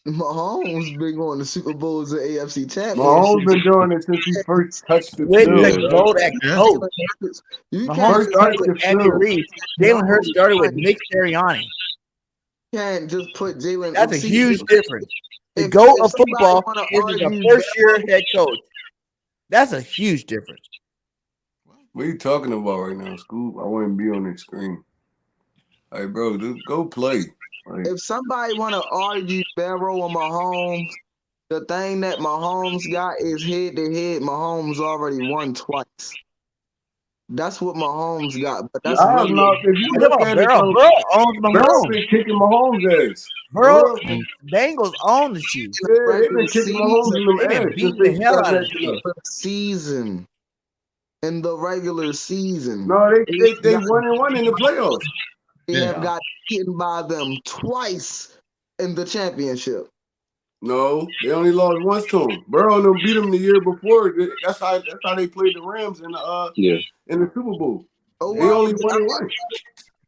Mahomes been going to Super Bowls and AFC Mahomes Championship. been doing it since he first touched the With field. the gold at coach. You Mahomes can't started with Andy Reid. Jalen Hurts started with Nick Sirianni. Can't just put Jalen. That's a huge difference. The GOAT of football is the first-year head coach. That's a huge difference. What are you talking about right now, Scoop? I wouldn't be on the screen. Hey, bro, just go play. Like, if somebody want to argue Barrow or Mahomes, the thing that Mahomes got is head-to-head. Mahomes already won twice. That's what Mahomes got. But that's if you look at it, Burrow owns Mahomes. Burrow been kicking Mahomes' ass. Burrow, the Bengals own the Chiefs. Yeah, they've been kicking Mahomes in the ass. Beating the hell out of the season. In the regular season. No, they won and won in the playoffs. They have got beaten by them twice in the championship. No, they only lost once to him. Burrow and them beat him the year before. That's how they played the Rams in the Super Bowl. Oh, they only won and won.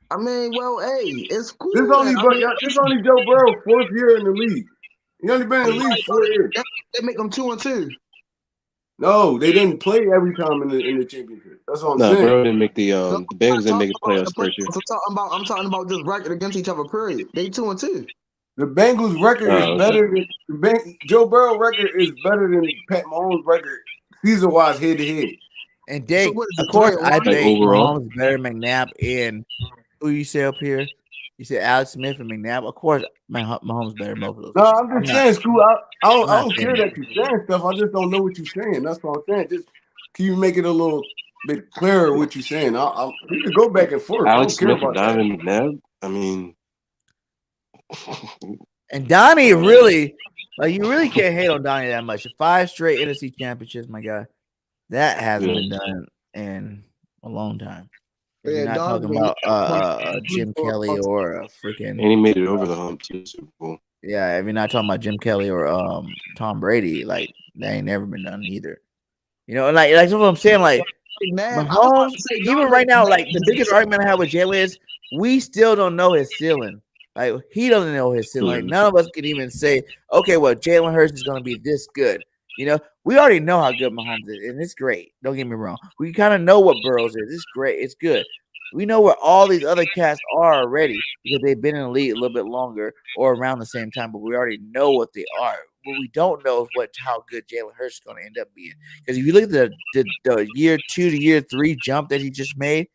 I mean, well, hey, it's cool. This only Joe Burrow's 4th year in the league. He only been in the league 4 years. They make them 2-2. No, they didn't play every time in the championship. That's what I'm saying. Burrow didn't make the Bengals didn't make the playoffs first year. I'm talking about just record against each other. Period. They 2-2. The Bengals' record is better than Joe Burrow record is better than Pat Mahomes' record season-wise head-to-head. And Dick, of course, I think Mahomes is better than McNabb and who you say up here? You said Alex Smith and McNabb. Of course, Mahomes better than both of those. No, I'm just saying, Screw. I don't care that you're saying stuff. I just don't know what you're saying. That's what I'm saying. Just can you make it a little bit clearer what you're saying? We could go back and forth. Alex Smith and Donovan McNabb. I mean, and Donnie really, you really can't hate on Donnie that much. 5 straight NFC championships, my guy. That hasn't been done in a long time. You're not talking about Jim Kelly or freaking. And he made it over the hump too. Super Bowl. Yeah, if you're not talking about Jim Kelly or Tom Brady, like that ain't never been done either. You know, like that's what I'm saying. Like Mahomes, even right now, like the biggest argument I have with Jalen is we still don't know his ceiling. Like he doesn't know his ceiling. Like none of us can even say, okay, well, Jalen Hurts is going to be this good. You know, we already know how good Mahomes is, and it's great. Don't get me wrong. We kind of know what Burrows is. It's great. It's good. We know where all these other cats are already because they've been in the league a little bit longer or around the same time, but we already know what they are. What we don't know is how good Jalen Hurts is going to end up being. Because if you look at the year 2 to year 3 jump that he just made,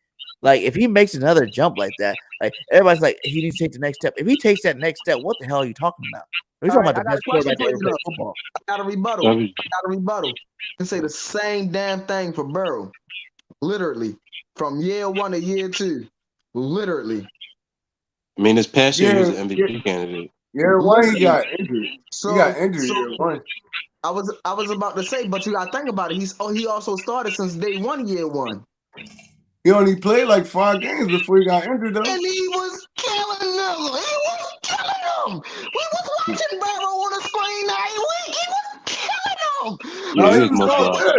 like if he makes another jump like that, like everybody's like, he needs to take the next step. If he takes that next step, what the hell are you talking about? We're talking about the best quarterback that ever played football. I got a rebuttal. And say the same damn thing for Burrow. Literally. From year 1 to year 2. Literally. I mean, this past year he was an MVP candidate. Year 1 he got injured. He got injured year 1. I was about to say, but you gotta think about it. He also started since day 1, year 1. He only played like 5 games before he got injured, though. And he was killing them. He was killing them. We was watching Burrow on the screen every week. He was killing them. No, he was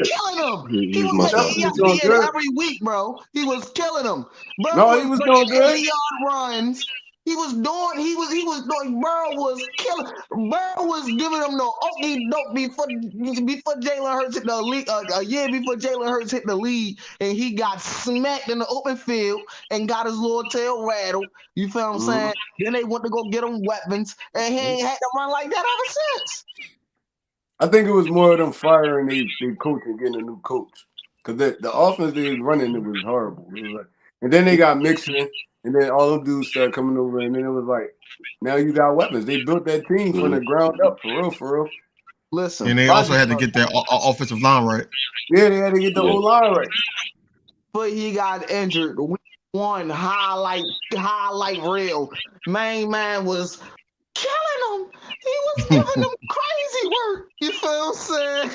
killing them. He was like ESPN every week, bro. He was killing them. No, he was doing good. 80-yard runs. He was doing. Burrow was killing. Burrow was giving them the okey doke before Jalen Hurts hit the league. A year before Jalen Hurts hit the league, and he got smacked in the open field and got his little tail rattled. You feel what I'm saying? Then they went to go get him weapons, and he ain't had to run like that ever since. I think it was more of them firing their coach and getting a new coach. Because the offense they was running, it was horrible. It was like, and then they got mixing. And then all them dudes started coming over, and then it was like, now you got weapons. They built that team from the ground up, for real. Listen, and they also had to get their offensive line right. Yeah, they had to get the whole line right. But he got injured. Week 1 highlight reel. Main man was killing them. He was giving them crazy work. You feel what I'm saying?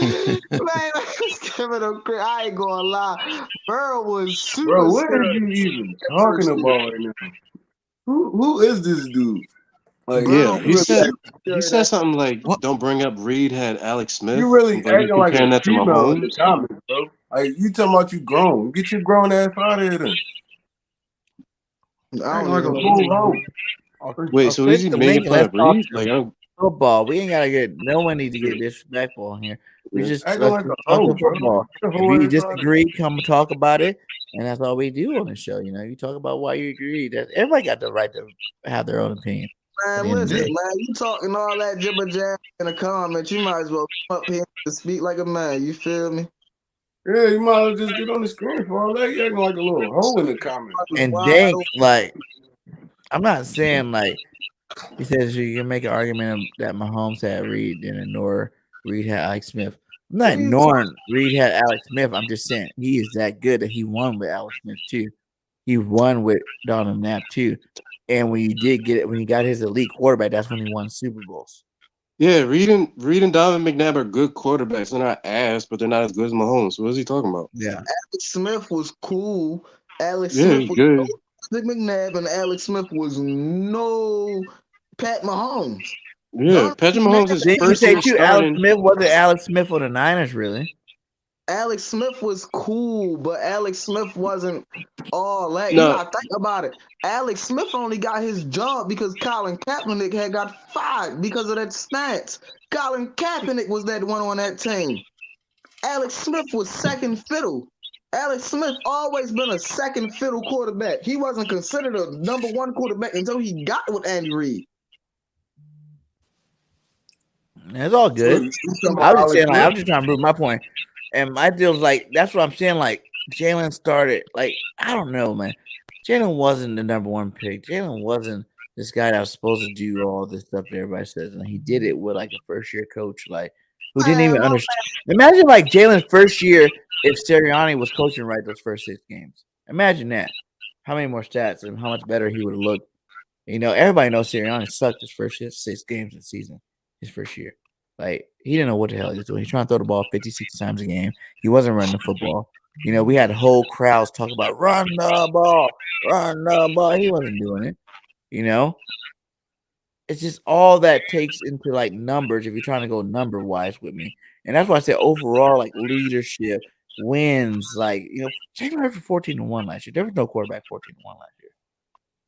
Man, I was giving them crazy. I ain't gonna lie. Burrow was super. Bro, what are you even talking about right now? Who is this dude? Like, yeah, he said something like, "Don't bring up Reed had Alex Smith." You really acting like comparing that to Mahomes in the comments, bro. Like you talking about you grown? Get your grown ass out of here then. I don't like a Wait, so is he making fun of Reed? Like, football. We ain't gotta get. No one needs to get disrespectful in here. We just Acting let's like a talk hoe, football. bro. If you disagree, come and talk about it, and that's all we do on the show. You know, you talk about why you agree. That everybody got the right to have their own opinion. Man, listen, man, you talking all that jibber jab in the comments. You might as well come up here to speak like a man. You feel me? Yeah, you might as well just get on the screen for all that. You acting like a little hoe in the comments. And Dank, like, I'm not saying like he says you can make an argument that Mahomes had Reed and ignore Reed had Alex Smith. I'm not ignoring Reed had Alex Smith. I'm just saying he is that good that he won with Alex Smith too. He won with Donald Knapp too. And when you did get it, when he got his elite quarterback, that's when he won Super Bowls. Yeah, Reed and Donovan McNabb are good quarterbacks. They're not ass, but they're not as good as Mahomes. What is he talking about? Yeah, Alex Smith was cool. Alex Yeah, Smith he's was good. no McNabb, and Alex Smith was no Pat Mahomes. Yeah, Patrick Mahomes is Didn't you first say year too? Alex starting. Smith wasn't Alex Smith for the Niners, really? Alex Smith was cool, but Alex Smith wasn't all that. No. You gotta think about it. Alex Smith only got his job because Colin Kaepernick had got fired because of that stats. Colin Kaepernick was that one on that team. Alex Smith was second fiddle. Alex Smith always been a second fiddle quarterback. He wasn't considered a number one quarterback until he got with Andy Reid. It's all good. I was just saying, like, I'm just trying to prove my point. And my deal is like, that's what I'm saying. Like, Jalen started, like, I don't know, man. Jalen wasn't the number one pick. Jalen wasn't this guy that was supposed to do all this stuff that everybody says. And he did it with like a first year coach, like, who didn't even understand. Imagine like Jalen's first year if Sirianni was coaching right those first 6 games. Imagine that. How many more stats and how much better he would have looked. You know, everybody knows Sirianni sucked his first 6 games in the season, his first year. Like, he didn't know what the hell he was doing. He's trying to throw the ball 56 times a game. He wasn't running the football. You know, we had whole crowds talk about run the ball, run the ball. He wasn't doing it. You know, it's just all that takes into like numbers if you're trying to go number wise with me. And that's why I said overall, like leadership wins. Like, you know, Jalen Hurts for 14-1 last year. There was no quarterback 14-1 last year.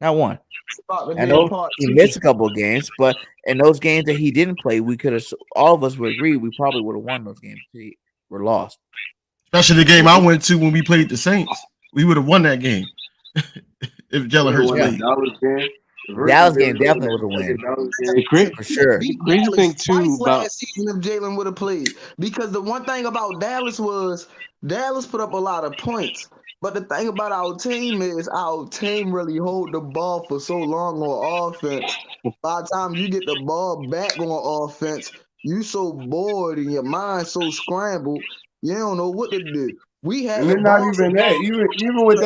Not one. I know he missed a couple of games, but in those games that he didn't play, we could have. All of us would agree we probably would have won those games. We were lost. Especially the game I went to when we played the Saints. We would have won that game if Jalen Hurts played. Dallas game definitely was a win. For sure. Crazy thing too about last season if Jalen would have played. Because the one thing about Dallas was Dallas put up a lot of points. But the thing about our team is our team really hold the ball for so long on offense. By the time you get the ball back on offense, you so bored and your mind so scrambled, you don't know what to do. We had and not even that. Even with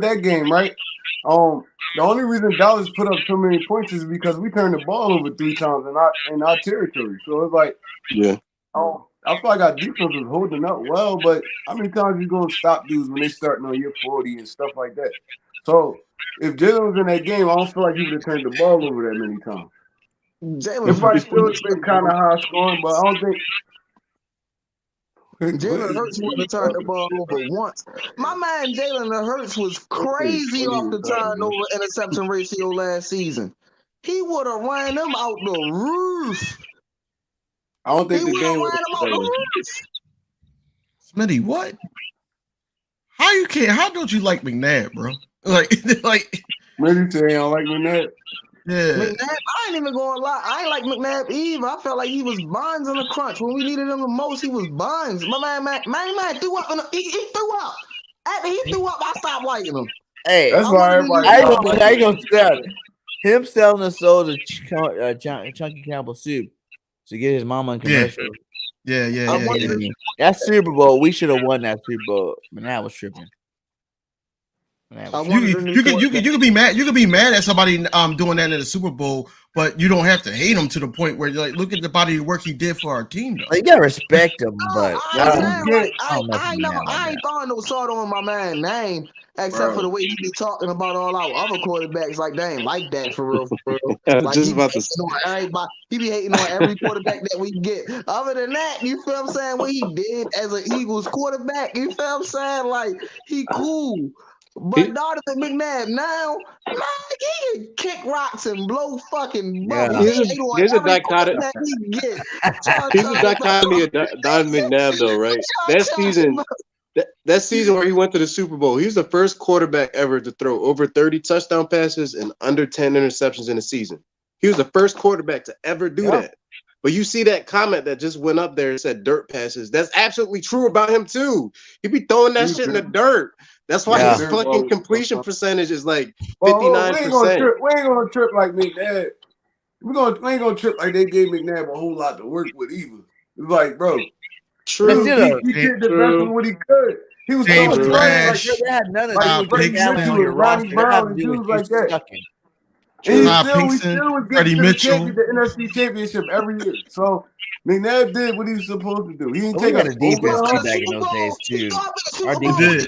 that game, right? The only reason Dallas put up so many points is because we turned the ball over 3 times in our territory. So it's like, yeah. I feel like our defense was holding up well, but how many times you gonna stop dudes when they starting on your 40 and stuff like that? So if Jalen was in that game, I don't feel like he would have turned the ball over that many times. It probably still has been kind of high scoring, but I don't think Jalen Hurts wouldn't have turned the ball over once. My man Jalen Hurts was crazy off the turnover interception ratio last season. He would have ran them out the roof. I don't think the game was. Smitty, what? How don't you like McNabb, bro? Like Smitty say he don't like McNabb. Yeah. McNabb, I ain't even gonna lie. I ain't like McNabb either. I felt like he was Bonds in the crunch. When we needed him the most, he was Bonds. My man threw up. He threw up. After he threw up, I stopped liking him. Hey, that's why everybody. I gonna sell him selling the soul to Chunky Campbell soup to get his mama in commercial. Yeah. That Super Bowl, we should have won that Super Bowl. Man, that was tripping. You could be mad. You could be mad at somebody doing that in the Super Bowl, but you don't have to hate him to the point where you're like, look at the body of work he did for our team. Though you gotta respect him, but I ain't throwing no salt on my man's name, except for the way he be talking about all our other quarterbacks. Like they ain't like that for real. Like, just about to he be hating on every quarterback that we get. Other than that, you feel what I'm saying? What he did as an Eagles quarterback, you feel what I'm saying? Like he cool. But Donovan McNabb now, man, he can kick rocks and blow fucking bubbles. Here's a dichotomy. Here's a dichotomy of Donovan McNabb, though, right? That season where he went to the Super Bowl, he was the first quarterback ever to throw over 30 touchdown passes and under 10 interceptions in a season. He was the first quarterback to ever do that. But you see that comment that just went up there and said dirt passes. That's absolutely true about him too. He be throwing that shit in the dirt. That's why his fucking completion percentage is like 59%. We ain't gonna trip like McNabb. We ain't gonna trip like they gave McNabb a whole lot to work with either. It's like, bro, True. He did the best of what he could. He was throwing like they had none of that. Ronnie Brown and dudes like that. And he still was getting to the NFC Championship every year. So McNabb did what he was supposed to do. He didn't take a defense back in those days too. Our defense.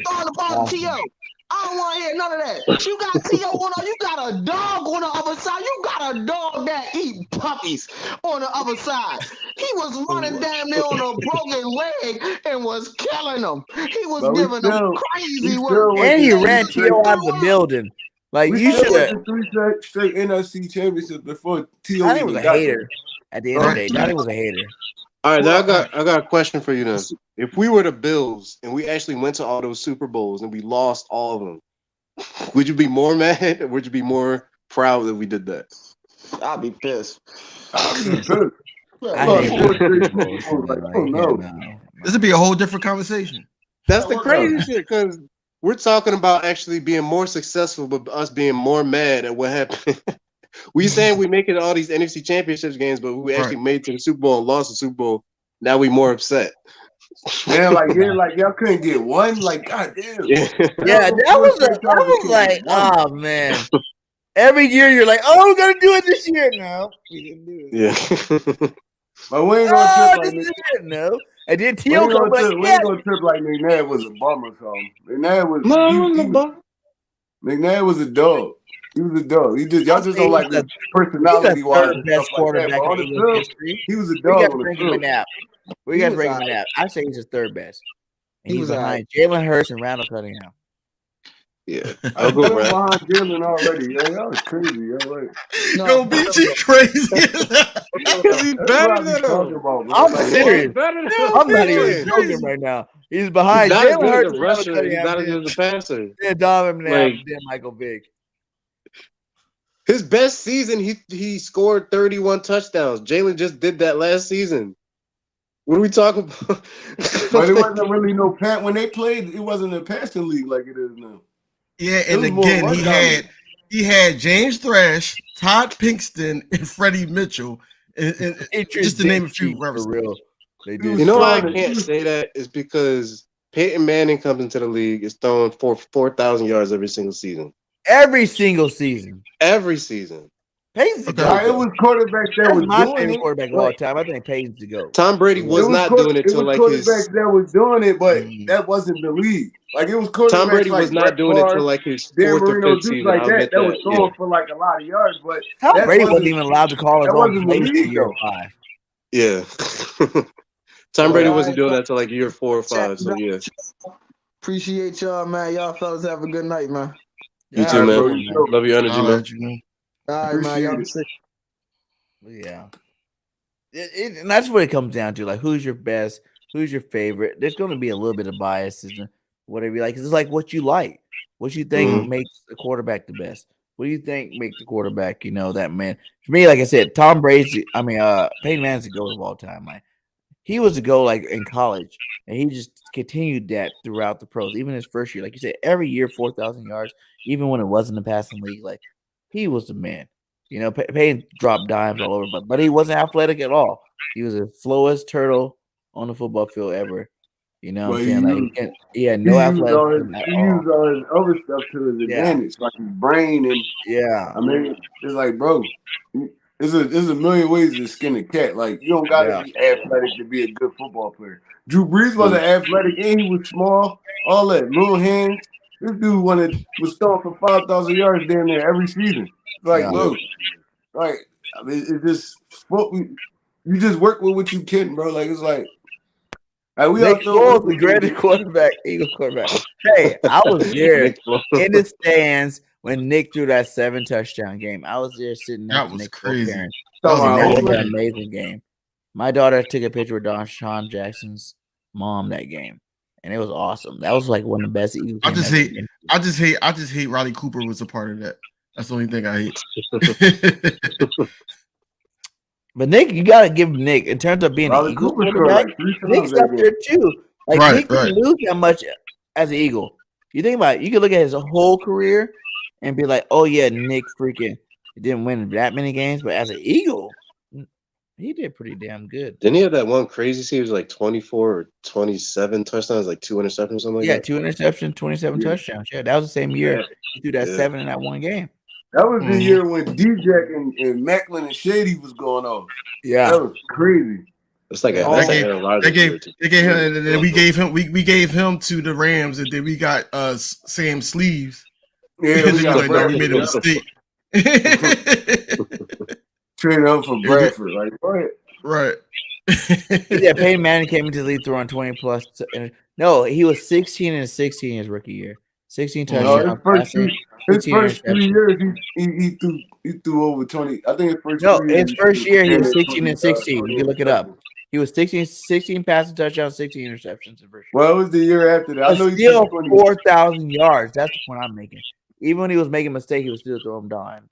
I don't want to hear none of that. You got T.O. on you got a dog on the other side. You got a dog that eat puppies on the other side. He was running damn near on a broken leg and was killing them. He was giving them crazy work. And he ran T.O. out of the building. Like you should have 3 straight NFC championships before T.O. Donnie was a hater. At the end of the day, Donnie was a hater. All right, now I got a question for you then. If we were the Bills and we actually went to all those Super Bowls and we lost all of them, would you be more mad or would you be more proud that we did that? I'd be pissed. This would be a whole different conversation. That's the crazy shit, because we're talking about actually being more successful, but us being more mad at what happened. We saying we make it all these NFC Championships games, but we actually made it to the Super Bowl and lost the Super Bowl. Now we more upset. Like y'all couldn't get one. Like, goddamn. Yeah, that was like, oh man. Every year you're like, oh, we're gonna do it this year. No, we didn't do it. Yeah. But we ain't gonna trip like that. No. And then T.O. we ain't gonna trip like McNabb was a bum or something. McNabb was a dog. He was a dog. Y'all just don't like the personality wise. Best quarterback in Eagles history. He was a dog. We got to bring him an app. I say he's the third best. And he's behind Jalen Hurts and Randall Cunningham. Yeah, I'll go behind Jalen already. Yo, y'all was crazy. Yo, like, no, BG crazy. Because he's better than him. I'm serious. I'm not even joking right now. He's behind Jalen Hurts. He's not as good as a passer. Yeah, Donovan McNabb, then Michael Vick. His best season, he scored 31 touchdowns. Jalen just did that last season. What are we talking about? But it wasn't really no pass. When they played, it wasn't a passing league like it is now. Yeah, and again, he had James Thrash, Todd Pinkston, and Freddie Mitchell, and just to name a few for real. They did. You know why I can't say that is because Peyton Manning comes into the league is throwing for 4,000 yards every single season. Every single season. Every season. Peyton's it was quarterbacks that was my doing favorite it. quarterback of all time. I think Peyton's to go. Tom Brady was not doing it till like his. Quarterbacks that was doing it, but that wasn't the league. Like it was quarterbacks. Tom Brady was not doing it till like his fourth or fifth season. Like that was throwing for like a lot of yards, but Tom Brady wasn't even allowed to call his own plays to year 5. Yeah. Tom Brady wasn't doing that till like year 4 or 5. So yeah. Appreciate y'all, man. Y'all fellas have a good night, man. You too, man. Love your energy, man. All right, man. Y'all be sick. Yeah. And that's what it comes down to. Like, who's your best? Who's your favorite? There's going to be a little bit of bias, whatever you like. It's like what you like. What you think makes the quarterback the best. What do you think makes the quarterback, that man? For me, like I said, Tom Brady, Peyton Manning's the GOAT of all time. Like, he was a GOAT like in college, and he just continued that throughout the pros. Even his first year, like you said, every year 4,000 yards, even when it wasn't a passing league, like he was the man. Peyton dropped dimes all over, but he wasn't athletic at all. He was the slowest turtle on the football field ever. You know what I'm saying? Like he had no athleticism at all. He used all his other stuff to his advantage, like his brain and I mean, it's like, bro, there's a million ways to skin a cat. Like you don't gotta be athletic to be a good football player. Drew Brees wasn't athletic and he was small. All that little hands. This dude was throwing for 5,000 yards down there every season. Like, look, like I mean, it's just you just work with what you can, bro. Like it's like Nick Foles, the greatest quarterback, Eagle quarterback. Hey, I was there in the stands when Nick threw that 7-touchdown game. I was there sitting next to Nick Foles' parents. That was an amazing game. My daughter took a picture with Sean Jackson's mom that game, and it was awesome. That was like one of the best Eagles games. I just hate Riley Cooper was a part of that. That's the only thing I hate. But Nick, you gotta give Nick in terms of being an Eagle quarterback. Nick's up there too. Like Nick didn't lose that much as an Eagle. You think about it, you can look at his whole career and be like, "Oh yeah, Nick freaking didn't win that many games," but as an Eagle, he did pretty damn good. Didn't he have that one crazy series like 24 or 27 touchdowns, like 2 interceptions, something like that? 2 interceptions, 27 touchdowns. Yeah, that was the same year he threw that 7 in that one game. That was the year when D-Jack and Macklin and Shady was going off. Yeah, that was crazy. It's like we gave him to the Rams, and then we got Sam Sleeves. Yeah, we made a mistake. Traded him for Bradford, like what? Right. Yeah, Peyton Manning came into the league throwing 20 plus. No, he was 16-16 his rookie year. 16 touchdowns. His first 3 years, he threw over 20. I think his first year he was 16-16. You can look it up. He was 16 passing touchdowns, 16 interceptions in first year. Well, it was the year after that. I know still 4,000 yards. That's the point I'm making. Even when he was making mistakes, he was still throwing dimes.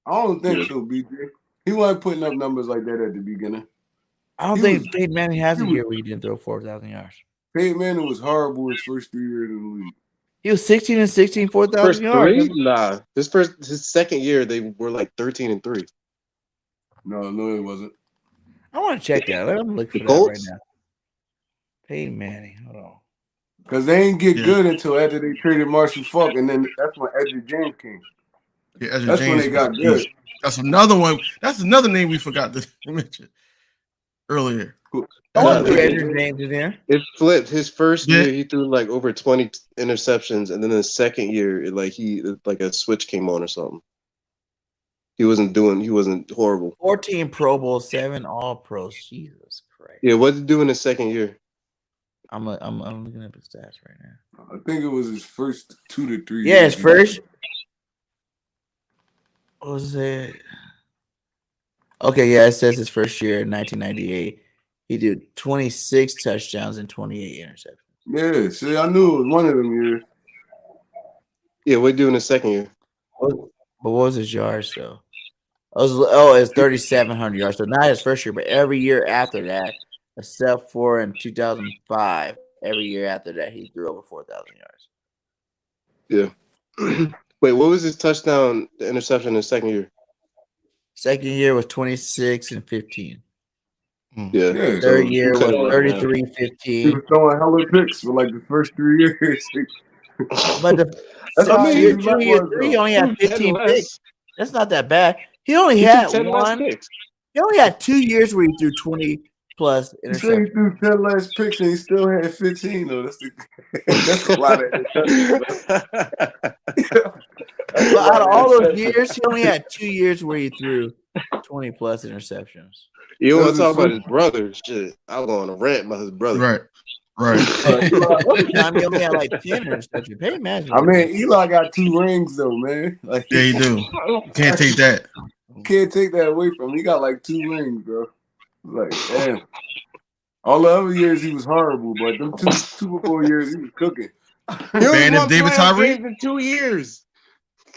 I don't think so, BJ. He wasn't putting up numbers like that at the beginning. I don't think Peyton Manning has a year where he didn't throw 4,000 yards. Peyton Manning was horrible his first 3 years in the league. He was 16-16, 4,000 yards. Nah, his second year they were like 13-3. No, it wasn't. I want to check that. Let me look for that right now. Peyton Manning, hold on. Because they ain't get good until after they traded Marshall Faulk, and then that's when Edgerrin James came. Yeah, Edgerrin that's James when they got good. That's another one. That's another name we forgot to mention earlier. Edgerrin James in there. It flipped. His first year, he threw like over 20 interceptions, and then the second year, a switch came on or something. He wasn't horrible. 14 Pro Bowls, 7 All Pros. Jesus Christ. Yeah, what did he do in his second year? I'm looking up his stats right now. I think it was his first 2 to 3 years. Yeah, his first. What was it? Okay, yeah, it says his first year in 1998. He did 26 touchdowns and 28 interceptions. Yeah, see, I knew it was one of them years. Yeah, what did he do in his second year? But what was his yards, though? It's 3,700 yards. So not his first year, but every year after that, except for in 2005, every year after that, he threw over 4,000 yards. Yeah. Wait, what was his touchdown, the interception in his second year? Second year was 26 and 15. Yeah. Third year was 33, 15. He was throwing hella picks for like the first 3 years. But year 2, year 3, he only had 15 picks. That's not that bad. He only had 1. He only had 2 years where he threw 20 plus interceptions. He threw 10 less picks and he still had 15 though. That's a lot of But out of all those years, he only had 2 years where he threw 20 plus interceptions. You want to talk about his brother? Shit, I was on a rant about his brother. Right. Time he only had like 10 interceptions. Hey, man. I mean, Eli got 2 rings though, man. Like, yeah, he do. Can't take that. Can't take that away from him. He got like 2 rings, bro. Like, damn. All the other years he was horrible, but them 2 Super Bowl years he was cooking. Man, if David Tyree in 2 years,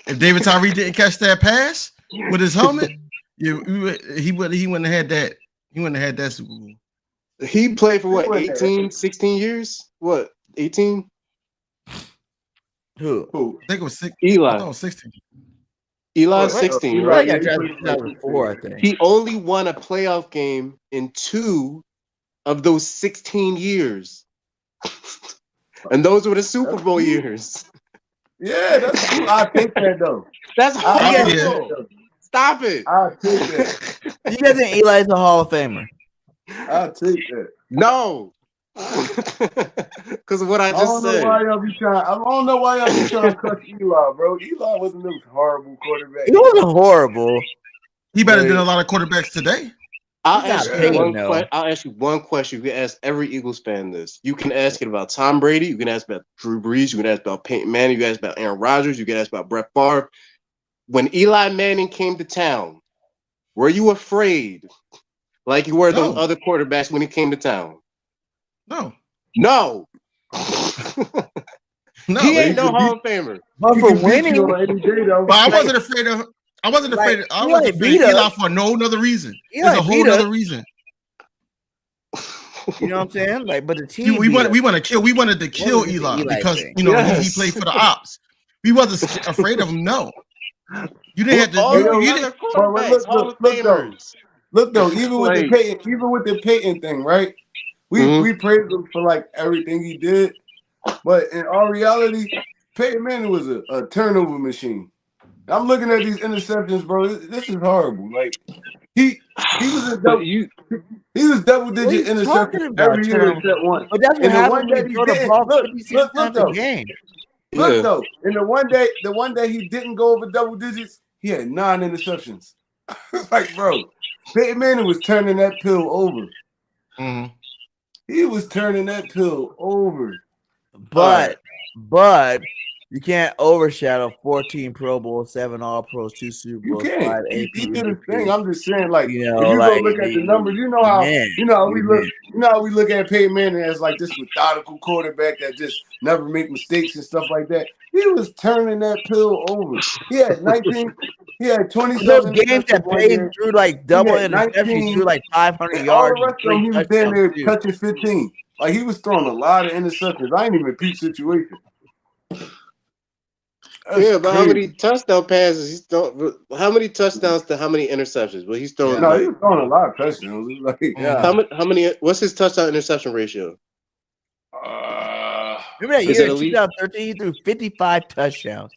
if David Tyree didn't catch that pass with his helmet, he wouldn't have had that. He wouldn't have had that Super Bowl. He played for what, 18, 16 years? What, 18? Who? I think it was 6. Eli. I thought it was 16. Eli's 16, right? Got drafted in 2004, I think. He only won a playoff game in 2 of those 16 years. And those were the Super Bowl years. Yeah, that's cool. I'll take that though. That's horrible. Stop it. I'll take that. You guys think Eli's a Hall of Famer? I'll take that. No. Because of what I just said. I don't know why y'all be trying to cut Eli, bro. Eli wasn't a horrible quarterback. He wasn't horrible. He better than a lot of quarterbacks today. I'll ask you one question. You can ask every Eagles fan this. You can ask it about Tom Brady. You can ask about Drew Brees. You can ask about Peyton Manning. You can ask about Aaron Rodgers. You can ask about Brett Favre. When Eli Manning came to town, were you afraid like you were those other quarterbacks when he came to town? No. No. No. He ain't no Hall of Famer. But for winning, but I wasn't afraid of. I wasn't afraid. I wasn't afraid of Eli for no other reason. There's a whole other reason. You know what I'm saying? Like, but the team we wanted to kill Eli because he played for the ops. We wasn't afraid of him. No, you didn't have to. You didn't. Look though, even with the Peyton thing, right? We praised him for like everything he did, but in all reality, Peyton Manning was a turnover machine. I'm looking at these interceptions, bro. This is horrible. Like he was double digit interceptions every year except one. But that's what happened when he throw the ball 56 times a game. Look though, and the one day he didn't go over double digits, he had 9 interceptions. It's like, bro, Peyton Manning was turning that pill over. Mm-hmm. He was turning that pill over. But you can't overshadow 14 Pro Bowls, 7 All-Pros, 2 Super Bowls, 5 AP. He did his thing. I'm just saying, like, if you like, go look at the numbers, you know how we look at Peyton Manning as like this methodical quarterback that just never make mistakes and stuff like that. He was turning that pill over. He had 19. He had 27. Those games that Peyton threw like double interceptions, threw like 500 yards. All the rest of them, he was down there touching 15. Like he was throwing a lot of interceptions. I ain't even peak situation. That's but crazy. How many touchdown passes he's throwing? How many touchdowns to how many interceptions? Well, he's throwing. No, he was throwing a lot of touchdowns. Like, How many? What's his touchdown interception ratio? Remember that year in 2013, he threw 55 touchdowns.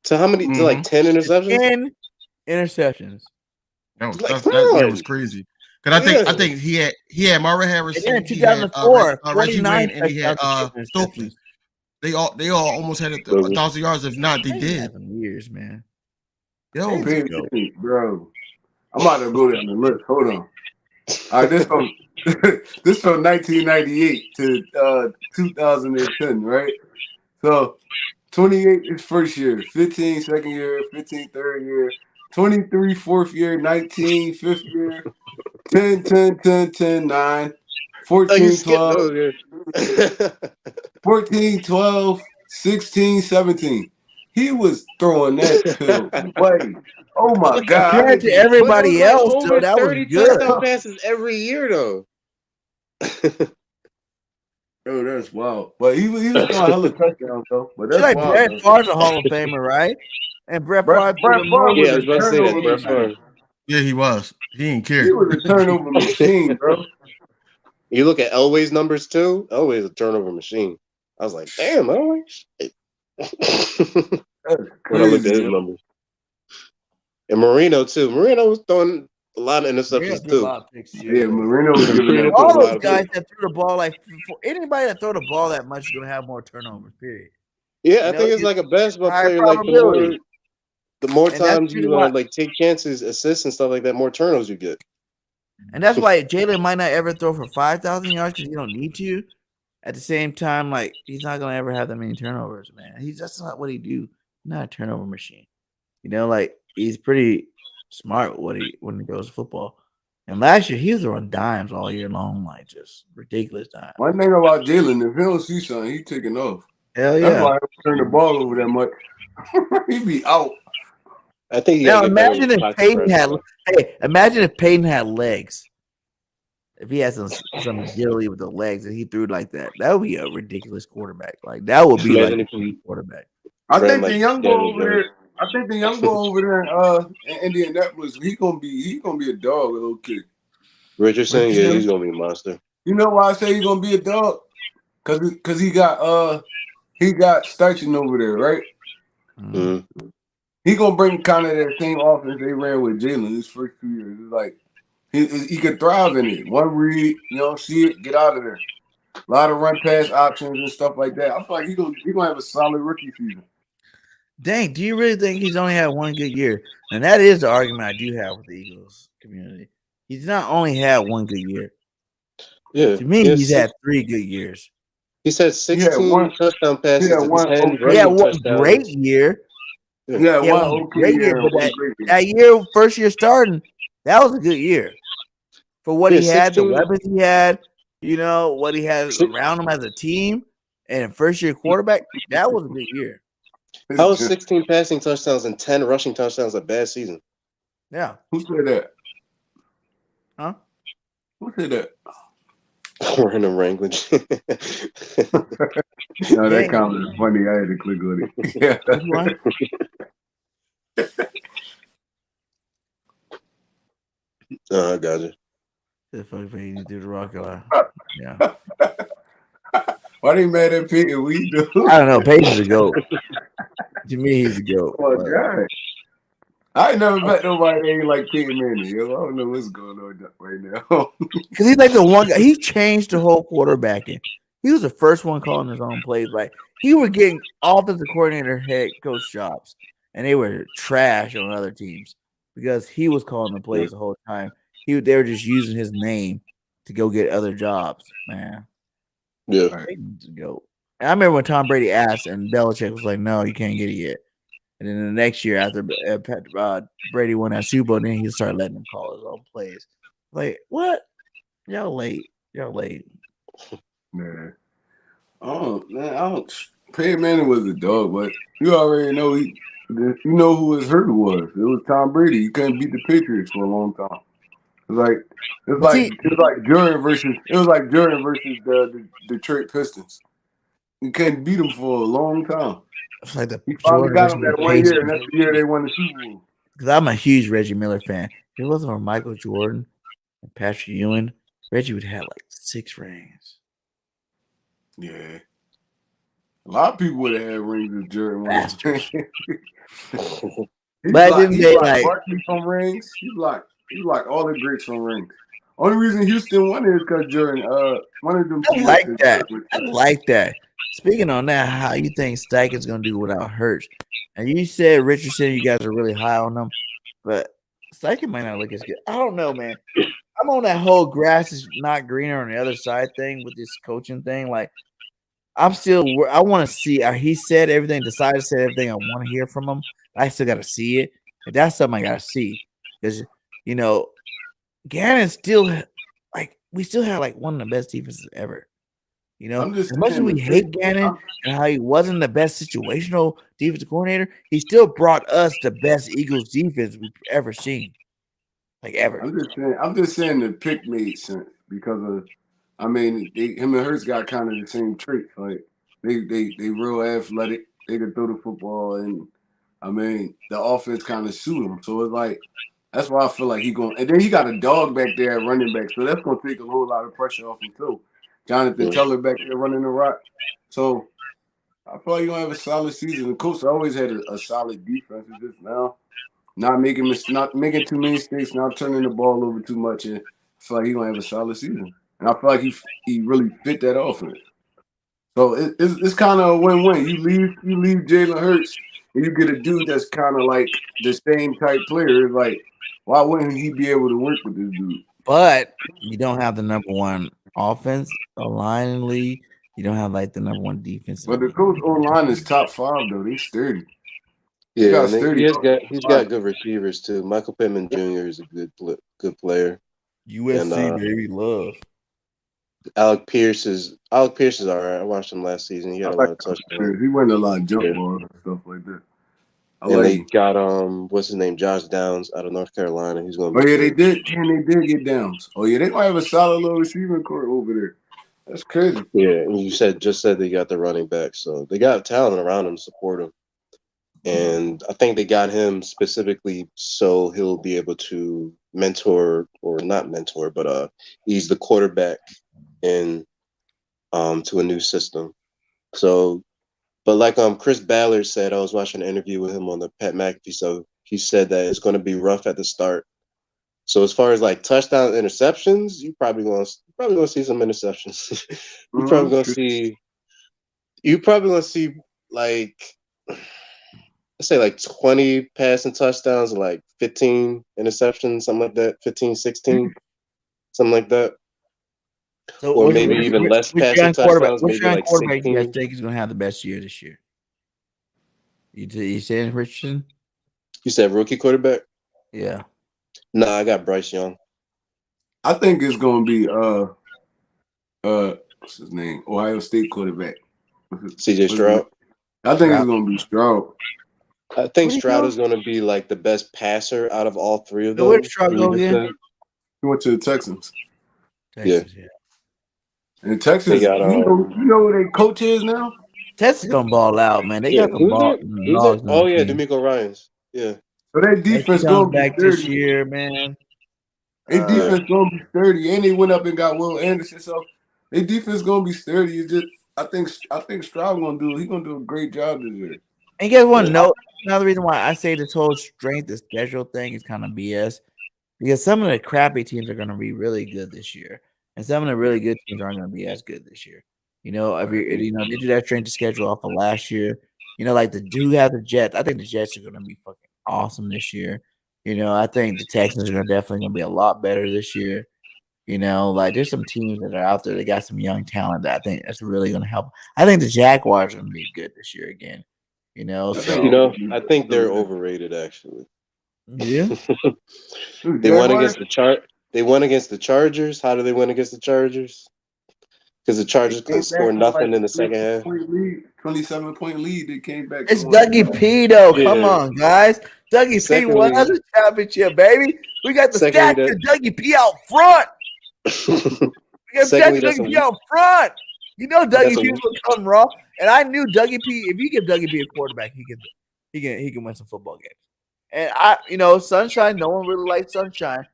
So how many? To like 10 interceptions? 10 interceptions. That was crazy. Because I think he had Marvin Harrison. And in 2004, Reggie Wayne, and he had Stokely. They all almost had 1,000 yards. If not, they did. Years, man. Yo, bro, I'm about to go down the list. Hold on. All right, this from 1998 to 2010, right? So 28 is first year, 15 second year, 15 third year, 23 fourth year, 19 fifth year, 10 9. 14, 12, 14, 12, 16, 17. He was throwing that pill away. Oh my God. Compared to everybody else, over that 30 was good. touchdown passes every year, though. Oh, that's wild. But he was throwing hella touchdowns, though. But that's like wild, Brett Favre's a Hall of Famer, right? And Brett Favre. Yeah, I was about to say that. Brett Favre. Yeah, he was. He didn't care. He was a turnover machine, bro. You look at Elway's numbers too. Elway's a turnover machine. I was like, damn, Elway. When I looked at his numbers, and Marino too. Marino was throwing a lot of interceptions too. Yeah, Marino was giving all those guys that threw the ball like anybody that throw the ball that much is gonna have more turnovers. Period. Yeah, I think it's like a basketball player. Like the more times you like take chances, assists, and stuff like that, more turnovers you get. And that's why Jalen might not ever throw for 5,000 yards because you don't need to. At the same time, like he's not gonna ever have that many turnovers, man. That's not what he do. He's not a turnover machine. You know, like he's pretty smart when he goes to football. And last year he was throwing dimes all year long, like just ridiculous dimes. One thing about Jalen, if he don't see something, he taking off. Hell yeah. That's why I don't turn the ball over that much. He be out. I think now imagine if Peyton had legs. If he had some agility with the legs and he threw like that, that would be a ridiculous quarterback. Like that would be like a quarterback. I think the young boy over there in Indianapolis, he gonna be a dog, little kid. Richardson, yeah, he's gonna be a monster. You know why I say he's gonna be a dog? Cause he got Steichen over there, right? Mm-hmm. He gonna bring kind of that same offense they ran with Jalen his first 2 years. It's like he could thrive in it. One read, see it, get out of there. A lot of run pass options and stuff like that. I feel like he's gonna have a solid rookie season. Dang, do you really think he's only had one good year? And that is the argument I do have with the Eagles community. He's not only had one good year. Yeah. To me, he's had 3 good years. He's had 16 touchdown passes and 10 He had rushing one touchdowns. great year. Yeah, He had one one okay great year, year, but one great year. that year, first year starting, that was a good year for what he had, the 16 weapons he had, you know, what he had around him as a team, and first year quarterback. That was a good year. How is 16 passing touchdowns and 10 rushing touchdowns a bad season? Yeah. Who said that? Huh? Who said that? Random language. No, that comment is funny. I had to click on it. Yeah. Which one? I got you. The fuck you need to do the rock line. Yeah. Why they mad at Peyton? We do. I don't know. Peyton's a goat. To me, he's a goat. Oh my God. I ain't never met nobody that ain't like Peyton Manning. Yo, I don't know what's going on right now. Because he's like the one guy. He changed the whole quarterbacking. He was the first one calling his own plays. Like he was getting offensive coordinator, head coach jobs, and they were trash on other teams because he was calling the plays the whole time. They were just using his name to go get other jobs. Man, yeah, go. And I remember when Tom Brady asked, and Belichick was like, "No, you can't get it yet." And then the next year, after Brady won that Super Bowl, then he started letting him call his own plays. Like, what? Y'all late. Man. Peyton Manning was a dog, but you already know you know who his hurt was. It was Tom Brady. He couldn't beat the Patriots for a long time. It was like Jordan versus the Detroit Pistons. He couldn't beat them for a long time. It's like the He finally Jordan got him versus that 1 year, and that's the year they won the Super Bowl. Because I'm a huge Reggie Miller fan. If it wasn't for Michael Jordan and Patrick Ewing, Reggie would have like 6 rings. Yeah. A lot of people would have had rings if Jordan won. He blocked Barkley from rings. He blocked all the greats from rings. Only reason Houston won it is because Jordan one of them. I like that. Speaking on that, how you think Steichen's gonna do without Hurts? And you said Richardson, you guys are really high on them, but Steichen might not look as good. I don't know, man. I'm on that whole grass is not greener on the other side thing with this coaching thing. Like, I want to see. He said everything, decided to say everything I want to hear from him. I still got to see it. And that's something I got to see because, you know, Gannon still we still have like one of the best defenses ever. You know, as much as we hate Gannon and how he wasn't the best situational defensive coordinator, he still brought us the best Eagles defense we've ever seen, like ever. I'm just saying the pick made sense because of, I mean, him and Hurts got kind of the same traits. Like they real athletic. They can throw the football, and I mean the offense kind of suit him. So it's like that's why I feel like he going. And then he got a dog back there at running back, so that's gonna take a whole lot of pressure off him too. Jonathan Teller back there running the rock. So I feel like you're going to have a solid season. The Colts always had a solid defense. It's just now not making too many mistakes, not turning the ball over too much. And I feel like he's going to have a solid season. And I feel like he really fit that offense. So it's kind of a win-win. You leave Jalen Hurts and you get a dude that's kind of like the same type player. It's like, why wouldn't he be able to work with this dude? But you don't have the number one offense line in the league. You don't have like the number one defense. But the Colts online is top 5 though. They sturdy. Yeah, he's got good receivers too. Michael Pittman Jr. is a good player. USC baby love. Alec Pierce is all right. I watched him last season. He had a lot of touchdowns. He won a lot of jump balls and stuff like that. And they got what's his name, Josh Downs out of North Carolina. He's going. Oh yeah, they did get Downs. Oh yeah, they might have a solid little receiving core over there. That's crazy. Yeah, and you just said they got the running back, so they got talent around him to support him. And I think they got him specifically so he'll be able to mentor, or not mentor, but he's the quarterback in to a new system. So, but like Chris Ballard said, I was watching an interview with him on the Pat McAfee, so he said that it's going to be rough at the start. So as far as like touchdown interceptions, you probably gonna see some interceptions. You're probably gonna see like say like 20 passing touchdowns, like 15 interceptions, something like that, 15, 16, something like that. So or maybe even less passing touchdowns, maybe like quarterback you guys 16. think is going to have the best year this year? You saying Richardson? You said rookie quarterback? Yeah. Nah, I got Bryce Young. I think it's gonna be what's his name? Ohio State quarterback. CJ Stroud. I think it's gonna be Stroud. I think Stroud is gonna be like the best passer out of all three of them. Where'd Stroud go again? He went to the Texans. Texas, yeah. And Texas, got, you know who their coach is now? Texas gonna ball out, man. They got the ball. Who's it? Oh yeah, D'Amico Ryans. Yeah. So that defense gonna be back sturdy this year, man. Their defense gonna be sturdy, and they went up and got Will Anderson. So their defense gonna be sturdy. It's just I think Stroud gonna do a great job this year. And you guys want to know another reason why I say this whole strength of schedule thing is kind of BS, because some of the crappy teams are going to be really good this year, and some of the really good teams aren't going to be as good this year. You know, if they do that strength of schedule off of last year. You know, like who have the Jets? I think the Jets are going to be fucking awesome this year. You know, I think the Texans are definitely going to be a lot better this year. You know, like there's some teams that are out there that got some young talent that I think that's really going to help. I think the Jaguars are going to be good this year again. You know, so I think they're overrated actually. Yeah. They won against They won against the Chargers. How do they win against the Chargers? Because the Chargers couldn't score nothing in the second half. 27-point lead. They came back. It's Dougie P though. Come on, guys. Dougie P won us a championship, baby. We got the statue of Dougie P out front. We got the statue of Dougie P out front. You know Dougie P will come raw. And I knew Dougie P, if you give Dougie P a quarterback, he can win some football games. And Sunshine, no one really liked Sunshine.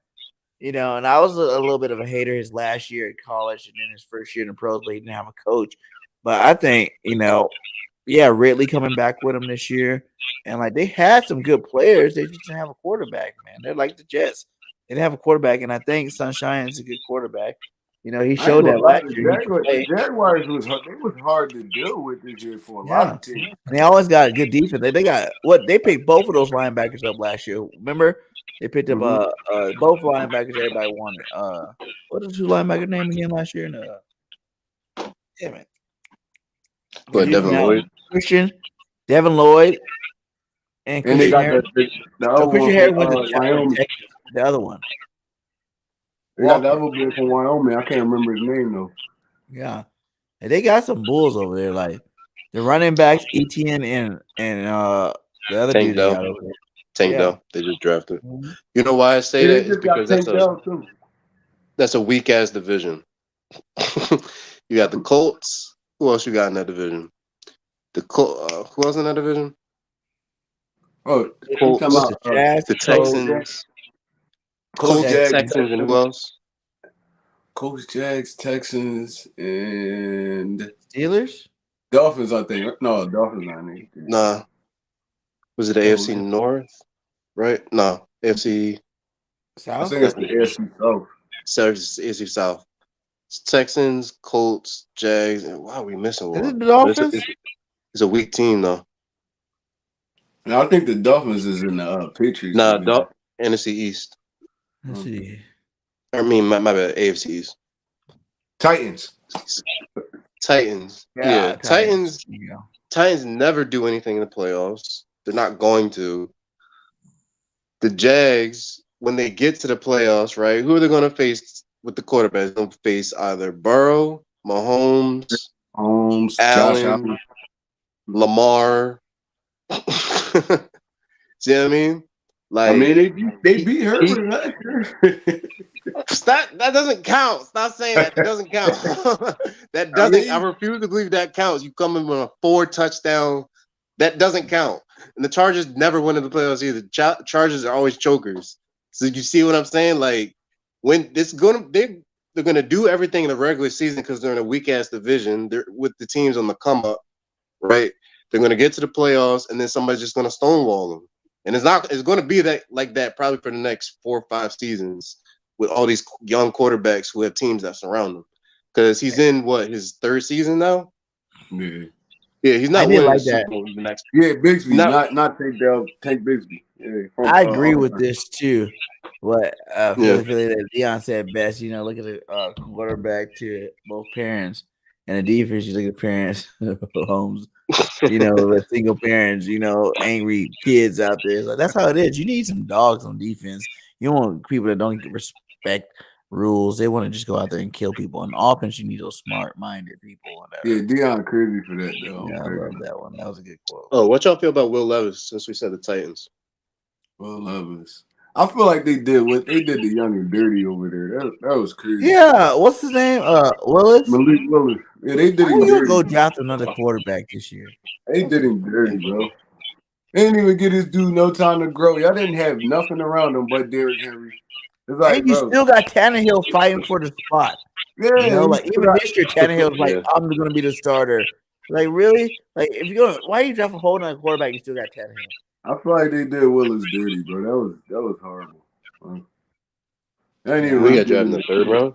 You know, and I was a little bit of a hater his last year at college and then his first year in the pros, but he didn't have a coach. But I think, Ridley coming back with him this year. And like they had some good players. They just didn't have a quarterback, man. They're like the Jets. They didn't have a quarterback, and I think Sunshine is a good quarterback. You know, he showed that last year. The Jaguars was hard to deal with this year for a lot of teams. And they always got a good defense. They got they picked both of those linebackers up last year. Remember? They picked up both linebackers everybody wanted. What is the linebacker name again last year? Damn it. What, Devin Lloyd? Devin Lloyd. And they got Christian Harris went to Texas. The other one. They got the other boy from Wyoming. I can't remember his name though. Yeah. And they got some bulls over there. Like the running backs, ETN and the other Tank dude got over there. Tank Dell. They just drafted. You know why I say that? It's because that's a weak ass division. You got the Colts. Who else you got in that division? Who else in that division? Oh, Colts, the Texans. Colts, Texans, and who else? Colts, Jags, Texans, and Steelers? Dolphins, I think. No, Dolphins not in it. Nah. Was it the AFC North? Right? No. AFC South? I think it's the AFC South. AFC South. It's Texans, Colts, Jags, and why are we missing one? Is it the Dolphins? It's a weak team though. And I think the Dolphins is in the Patriots. Nah, NFC East. Let's see. I mean, my bad. AFC East. Titans. Yeah, Titans. Titans never do anything in the playoffs. They're not going to. The Jags, when they get to the playoffs, right? Who are they going to face with the quarterbacks? They're going to face either Burrow, Mahomes, Allen, Lamar. See what I mean? Like, they beat Herbert last year. That doesn't count. Stop saying that. That doesn't count. That doesn't. I refuse to believe that counts. You come in with a 4 touchdown. That doesn't count. And the Chargers never win in the playoffs either. Chargers are always chokers. So you see what I'm saying? Like when they're gonna do everything in the regular season because they're in a weak ass division. They're with the teams on the come up, right? They're gonna get to the playoffs and then somebody's just gonna stonewall them. And it's going to be that probably for the next 4 or 5 seasons with all these young quarterbacks who have teams that surround him. Because he's in his 3rd season now. Yeah. Yeah, he's I not did winning like the Super that. Bowl even next. Yeah, Bixby, Not not Tank Bixby. Yeah, I agree with this too. What yeah. Philly that Dion said best. You know, look at the quarterback to both parents and the defense. You look at the parents, homes. You know, the single parents. You know, angry kids out there. Like that's how it is. You need some dogs on defense. You don't want people that don't respect rules. They want to just go out there and kill people. On offense, you need those smart-minded people. Yeah, Whatever. Dion crazy for that though. Yeah, I Crazy. love that one. That was a good quote. Oh, what y'all feel about Will Levis since we said the Titans? Will Levis. I feel like they did the young and dirty over there. That was crazy. Yeah, what's his name? Willis. Malik Willis. Yeah, they did How him you dirty. go draft another quarterback this year? They did him dirty, bro. They didn't even get this dude no time to grow. Y'all didn't have nothing around him but Derrick Henry. It's like, And you bro, still got Tannehill fighting for the spot. yeah, You know, you like still even got- this year, Tannehill's like, Yeah. I'm going to be the starter. Like, really? Like, if you're gonna, why are you drafting holding a quarterback? You still got Tannehill. I feel like they did Willis dirty, bro. That was horrible. They ain't even We really got drafted in the third round.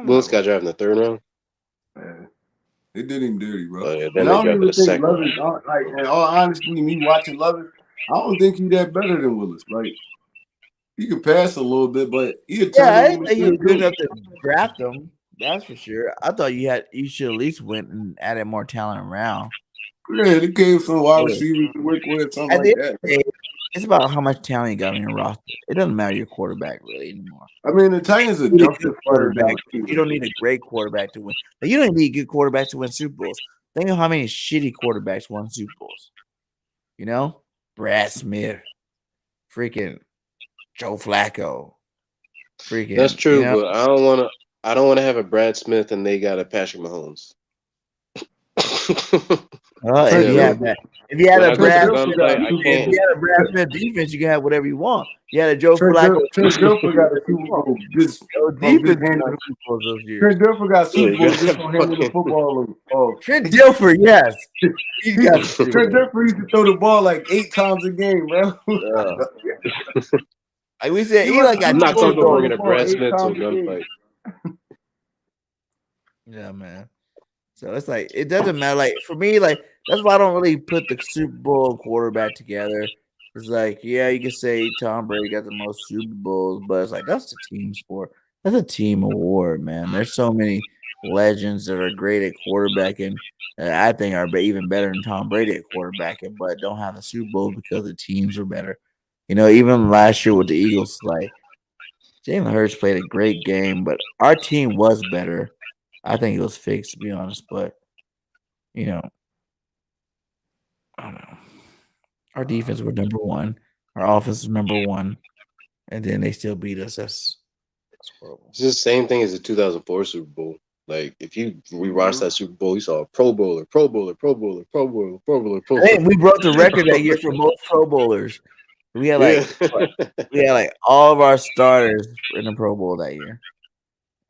Willis got drafted in the third round. Man, they did him dirty, bro. Oh, yeah, And then I they don't drafted even a think second. Levis, like, in all honesty, me watching Levis, I don't think he that better than Willis. Like, he can pass a little bit, but he Yeah, I didn't think he was good enough to draft him. That's for sure. I thought you should at least went and added more talent around. Yeah, they gave some wide Yeah. receivers to work with, something At like the end that. of the day, it's about how much talent you got on your roster. It doesn't matter your quarterback really anymore. I mean, the Titans are You need a dumpster good fire. quarterback. You don't need a great quarterback to win. Like, you don't need good quarterbacks to win Super Bowls. Think of how many shitty quarterbacks won Super Bowls. You know, Brad Smith, freaking Joe Flacco, freaking. That's true, you know? but I don't want to have a Brad Smith and they got a Patrick Mahomes. Well, if you had that, if you had When a I go to Brad, the gunfight, I if can't. you had a Brad Smith defense, you can have whatever you want. You had a Joe Trent Flacco. Dilfer got a Super Bowl just Yo, from defense just won handing. Super Bowls those years. Trent Dilfer got Super Yeah, Bowl you just got from handing the fucking- football off. Trent Dilfer, yes. He got Trent Dilfer used to throw the ball like 8 times a game, bro. Like we said, He Eli was- got I'm not two talking about Super bringing a Bowls. Brad 8 Smith to a times a game. gunfight. Yeah, man. So it's like it doesn't matter. Like for me, like that's why I don't really put the Super Bowl quarterback together. It's like, yeah, you can say Tom Brady got the most Super Bowls, but it's like that's a team sport. That's a team award, man. There's so many legends that are great at quarterbacking that I think are even better than Tom Brady at quarterbacking, but don't have the Super Bowl because the teams are better. You know, even last year with the Eagles, like Jalen Hurts played a great game, but our team was better. I think it was fixed, to be honest, but you know, I don't know. Our defense were number one, our offense was number one, and then they still beat us. That's horrible. It's just the same thing as the 2004 Super Bowl. Like if you rewatch that Super Bowl, you saw a Pro Bowler, Pro Bowler, Pro Bowler, Pro Bowler, Pro Bowler, Pro Bowler. Hey, we broke the record that year for most Pro Bowlers. We had like all of our starters in the Pro Bowl that year.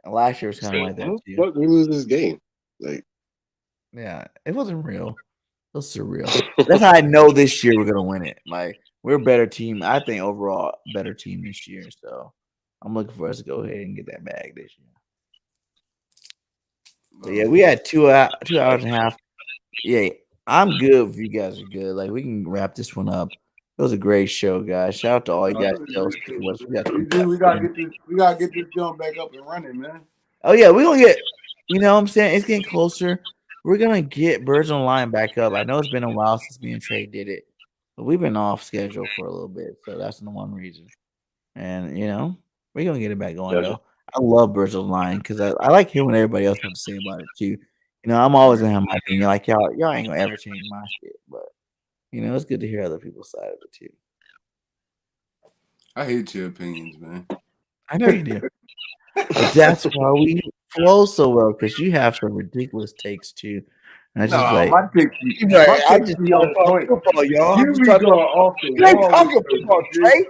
And last year was kind of like that too. Fuck, we lose this game. Like, yeah, it wasn't real. It was surreal. That's how I know this year we're gonna win it. Like we're a better team. I think overall better team this year. So I'm looking for us to go ahead and get that bag this year. So yeah, we had 2 hours and a half. Yeah, I'm good if you guys are good. Like we can wrap this one up. It was a great show, guys. Shout out to all you guys. We gotta get this joint back up and running, man. Oh yeah, we're gonna get. You know what I'm saying? It's getting closer. We're gonna get Birds on the Line back up. I know it's been a while since me and Trey did it, but we've been off schedule for a little bit, so that's the one reason. And you know, we're gonna get it back going though. I love Birds on the Line because I like hearing what everybody else has to say about it too. You know, I'm always gonna have my opinion. Like y'all ain't gonna ever change my shit, but you know, it's good to hear other people's side of it too. I hate your opinions, man. I know you do. But that's why we flow so well, because you have some ridiculous takes too. And I just my takes I just be on football, y'all. You be going off the You ain't wall talking with football, this, Trey.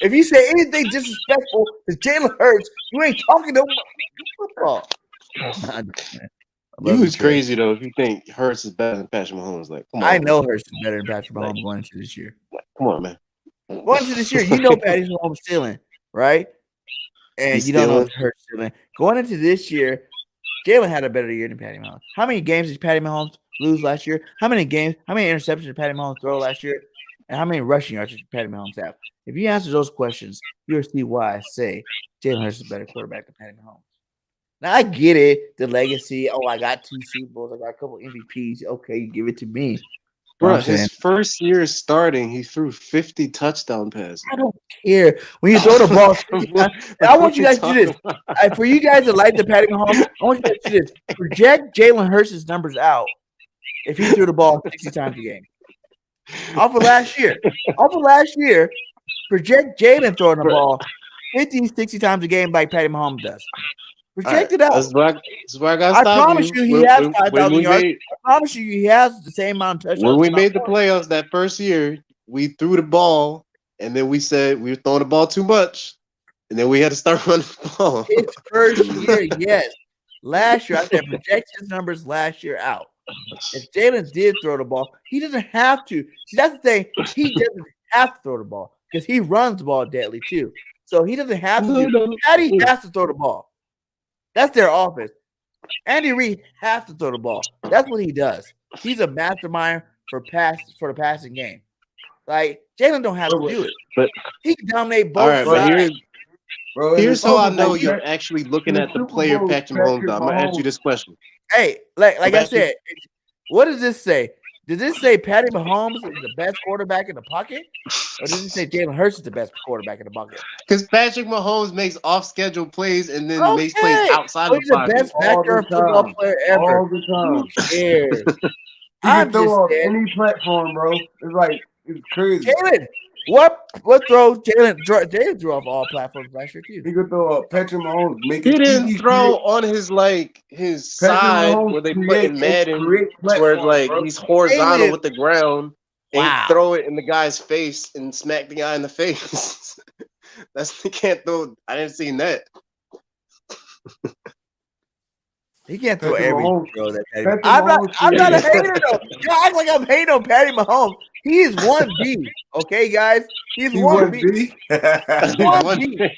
If you say anything disrespectful to Jalen Hurts, you ain't talking no football. you was crazy though if you think Hurts is better than Patrick Mahomes. Like, come on. I know Hurts is better than Patrick Mahomes going into this year. Come on, man. Going into this year, you know Patrick Mahomes stealing, right? And He's you don't know stealing. if Hurts stealing. Going into this year, Jalen had a better year than Patty Mahomes. How many games did Patty Mahomes lose last year? How many interceptions did Patty Mahomes throw last year? And how many rushing yards did Patty Mahomes have? If you answer those questions, you'll see why I say Jalen Hurts is a better quarterback than Patty Mahomes. Now, I get it, the legacy. Oh, I got 2 Super Bowls. I got a couple MVPs. Okay, you give it to me. Bro, his first year starting, he threw 50 touchdown passes. I don't care. When you throw the ball, I want you guys to do this. For you guys that like the Patty Mahomes, I want you guys to do this. Project Jalen Hurts' numbers out if he threw the ball 60 times a game. Off of last year, project Jalen throwing the ball 50, 60 times a game like Patty Mahomes does. Project it out. That's why I got to I stop promise you, he has 5,000 yards. I promise you, he has the same amount of touchdowns. When we made the playoffs that first year, we threw the ball, and then we said we were throwing the ball too much, and then we had to start running the ball. His first year, yes. Last year, I said project his numbers last year out. If Jalen did throw the ball, he doesn't have to. See, that's the thing. He doesn't have to throw the ball because he runs the ball deadly too. So he doesn't have to. Patty has to throw the ball. That's their offense. Andy Reid has to throw the ball. That's what he does. He's a mastermind for the passing game. Like Jalen don't have to do it. But he can dominate both sides. Here's how I know you're actually looking at the player Patrick Mahomes. I'm gonna ask you this question. Hey, like I said, what does this say? Does this say Patty Mahomes is the best quarterback in the pocket? Or does it say Jalen Hurts is the best quarterback in the pocket? Because Patrick Mahomes makes off-schedule plays and then makes plays outside of the pocket. He's the best backyard football player ever. All the time. Who cares? He can throw off any platform, bro. It's crazy. Jalen, what throw Jalen threw off all platforms last year too? He could throw up Patrick Mahomes. He didn't throw on his side Mahomes where they put in Madden, where he's horizontal with the ground. And throw it in the guy's face and smack the guy in the face. He can't throw. I didn't see that. He can't throw every throw that Patty. I'm not a hater though. You act like I'm hating on Patty Mahomes. He is 1B. Okay, guys. He's 1B. 1B.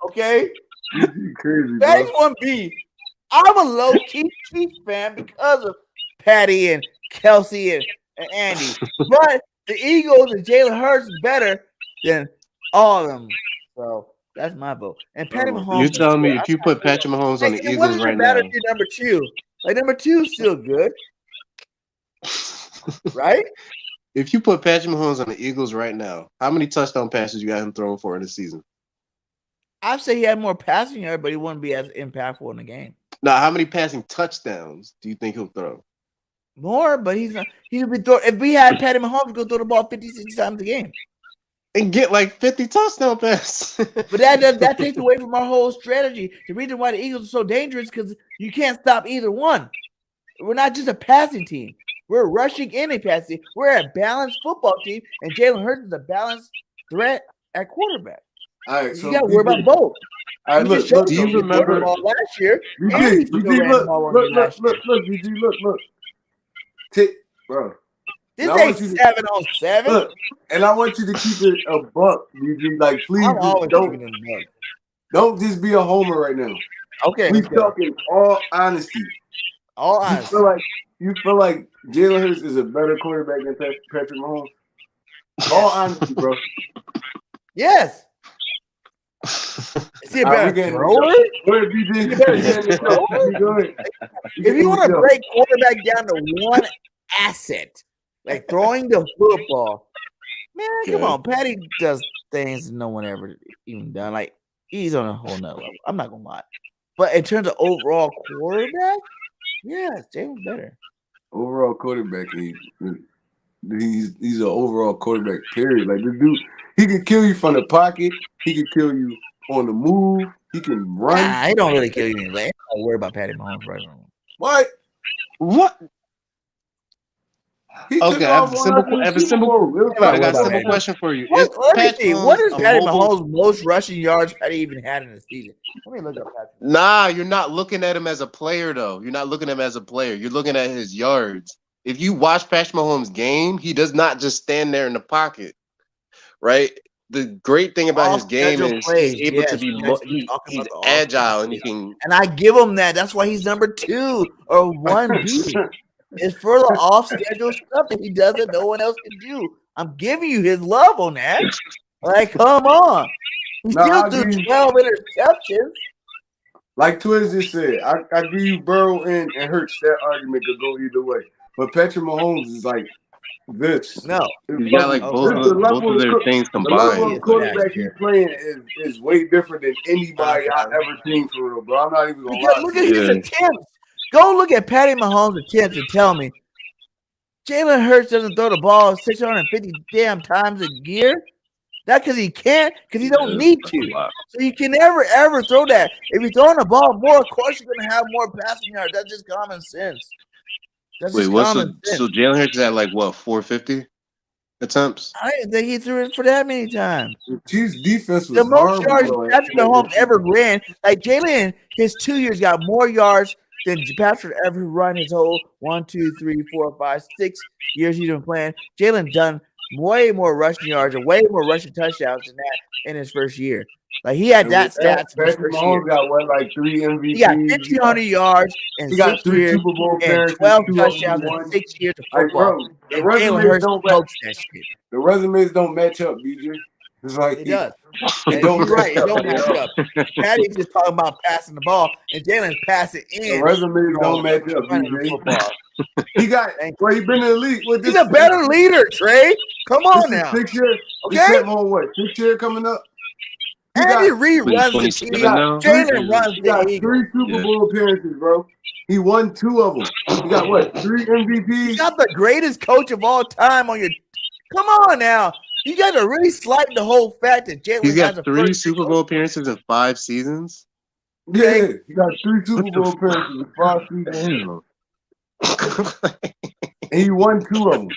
Okay. Crazy, Patty's 1B. I'm a low-key Chiefs fan because of Patty and Kelsey and Andy. But the Eagles and Jalen Hurts is better than all of them. So that's my vote. And Patty Mahomes. You're telling me if you put Patrick Mahomes on the Eagles right now. Number 2. Like number 2 is still good. Right? If you put Patrick Mahomes on the Eagles right now, how many touchdown passes you got him throwing for in the season? I'd say he had more passing yards, but he wouldn't be as impactful in the game. Now, how many passing touchdowns do you think he'll throw? More, but he's not. He'll be throw. If we had Patty Mahomes, go throw the ball 50, 60 times a game and get like 50 touchdown passes. But that takes away from our whole strategy. The reason why the Eagles are so dangerous because you can't stop either one. We're not just a passing team. We're rushing in a passing. We're a balanced football team, and Jalen Hurts is a balanced threat at quarterback. All right, so you got to worry about both. All right, look, do you remember last year? Look, bro. This ain't 7-on-7. Look, and I want you to keep it a buck, BG. Like, please don't just be a homer right now. Okay. We talking all honesty. All honesty. You feel like Jalen Hurts is a better quarterback than Patrick Mahomes? All honesty, bro. Yes. Is he a better thrower? Go ahead, BG. Go ahead. If you want to break quarterback down to one asset, like throwing the football, man, come on. Patty does things no one ever even done. Like, he's on a whole nother level. I'm not going to lie. But in terms of overall quarterback, yeah, Jalen's better. Overall quarterback, he's an overall quarterback, period. Like, this dude, he can kill you from the pocket. He can kill you on the move. He can run. Nah, he don't really kill you anyway. I don't worry about Patty Mahomes right now. What? Okay, I have a simple question for you. What is Patty Mahomes' most rushing yards Patty even had in the season? Let me look up Patty. Nah, you're not looking at him as a player, though. You're not looking at him as a player. You're looking at his yards. If you watch Patrick Mahomes' game, he does not just stand there in the pocket, right? The great thing about his game is he's able to be he's agile and he can. And I give him that. That's why he's number 2 or 1B. It's for the off-schedule stuff that he does that no one else can do. I'm giving you his love on that. Like, come on. He still threw 12 interceptions. Like Twiz just said, I give you Burrow and Hurts. That argument could go either way. But Patrick Mahomes is like this. No. You got like both of their things The level combined. of quarterback he's playing is way different than anybody I've ever seen for real, bro. I'm not even going to lie. Look at his attempts. Go look at Patty Mahomes' attempts and tell me Jalen Hurts doesn't throw the ball 650 damn times a year. Not because he can't, because he don't need to. So you can never, ever throw that. If you're throwing the ball more, of course you're going to have more passing yards. That's just common sense. Wait, what's so Jalen Hurts is at like what, 450 attempts? I didn't think he threw it for that many times. The Chiefs defense was the most yards horrible, Patrick Mahomes ever ran. Like Jalen, his 2 years got more yards than Patrick ever run his whole 1, 2, 3, 4, 5, 6 years he's been playing. Jalen done way more rushing yards and way more rushing touchdowns than that in his first year. Like he had that stats. Patrick Mahomes got what, like 3 MVPs? He got 1,500 yards and he got 3 years Super Bowl and 12 touchdowns in 6 years of football. Like, bro, the resumes don't match up, BJ. It's like it does. It don't match up. Patty's just talking about passing the ball, and Jalen's passing in. The resumes don't match up, BJ. He got well, he been in the league with this. He's a better leader, Trey. Come on now. 6 years. Okay. On what? 6 years coming up. Andy Reid runs the team. Jalen runs the Eagles. 3 Super Bowl appearances, bro. He won 2 of them. He got what? 3 MVPs. You got the greatest coach of all time on your. Come on now. You got to really slight the whole fact that Jalen He's got 3 Super Bowl appearances in 5 seasons. Yeah, he got 3 Super Bowl appearances in 5 seasons. And he won 2 of them.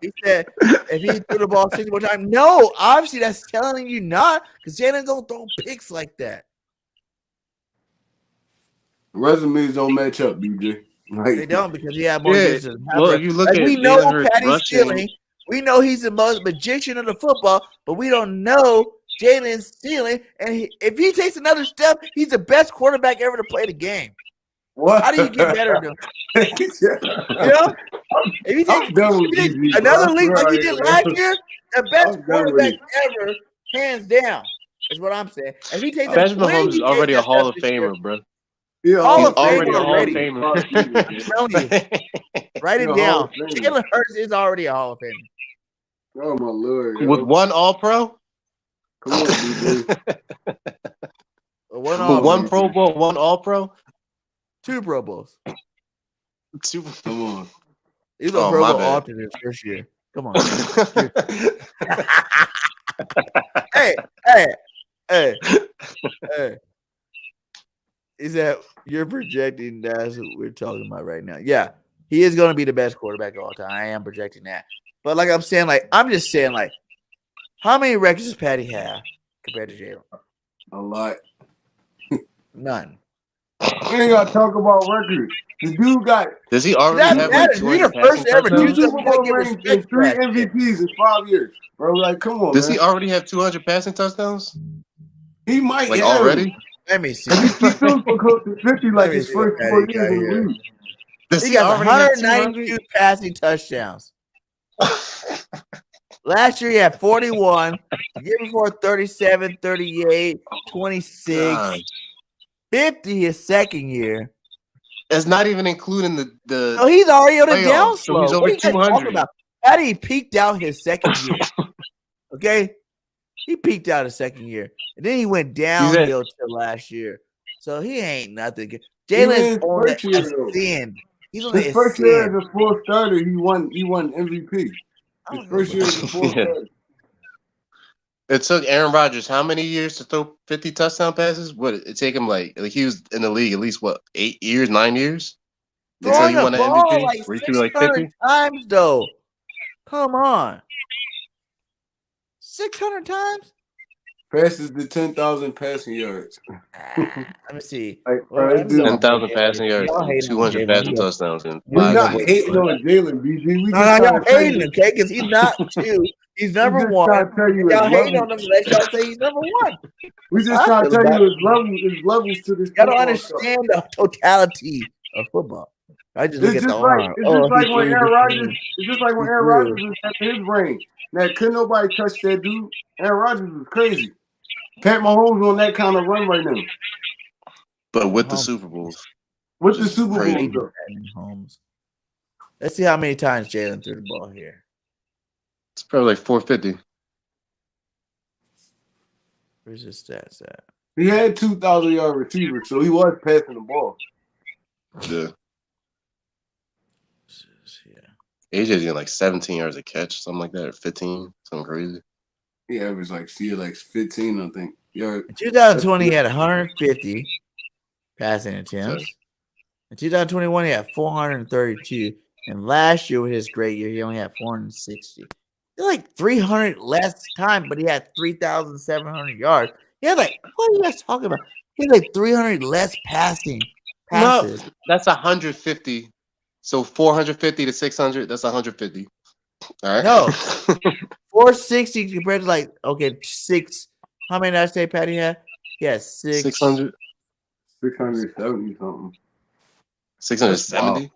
He said, if he threw the ball 6 more times, no, obviously that's telling you not, because Jalen don't throw picks like that. Resumes don't match up, BJ. They don't, because he had more years. Well, if you look at we know Jalen Patty's Hurts stealing. We know he's the most magician of the football, but we don't know Jalen's stealing. And if he takes another step, he's the best quarterback ever to play the game. What? How do you get better than him? You know? If he takes another leap like he did last year, the best quarterback ever, hands down, is what I'm saying. If he takes Patrick Mahomes is already a Hall of Famer, bro. Yeah, Hall of already Famer a Hall of already. Famer. I'm telling you. Write it down. Jalen Hurts is already a Hall of Famer. Oh my Lord! With 1 All-Pro? Come on, BJ. With 1 Pro Bowl, 1 All-Pro? 2 Pro Bowls. 2. Come on. He's a Pro Bowl often his first year. Come on. Hey. Is that you're projecting that's what we're talking about right now? Yeah, he is going to be the best quarterback of all time. I am projecting that. But like I'm saying, I'm just saying, how many records does Patty have compared to Jalen? A lot. None. We ain't gotta talk about records. The dude got. Does he already have like 200 first ever 2 Super Bowl rings and 3 MVPs in 5 years, bro? Like, come on. Does he already have 200 passing touchdowns? He might like already. Let me see. He's still close to 50, like his first 4 years in the league. He got 192 passing touchdowns. Last year he had 41. The year before 37, 38, 26, 50 his second year. That's not even including the. No, he's already on a downslope. So he's over 200. How did he peaked out his second year? Okay, he peaked out his second year, and then he went downhill till last year. So he ain't nothing. Jalen's on the ascend. He's on his first year as a full starter. He won MVP. His first year as a full starter. It took Aaron Rodgers how many years to throw 50 touchdown passes? What it take him like he was in the league at least 8 years, 9 years until he won an MVP. Like 600 times though. Come on, 600 times. Passes to 10,000 passing yards. Let me see. 10,000 passing yards, 200 passing touchdowns, and we're not hating on Jalen, BG. We y'all hating him, okay? Because he's not 2. He's number 1. Y'all hating on him unless y'all say he's number 1. We just trying to tell you his levels to this. You gotta understand the totality of football. I just look It's at the just like arm. it's Oh, just he like when threw Aaron this Rodgers. thing. It's just like when He Aaron threw. Rodgers was in his brain. Now, couldn't nobody touch that dude? Aaron Rodgers was crazy. Pat Mahomes on that kind of run right now. But with the Mahomes. Super Bowls, With the Just Super Bowl, crazy. though. Mahomes. Let's see how many times Jalen threw the ball here. it's probably like 450. Where's his stats at? He had 2,000-yard receivers, so he was passing the ball. Yeah. Yeah. AJ's getting like 17 yards a catch, something like that, or 15, something crazy. He averaged like 15, I think. Yeah. In 2020, he had 150 passing attempts. In 2021, he had 432. And last year, with his great year, he only had 460. Like 300 less time, but he had 3,700 yards. He had like, what are you guys talking about? He had like 300 less passes. No, that's 150. So 450 to 600, that's 150. All right. No. 460 compared to like, okay, 6. How many did I say Patty had? He had 600. 670 something. 670?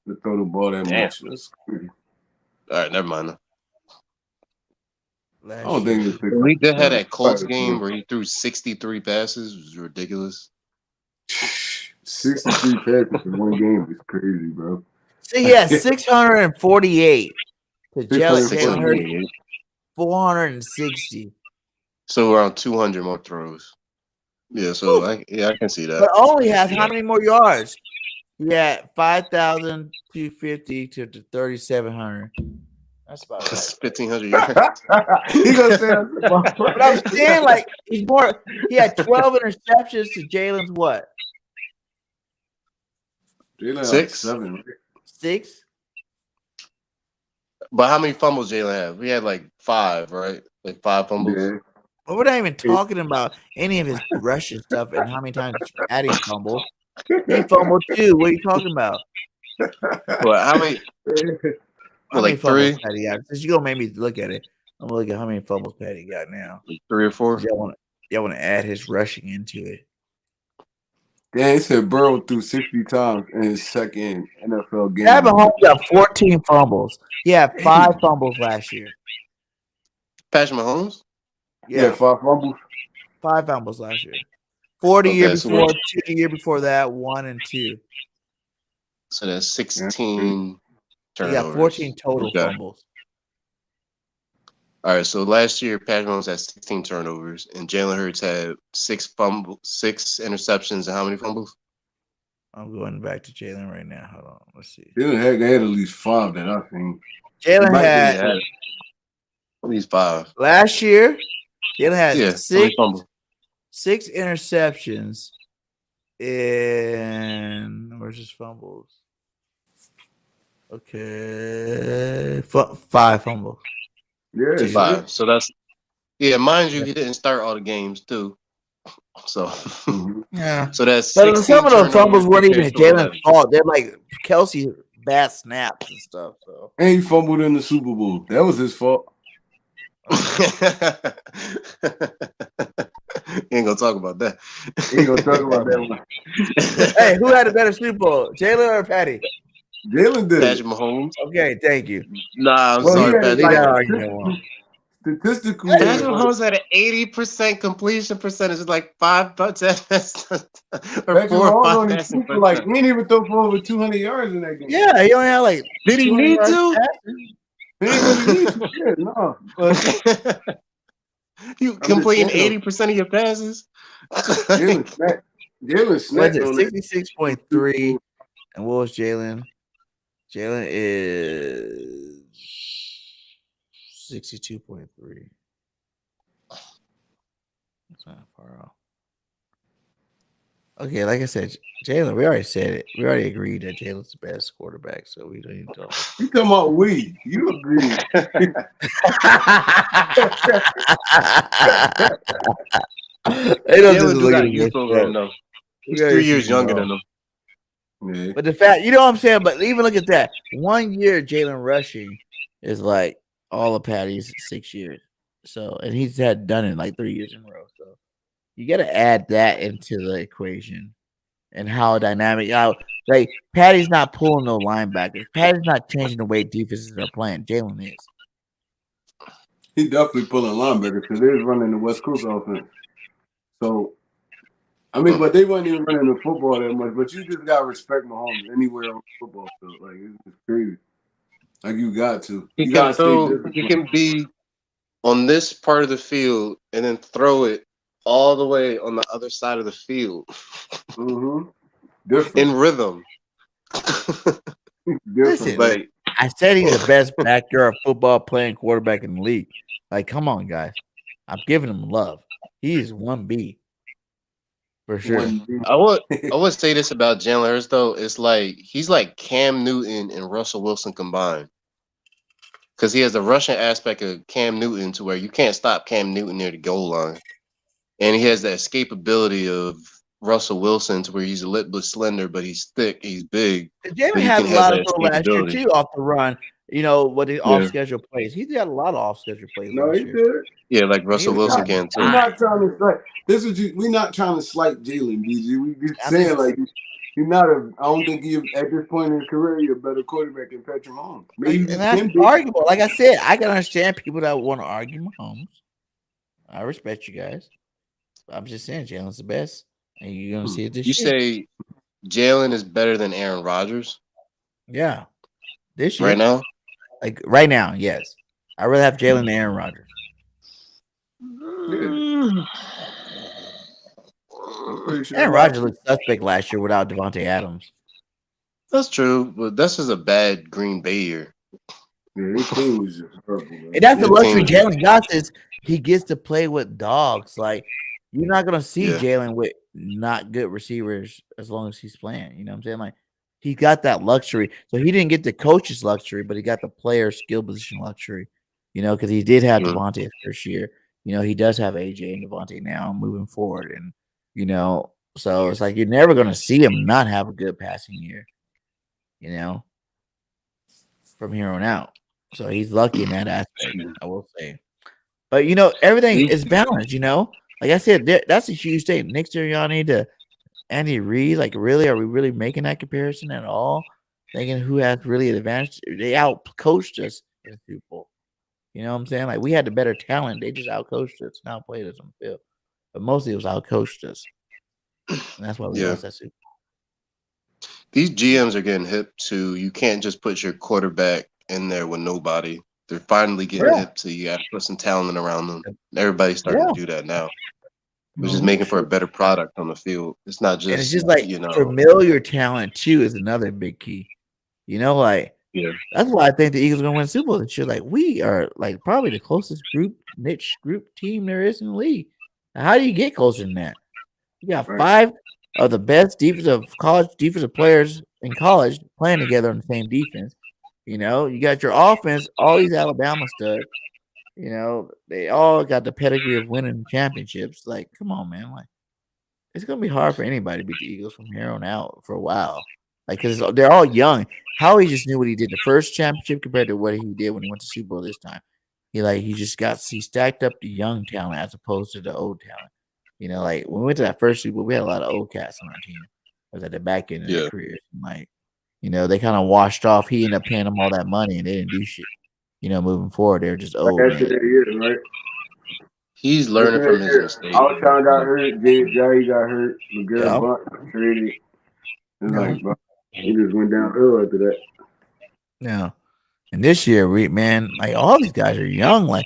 To throw the ball that Damn. much. That's crazy. All right, never mind. I don't think it's We did have that Colts game where he threw 63 passes. It was ridiculous. 63 passes in one game is crazy, bro. See, he had 648 to Jalen Hurts 460. So around 200 more throws. Yeah, so I can see that. But only has how many more yards? He had 5,250 to 3,700. That's about right. That's 1,500 yards. He gonna say that's about But I'm saying, like, he's more. He had 12 interceptions to Jalen's what? Jalen had 6? 7, right? 6? But how many fumbles Jalen had? We had like 5, right? Like 5 fumbles. Yeah. But we're not even talking about any of his Russian stuff and how many times Patty fumbled. He fumbled too. What are you talking about? Well, how many? How Like many fumbles 3? Patty got? Since you're gonna make me look at it, I'm gonna look at how many fumbles Patty got now. Like 3 or 4? Y'all want to add his rushing into it. Yeah, he said Burrow threw 60 times in his second NFL game. Pat Mahomes got 14 fumbles. He had 5 fumbles last year. Patrick Mahomes? Yeah, 5 fumbles. 5 fumbles last year. 4 the Okay, year so before, what- 2 the year before that, 1 and 2. So that's 16 He turnovers. got 14 total Okay. fumbles. All right, so last year Patrick Mahomes had 16 turnovers, and Jalen Hurts had 6 interceptions, and how many fumbles? I'm going back to Jalen right now. Hold on. Let's see. Jalen had at least 5 that I've seen. Jalen had at least 5. last year. Jalen had Yeah, how many fumbles? 6 interceptions. And where's his fumbles? Okay, 5 fumbles. Yeah, 5. So that's mind you, he didn't start all the games too. So Yeah. so that's But some of those fumbles weren't even compared to Jalen's fault. They're like Kelsey bad snaps and stuff. So And he fumbled in the Super Bowl. That was his fault. Ain't gonna talk about that. Ain't gonna talk about that one. hey, who had a better Super Bowl, Jalen or Patty? Jalen did. Patrick Mahomes. Okay, thank you. Nah, I'm Well, sorry, he had Patrick. Leave that like, argument alone. statistically, Patrick Mahomes had an 80% completion percentage, like 5 touchdowns or Patrick 4 or Mahomes 5 only passing threw for like he touchdowns. didn't even throw for over 200 yards in that game. Yeah, he only had like. Did he 200 need yards to? passing. He ain't really need to. Yeah, no. But You I'm completing just saying, 80% of your passes? Jalen Was snapped it on that. 66.3? And what was Jalen? Jalen is 62.3. That's not far off. Okay, like I said, Jalen, we already said it. We already agreed that Jalen's the best quarterback, so we don't even talk. You talking about we? You agree? They don't just Jalen do look got at a youth this program, shit. though. He's We 3 already years seen it younger all. than him. Yeah. But the fact, you know what I'm saying? But even look at that. 1 year Jalen rushing is like all of Patty's 6 years. So, and he's had done it like 3 years in a row. So, you got to add that into the equation and how dynamic. Like Patty's not pulling no linebackers. Patty's not changing the way defenses are playing. Jalen is. He definitely pulling linebackers because they was running the West Coast offense. So, I mean, but they weren't even running the football that much. But you just gotta respect Mahomes anywhere on the football field. Like it's just crazy. Like you got to. He You can gotta stay throw. disciplined. He can be on this part of the field and then throw it all the way on the other side of the field. Different. In rhythm. Listen, like I said he's the best backyard football playing quarterback in the league. Like, come on, guys. I'm giving him love. He is 1B. For sure. I would say this about Jalen Hurts though. It's like he's like Cam Newton and Russell Wilson combined. Because he has the rushing aspect of Cam Newton to where you can't stop Cam Newton near the goal line. And he has the escapability of Russell Wilson to where he's a little bit slender, but he's thick, he's big. Jalen had a lot of those last year too off the run. You know, what the off schedule plays. He's got a lot of off schedule plays. No, he did. Yeah, like Russell Wilson can too. We're not trying to slight. This is we're not trying to slight Jalen, BG. We just saying like he's not a. I don't think he at this point in his career he's a better quarterback than Patrick Mahomes. Maybe and that's arguable. Like I said, I can understand people that want to argue Mahomes. I respect you guys. I'm just saying Jalen's the best, and you're gonna see it this year. You say Jalen is better than Aaron Rodgers? Yeah, this year right now. Like right now, yes. I'd rather have Jalen than Aaron Rodgers. Aaron Rodgers looked suspect last year without Devontae Adams. That's true, but this is a bad Green Bay year. Yeah, his team was just purple. And that's the luxury Jalen got is he gets to play with dogs. Like you're not gonna see Jalen with not good receivers as long as he's playing. You know what I'm saying? Like he got that luxury. So he didn't get the coach's luxury, but he got the player skill position luxury. You know, because he did have Devontae his first year. You know, he does have AJ and Devontae now moving forward. And, you know, so it's like you're never going to see him not have a good passing year, you know, from here on out. So he's lucky in that aspect, I will say. But, you know, everything is balanced, you know. Like I said, that's a huge thing. Nick Sirianni to Andy Reid, like, really, are we really making that comparison at all? Thinking who has really an advantage? They out-coached us in the Super Bowl. You know what I'm saying? Like, we had the better talent. They just out-coached us and outplayed us on the field. But mostly it was out-coached us. And that's why we lost that Super Bowl. These GMs are getting hip to you can't just put your quarterback in there with nobody. They're finally getting hip to you got to put some talent around them. Everybody's starting to do that now. Which is making for a better product on the field. It's not just, and it's just like, you know, familiar talent too is another big key. You know, like that's why I think the Eagles are gonna win Super Bowl this year. Like we are like probably the closest niche group team there is in the league. Now, how do you get closer than that? You got 5 of the best college defensive players in college playing together on the same defense. You know, you got your offense, all these Alabama studs. You know, they all got the pedigree of winning championships. Like, come on, man. Like, it's going to be hard for anybody to beat the Eagles from here on out for a while. Like, because they're all young. Howie just knew what he did the first championship compared to what he did when he went to Super Bowl this time. He stacked up the young talent as opposed to the old talent. You know, like, when we went to that first Super Bowl, we had a lot of old cats on our team. It was at the back end of their careers. And like, you know, they kind of washed off. He ended up paying them all that money, and they didn't do shit. You know, moving forward, they're just old. Right? He's learning from his mistakes. Alshon got hurt. Jay got hurt. McGill Bunt traded. It's like, bro, he just went downhill after that. Yeah. And this year, like all these guys are young. Like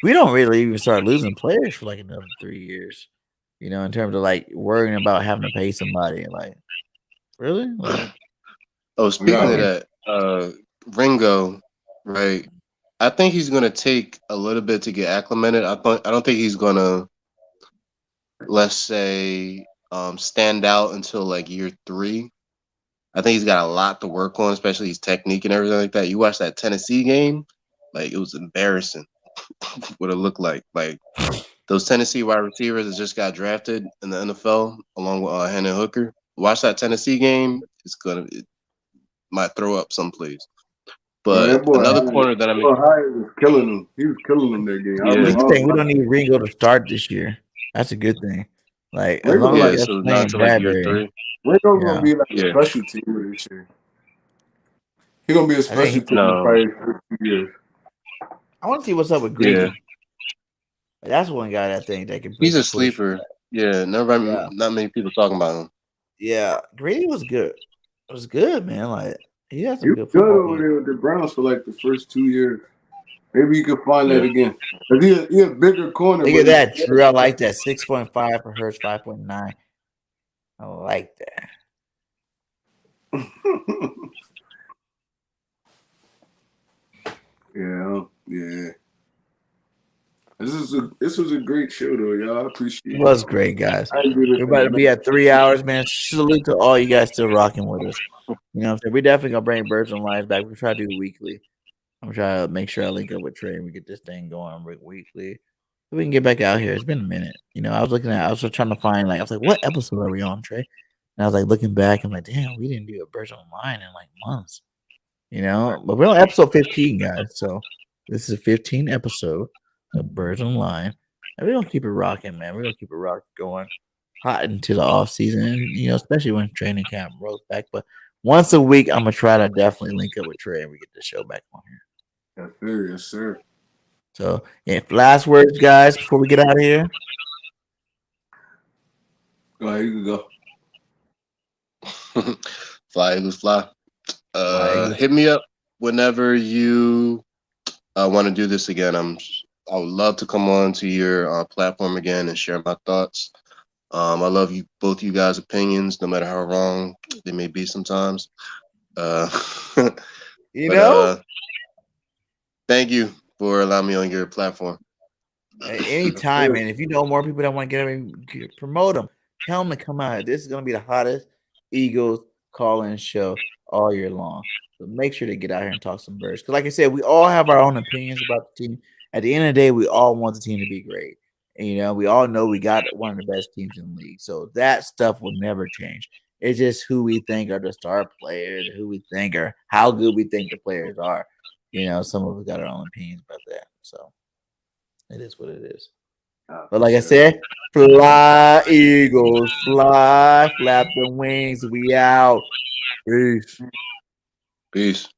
we don't really even start losing players for like another 3 years. You know, in terms of like worrying about having to pay somebody. Like, really? Like, speaking of that, Ringo, right? I think he's going to take a little bit to get acclimated. I don't think he's going to, let's say, stand out until like year 3. I think he's got a lot to work on, especially his technique and everything like that. You watch that Tennessee game, like it was embarrassing what it looked like. Like those Tennessee wide receivers that just got drafted in the NFL along with Hendon Hooker. Watch that Tennessee game. It might throw up someplace. But another corner that was killing him. He was killing him that game. Yeah. We don't need Ringo to start this year. That's a good thing. Like as long as so you're not playing to like year Bradbury, 3. Ringo's yeah. gonna be like a special teamer this year. He's gonna be a special teamer probably for 2 years. I want to see what's up with Greedy. That's one guy that I think that can. He's a sleeper. Yeah, not many people talking about him. Yeah, Greedy was good. It was good, man. Like he had some He good was good football. over there with the Browns for like the first 2 years. Maybe you could find that again. He a bigger corner. Look at that, Drew. I like that. 6.5 for Hurts, 5.9. I like that. Yeah. This was a great show though, y'all. I appreciate it. It was great, guys. We're about to be at 3 hours, man. Salute to all you guys still rocking with us. You know what I'm saying? We're definitely gonna bring Birds and Lions back. We try to do weekly. I'm trying to make sure I link up with Trey and we get this thing going weekly. So we can get back out here. It's been a minute. You know, I was just trying to find I was like, what episode are we on, Trey? And I was like looking back, I'm like, damn, we didn't do a Birds Online in like months. You know, but we're on episode 15, guys. So this is a 15 episode of Birds Online. And we're gonna keep it rocking, man. We're gonna keep it rocking going hot into the off season, you know, especially when training camp rolls back. But once a week, I'm gonna try to definitely link up with Trey and we get the show back on here. Yes, sir. So, last words, guys, before we get out of here. Go ahead, you can go. Fly, Eagles, fly. Hit me up whenever you want to do this again. I would love to come on to your platform again and share my thoughts. I love both you guys' opinions, no matter how wrong they may be sometimes. Thank you for allowing me on your platform. Anytime, man. If you know more people that want to get promote them, tell them to come out. This is going to be the hottest Eagles call-in show all year long. So make sure to get out here and talk some Birds. Because like I said, we all have our own opinions about the team. At the end of the day, we all want the team to be great. And, you know, we all know we got one of the best teams in the league. So that stuff will never change. It's just who we think are the star players, who we think are how good we think the players are. You know, some of us got our own opinions about that. So it is what it is. But like I said, fly, Eagles, fly, flap the wings. We out. Peace. Peace.